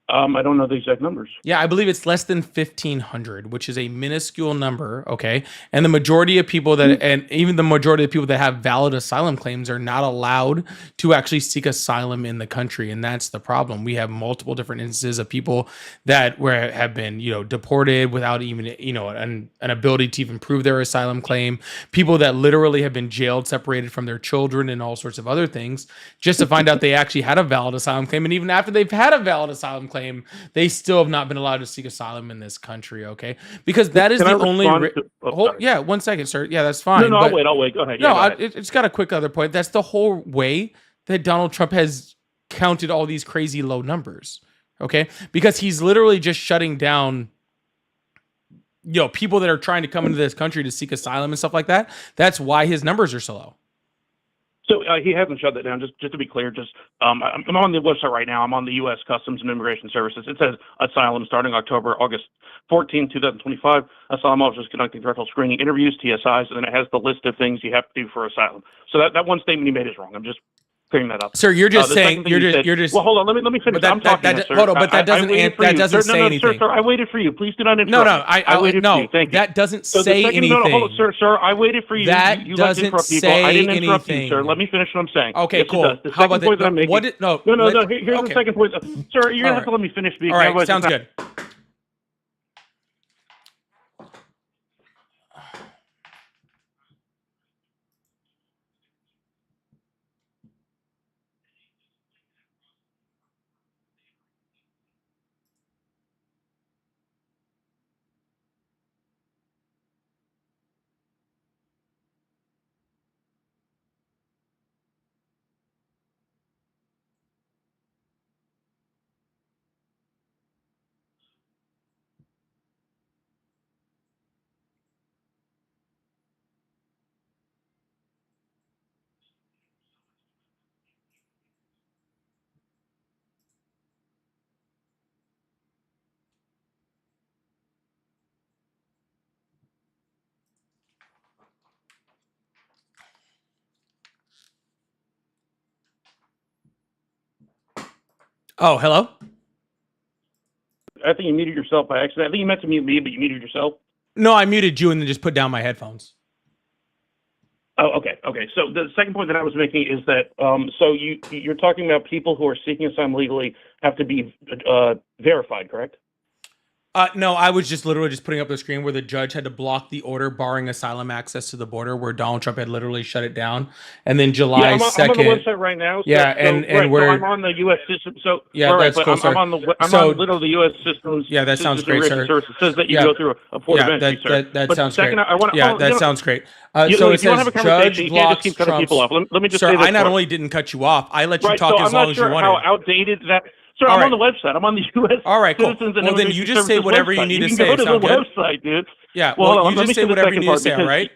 S11: I don't know the exact numbers.
S1: Yeah, I believe it's less than 1,500, which is a minuscule number, okay? And the majority of people and even the majority of people that have valid asylum claims are not allowed to actually seek asylum in the country, and that's the problem. We have multiple different instances of people that have been, deported without even, an ability to even prove their asylum claim. People that literally have been jailed, separated from their children, and all sorts of other things, just to find out they actually had a valid asylum claim, and even after they've had a valid asylum claim, they still have not been allowed to seek asylum in this country, okay? Because that is the only... yeah, 1 second, sir. Yeah, that's fine.
S11: No, I'll wait. Go ahead.
S1: No, it's got a quick other point. That's the whole way that Donald Trump has counted all these crazy low numbers, okay? Because he's literally just shutting down people that are trying to come into this country to seek asylum and stuff like that. That's why his numbers are so low.
S11: So he hasn't shut that down. Just to be clear, I'm on the website right now. I'm on the U.S. Customs and Immigration Services. It says asylum starting August 14, 2025. Asylum officers conducting threshold screening interviews, TSIs, and then it has the list of things you have to do for asylum. So that one statement you made is wrong. I'm just clearing that up.
S1: Sir, you're just saying you're just.
S11: Well, hold on. Let me finish. I'm talking.
S1: Hold on, but that doesn't say anything.
S11: Sir, I waited for you. Please do not interrupt.
S1: No, I waited for you. Thank you. That doesn't say anything. No,
S11: hold on, sir, I waited for you.
S1: That
S11: you like to
S1: doesn't
S11: interrupt people.
S1: say
S11: I didn't interrupt
S1: anything.
S11: you, sir. Let me finish what I'm saying.
S1: Okay,
S11: yes,
S1: cool.
S11: The
S1: How about
S11: point that I'm making.
S1: No.
S11: Here's the second point. Sir, you're gonna have to let me finish speaking.
S1: All right, sounds good. Oh, hello?
S11: I think you muted yourself by accident. I think you meant to mute me, but you muted yourself.
S1: No, I muted you and then just put down my headphones.
S11: Oh, okay. So the second point that I was making is that so you're talking about people who are seeking asylum legally have to be verified, correct?
S1: No, I was just literally just putting up the screen where the judge had to block the order barring asylum access to the border, where Donald Trump had literally shut it down. And then July
S11: I'm
S1: 2nd.
S11: on the website right now.
S1: We're
S11: I'm on the U.S. system. So
S1: yeah,
S11: right,
S1: that's
S11: but
S1: cool,
S11: I'm
S1: sir.
S11: on literally the U.S. systems.
S1: Yeah, that sounds great, sir.
S11: Service. It says that you go through a port of entry, sir.
S1: That sounds great. Sounds great.
S11: So
S1: it says judge blocks
S11: keep cutting people off. Let me just
S1: sir,
S11: say this.
S1: I not only didn't cut you off, I let you talk as long as you wanted.
S11: I'm not sure how outdated that. Sir, I'm on the website. I'm on the U.S.
S1: All right, cool.
S11: Citizens and
S1: well, then you just say whatever you need to say.
S11: You can go to the
S1: good?
S11: website, dude.
S1: Yeah. Well, you just say whatever you need to say. All right.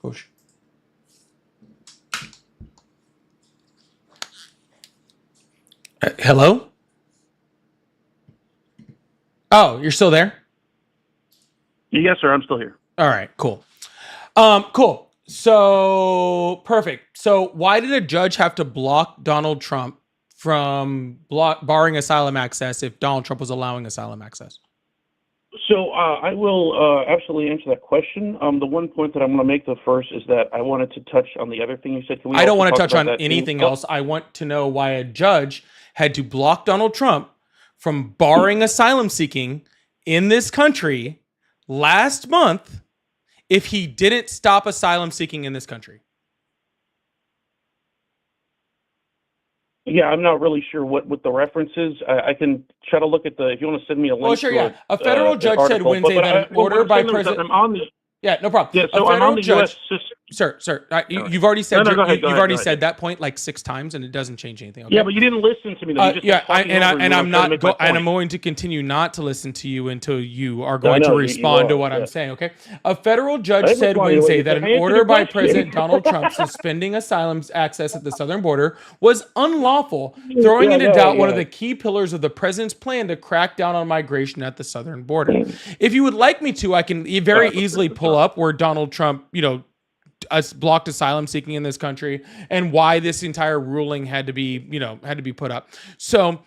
S1: Push. Hello? Oh, you're still there?
S11: Yes, sir. I'm still here.
S1: All right, cool. Cool. So, perfect. So, why did a judge have to block Donald Trump from barring asylum access if Donald Trump was allowing asylum access?
S11: So I will absolutely answer that question. The one point that I'm going to make first is that I wanted to touch on the other thing you said.
S1: I don't want to touch on anything else. I want to know why a judge had to block Donald Trump from barring asylum seeking in this country last month if he didn't stop asylum seeking in this country.
S11: Yeah, I'm not really sure what the reference is. I can try to look at if you want to send me a link.
S1: Well, sure, yeah. A federal judge said Wednesday that an order by President...
S11: I'm on the...
S1: Yeah, no problem.
S11: Yeah, so I'm on the U.S.
S1: Sir, you've already said said that point like 6 times, and it doesn't change anything. Okay?
S11: Yeah, but you didn't listen to me. Though.
S1: I'm going to continue not to listen to you until you are going to respond to what I'm saying. Okay. A federal judge said Wednesday that an order by President Donald Trump suspending asylum access at the southern border was unlawful, throwing into doubt one of the key pillars of the president's plan to crack down on migration at the southern border. If you would like me to, I can very easily pull up where Donald Trump, blocked asylum seeking in this country and why this entire ruling had to be put up. So,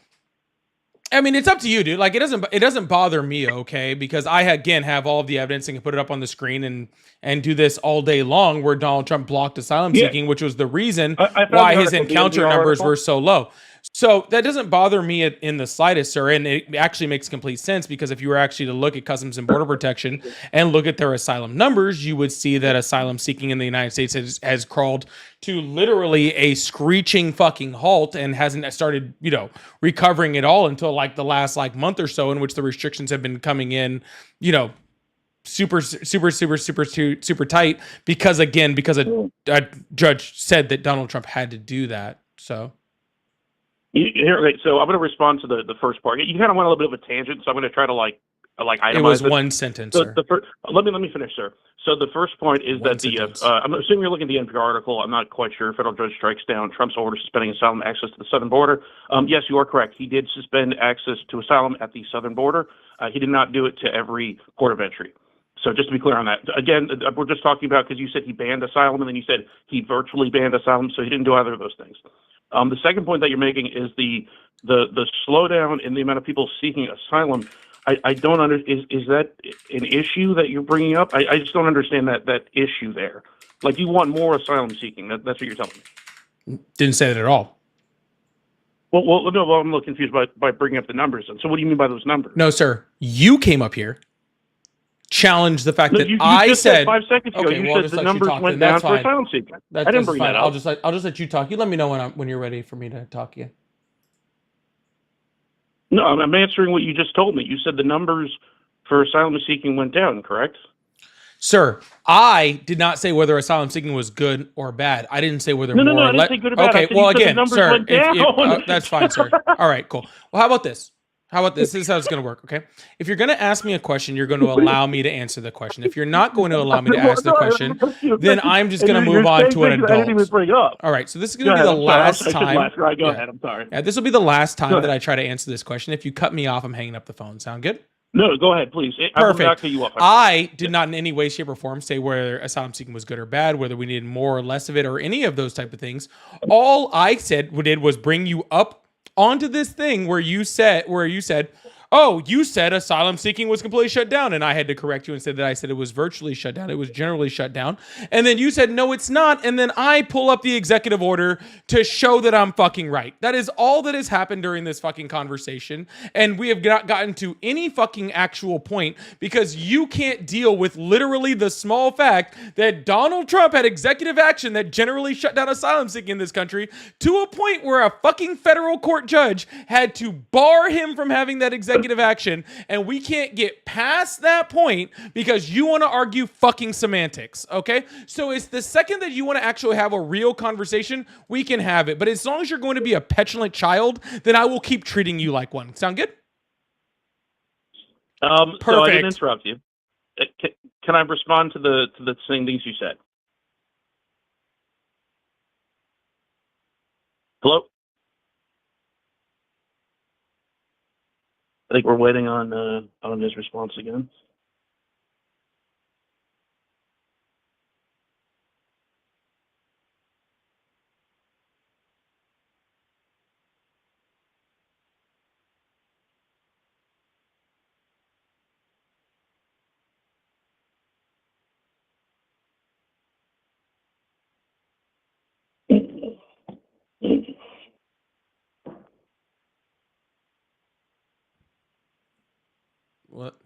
S1: I mean, it's up to you, dude. Like, it doesn't bother me, okay? Because I again have all of the evidence and can put it up on the screen and do this all day long where Donald Trump blocked asylum seeking, which was the reason why his encounter numbers were so low. So that doesn't bother me in the slightest, sir. And it actually makes complete sense because if you were actually to look at Customs and Border Protection and look at their asylum numbers, you would see that asylum seeking in the United States has crawled to literally a screeching fucking halt and hasn't started, recovering at all until like the last month or so, in which the restrictions have been coming in, super tight because a judge said that Donald Trump had to do that. So.
S11: Okay, so I'm going to respond to the first part. You kind of went a little bit of a tangent, so I'm going to try to itemize it.
S1: It was one sentence, sir.
S11: Let me finish, sir. So the first point is I'm assuming you're looking at the NPR article. I'm not quite sure. Federal judge strikes down Trump's order suspending asylum access to the southern border. Yes, you are correct. He did suspend access to asylum at the southern border. He did not do it to every port of entry. So just to be clear on that, again, we're just talking about because you said he banned asylum and then you said he virtually banned asylum, so he didn't do either of those things. The second point that you're making is the slowdown in the amount of people seeking asylum. I don't understand. Is that an issue that you're bringing up? I just don't understand that issue there. Like you want more asylum seeking. That's what you're telling me.
S1: Didn't say that at all.
S11: Well, no. Well, I'm a little confused by bringing up the numbers. And so, what do you mean by those numbers?
S1: No, sir. You came up here, challenged the fact that
S11: you
S1: I
S11: just
S1: said
S11: 5 seconds ago.
S1: Okay,
S11: You
S1: well,
S11: said the numbers went down for asylum seeking. I didn't bring that up.
S1: I'll just let you talk. You let me know when you're ready for me to talk again.
S11: No, I'm answering what you just told me. You said the numbers for asylum seeking went down, correct?
S1: Sir, I did not say whether asylum seeking was good or bad. I didn't say whether
S11: No, I didn't say good or bad.
S1: Okay, well, again, sir, that's fine, sir. All right, cool. Well, how about this? How about this? This is how it's going to work, okay? If you're going to ask me a question, you're going to allow me to answer the question. If you're not going to allow me to ask the question, then I'm just going to move on to an adult.
S11: I didn't even bring up.
S1: All right, so this is going to be the last time.
S11: Go ahead. I'm sorry.
S1: Yeah, this will be the last time that I try to answer this question. If you cut me off, I'm hanging up the phone. Sound good?
S11: No, go ahead, please.
S1: Perfect.
S11: You up.
S1: I did not in any way, shape, or form say whether asylum seeking was good or bad, whether we needed more or less of it, or any of those type of things. All I did was bring you up onto this thing where you said, oh, you said asylum seeking was completely shut down. And I had to correct you and say that I said it was virtually shut down. It was generally shut down. And then you said, no, it's not. And then I pull up the executive order to show that I'm fucking right. That is all that has happened during this fucking conversation. And we have not gotten to any fucking actual point because you can't deal with literally the small fact that Donald Trump had executive action that generally shut down asylum seeking in this country to a point where a fucking federal court judge had to bar him from having that executive action, and we can't get past that point because you want to argue fucking semantics, okay? So it's the second that you want to actually have a real conversation, we can have it. But as long as you're going to be a petulant child, then I will keep treating you like one. Sound good?
S11: Perfect. So I didn't interrupt you. Can I respond to the same things you said? Hello? I think we're waiting on his response again.
S1: What?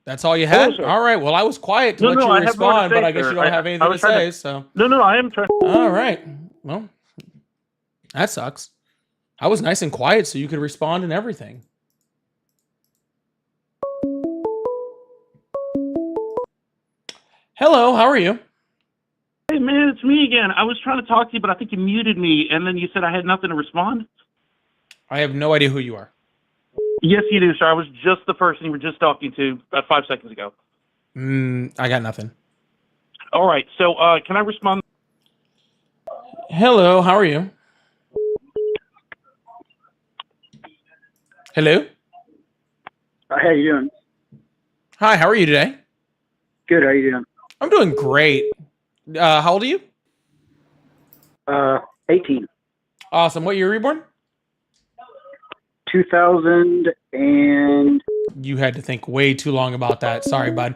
S1: That's all you had? All right. Well, I was quiet to let you respond, but I guess you don't have anything to say. So
S11: No, I am trying.
S1: All right. Well, that sucks. I was nice and quiet so you could respond and everything. Hello, how are you?
S11: Hey, man, it's me again. I was trying to talk to you, but I think you muted me, and then you said I had nothing to respond.
S1: I have no idea who you are.
S11: Yes, you do, sir. I was just the person you were just talking to about 5 seconds ago.
S1: I got nothing.
S11: All right. So, can I respond?
S1: Hello, how are you? Hello?
S12: How you doing?
S1: Hi, how are you today?
S12: Good. How you doing?
S1: I'm doing great. How old are you?
S12: 18.
S1: Awesome. What year were you born?
S12: 2000 and...
S1: You had to think way too long about that. Sorry, bud.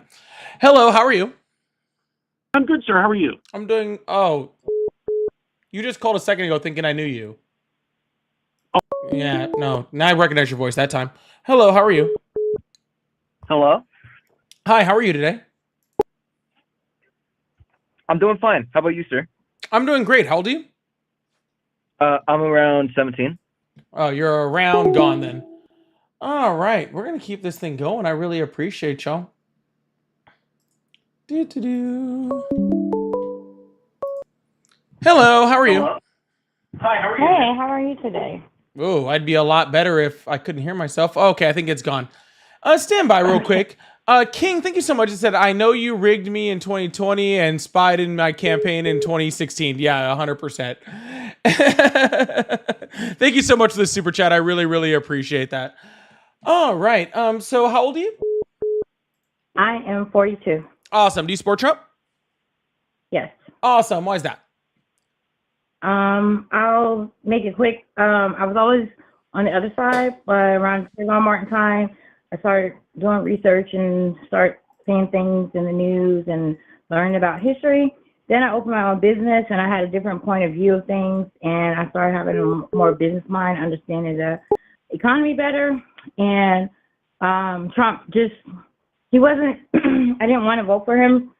S1: Hello, how are you?
S11: I'm good, sir. How are you?
S1: I'm doing... Oh. You just called a second ago thinking I knew you.
S11: Oh.
S1: Yeah, no. Now I recognize your voice that time. Hello, how are you?
S13: Hello?
S1: Hi, how are you today?
S13: I'm doing fine. How about you, sir?
S1: I'm doing great. How old are you?
S13: I'm around 17.
S1: Oh, you're around gone then. All right. We're going to keep this thing going. I really appreciate y'all. Hello, how are you?
S13: Hi, how are you?
S14: Hey, how are you today?
S1: Oh, I'd be a lot better if I couldn't hear myself. Okay, I think it's gone. Stand by real quick. King, thank you so much. It said, I know you rigged me in 2020 and spied in my campaign in 2016. Yeah, 100%. Thank you so much for the super chat. I really, really appreciate that. All right. So how old are you?
S14: I am 42.
S1: Awesome. Do you support Trump?
S14: Yes.
S1: Awesome. Why is that?
S14: I'll make it quick. I was always on the other side, but around Trayvon Martin time, I started doing research and start seeing things in the news and learning about history. Then I opened my own business and I had a different point of view of things, and I started having a more business mind, understanding the economy better. And Trump he wasn't, I didn't want to vote for him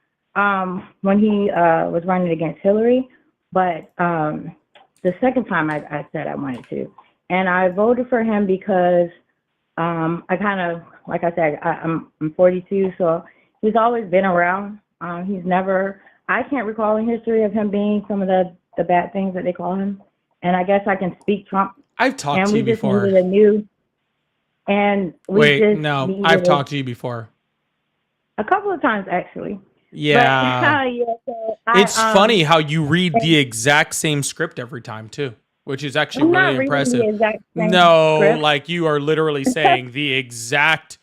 S14: when he was running against Hillary, but the second time I said I wanted to. And I voted for him because I kind of, like I said, I'm 42, so he's always been around. He's never, I can't recall in history of him being some of the bad things that they call him. And I guess I can speak Trump.
S1: I've talked to you before.
S14: And we just needed a new, And we
S1: Wait,
S14: just
S1: no,
S14: needed
S1: I've talked to you before.
S14: a couple of times actually.
S1: Yeah.
S14: But yeah, so
S1: It's
S14: I
S1: funny how you read the exact same script every time too, which is actually
S14: I'm
S1: really
S14: not reading
S1: impressive.
S14: the exact same
S1: No,
S14: script.
S1: like you are literally saying the exact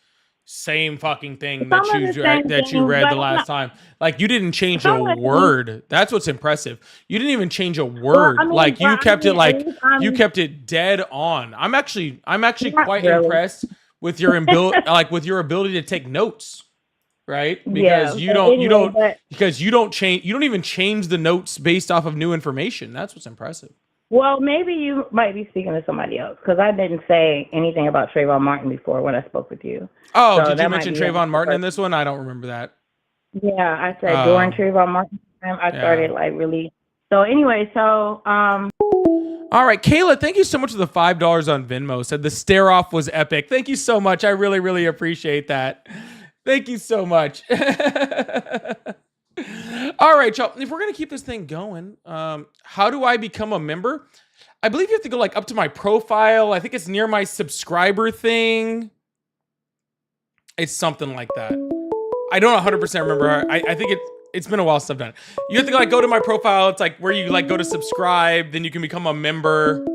S1: same fucking thing that
S14: Some of the same
S1: you
S14: things,
S1: read
S14: but
S1: the
S14: I'm
S1: last
S14: not,
S1: time. Like you didn't change a
S14: some of the things.
S1: word. That's what's impressive. You didn't even change a
S14: Well,
S1: word.
S14: I mean,
S1: Like
S14: well,
S1: you
S14: I
S1: kept it
S14: mean, at
S1: like
S14: least
S1: you
S14: I'm
S1: kept it dead on. I'm actually
S14: not
S1: quite
S14: really.
S1: impressed with your with your ability to take notes, right?
S14: Yeah, but anyway, but
S1: Because you don't change, you don't even change the notes based off of new information. That's what's impressive.
S14: well, maybe you might be speaking to somebody else because I didn't say anything about Trayvon Martin before when I spoke with you.
S1: Oh,
S14: So
S1: did you
S14: that might
S1: mention
S14: be another
S1: Trayvon Martin in
S14: person.
S1: this one? I don't remember that.
S14: Yeah, I said during Trayvon Martin time, I
S1: Yeah.
S14: started like really. So anyway, so
S1: All right, Kayla, thank you so much for the $5 on Venmo. Said the stare off was epic. Thank you so much. I really, really appreciate that. Thank you so much. All right, y'all. If we're gonna keep this thing going, how do I become a member? I believe you have to go like up to my profile. I think it's near my subscriber thing. It's something like that. I don't 100% remember. I think it's been a while since I've done it. You have to like go to my profile. It's like where you like go to subscribe, then you can become a member.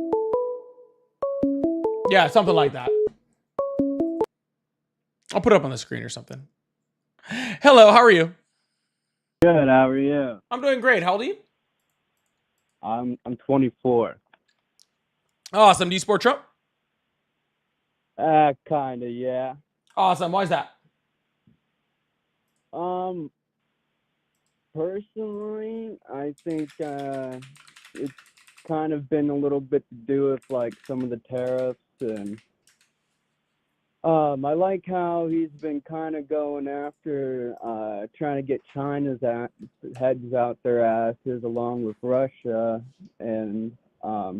S1: Yeah, something like that. I'll put it up on the screen or something. Hello, how are you?
S15: Good. How are you?
S1: I'm doing great. How old are you?
S15: I'm 24.
S1: Awesome. Do you support Trump?
S15: Kinda, yeah.
S1: Awesome. Why is that?
S15: Personally, I think it's kind of been a little bit to do with like some of the tariffs and I like how he's been kind of going after trying to get China's heads out their asses along with Russia and I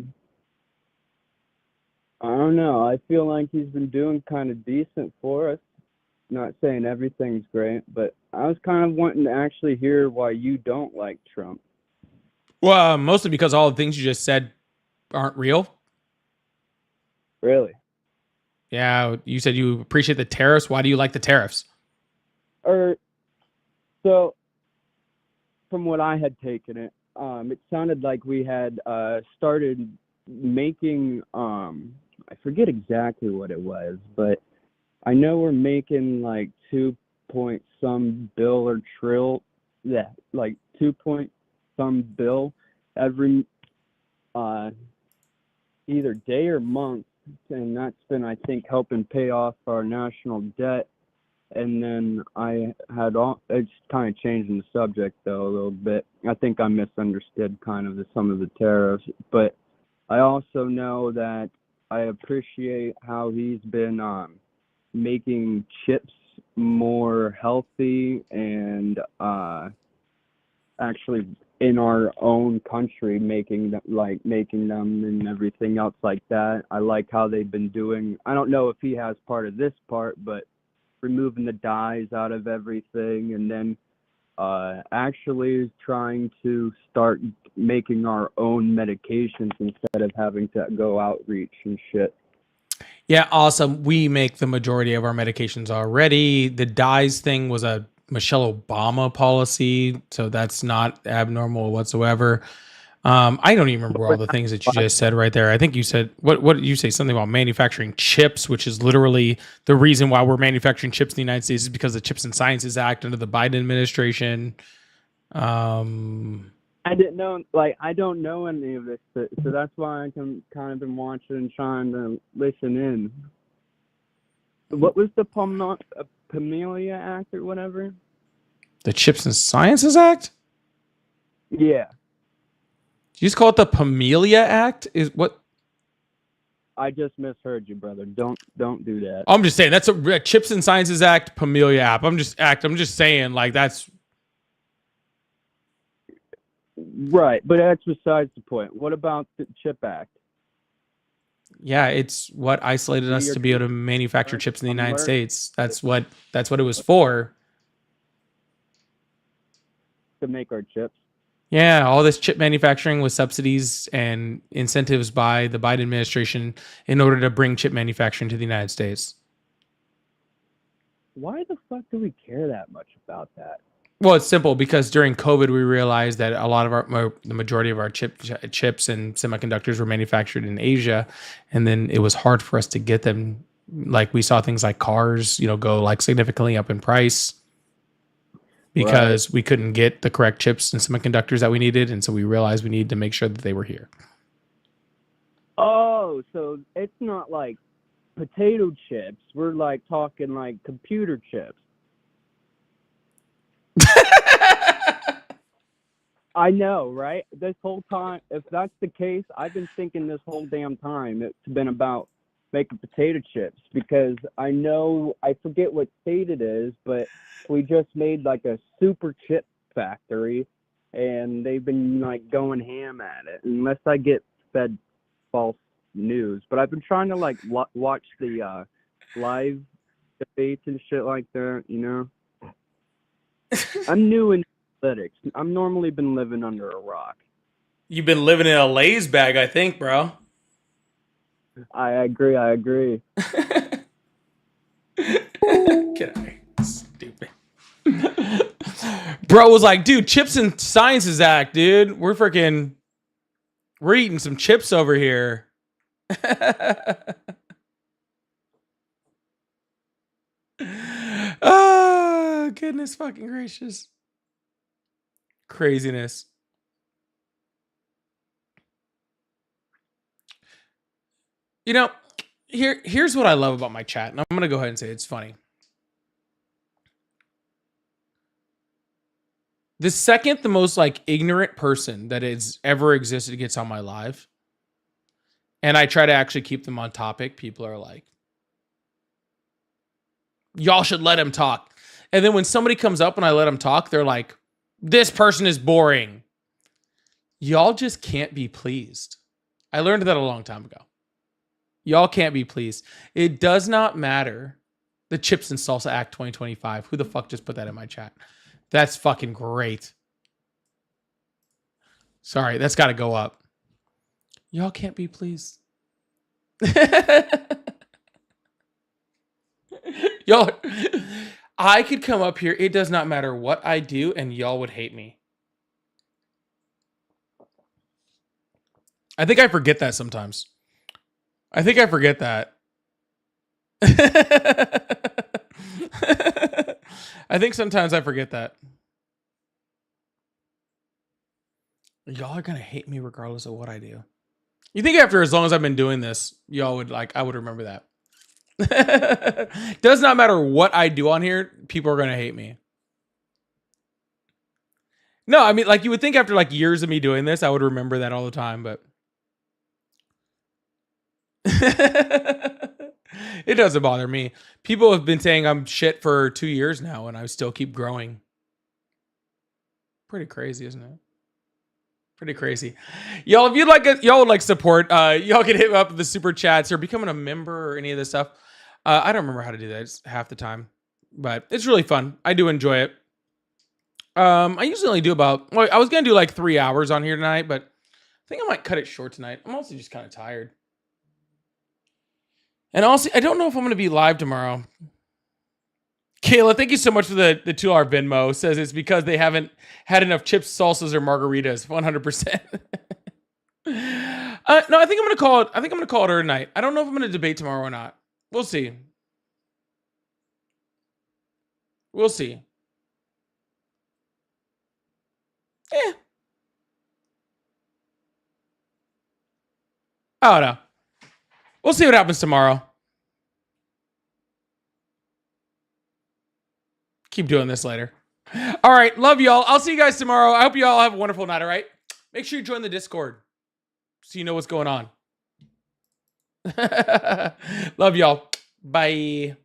S15: don't know. I feel like he's been doing kind of decent for us. Not saying everything's great, but I was kind of wanting to actually hear why you don't like Trump.
S1: Well, mostly because all the things you just said aren't real.
S15: Really?
S1: Yeah, you said you appreciate the tariffs. Why do you like the tariffs?
S15: So, from what I had taken it, it sounded like we had started making, I forget exactly what it was, but I know we're making like 2 point some bill or trill, yeah, like 2 point some bill every either day or month, and that's been, I think, helping pay off our national debt. And then it's kind of changing the subject though a little bit. I think I misunderstood kind of some of the tariffs, but I also know that I appreciate how he's been making chips more healthy and actually in our own country making them and everything else like that. I like how they've been doing. I don't know if he has part of this part, but removing the dyes out of everything and then actually trying to start making our own medications instead of having to go outreach and shit.
S1: Yeah, awesome. We make the majority of our medications already. The dyes thing was a Michelle Obama policy, so that's not abnormal whatsoever. I don't even remember all the things that you just said right there. I think you said what did you say? Something about manufacturing chips, which is literally the reason why we're manufacturing chips in the United States is because of the Chips and Sciences Act under the Biden administration.
S15: I didn't know, I don't know any of this, so that's why I can kind of been watching and trying to listen in. What was the Pamelia Act or whatever?
S1: The Chips and Sciences Act?
S15: Yeah.
S1: You just call it the Pamelia Act? Is what?
S15: I just misheard you, brother. Don't do that.
S1: I'm just saying that's a Chips and Sciences Act, Pamelia Act. I'm just saying like that's
S15: right, but that's besides the point. What about the Chip Act?
S1: yeah, it's what isolated us to be able to manufacture chips in the United States. That's what it was for.
S15: To make our chips.
S1: Yeah, all this chip manufacturing with subsidies and incentives by the Biden administration in order to bring chip manufacturing to the United States.
S15: why the fuck do we care that much about that?
S1: Well, it's simple because during COVID, we realized that a lot of the majority of our chips and semiconductors were manufactured in Asia, and then it was hard for us to get them. Like we saw things like cars, go like significantly up in price because we couldn't get the correct chips and semiconductors that we needed, and so we realized we needed to make sure that they were here.
S15: Oh, so it's not like potato chips. We're like talking like computer chips. I know, right? This whole time, if that's the case, I've been thinking this whole damn time it's been about making potato chips because I know, I forget what state it is, but we just made like a super chip factory and they've been like going ham at it unless I get fed false news. But I've been trying to like watch the live debates and shit like that, I'm new in politics. I've normally been living under a rock.
S1: You've been living in a Lay's bag, I think, bro.
S15: I agree.
S1: Get out of here. Stupid. Bro was like, dude, Chips and Sciences Act, dude. We're eating some chips over here. Oh, goodness fucking gracious. Craziness. Here's what I love about my chat, and I'm gonna go ahead and say it's funny. The second the most like ignorant person that has ever existed gets on my live, and I try to actually keep them on topic, people are like, y'all should let him talk. And then when somebody comes up and I let them talk, they're like, this person is boring. Y'all just can't be pleased. I learned that a long time ago. Y'all can't be pleased. It does not matter. The Chips and Salsa Act 2025. Who the fuck just put that in my chat? That's fucking great. Sorry, that's got to go up. Y'all can't be pleased. Y'all, I could come up here. It does not matter what I do, and y'all would hate me. I think I forget that sometimes. I think I forget that. I think sometimes I forget that. Y'all are going to hate me regardless of what I do. You think after as long as I've been doing this, y'all would I would remember that. Does not matter what I do on here, people are going to hate me. No, I mean, like you would think after like years of me doing this, I would remember that all the time, but it doesn't bother me. People have been saying I'm shit for 2 years now, and I still keep growing. Pretty crazy, isn't it? Pretty crazy. Y'all, if you'd like y'all would like support, y'all can hit me up with the super chats or becoming a member or any of this stuff. I don't remember how to do that. It's half the time, but it's really fun. I do enjoy it. I usually only do I was going to do like 3 hours on here tonight, but I think I might cut it short tonight. I'm also just kind of tired. And also, I don't know if I'm going to be live tomorrow. Kayla, thank you so much for the $2 Venmo. Says it's because they haven't had enough chips, salsas, or margaritas. 100%. No, I think I'm going to call it. I think I'm going to call it tonight. I don't know if I'm going to debate tomorrow or not. We'll see. We'll see. I don't know. We'll see what happens tomorrow. Keep doing this later. All right. Love y'all. I'll see you guys tomorrow. I hope you all have a wonderful night. All right. Make sure you join the Discord so you know what's going on. Love y'all. Bye.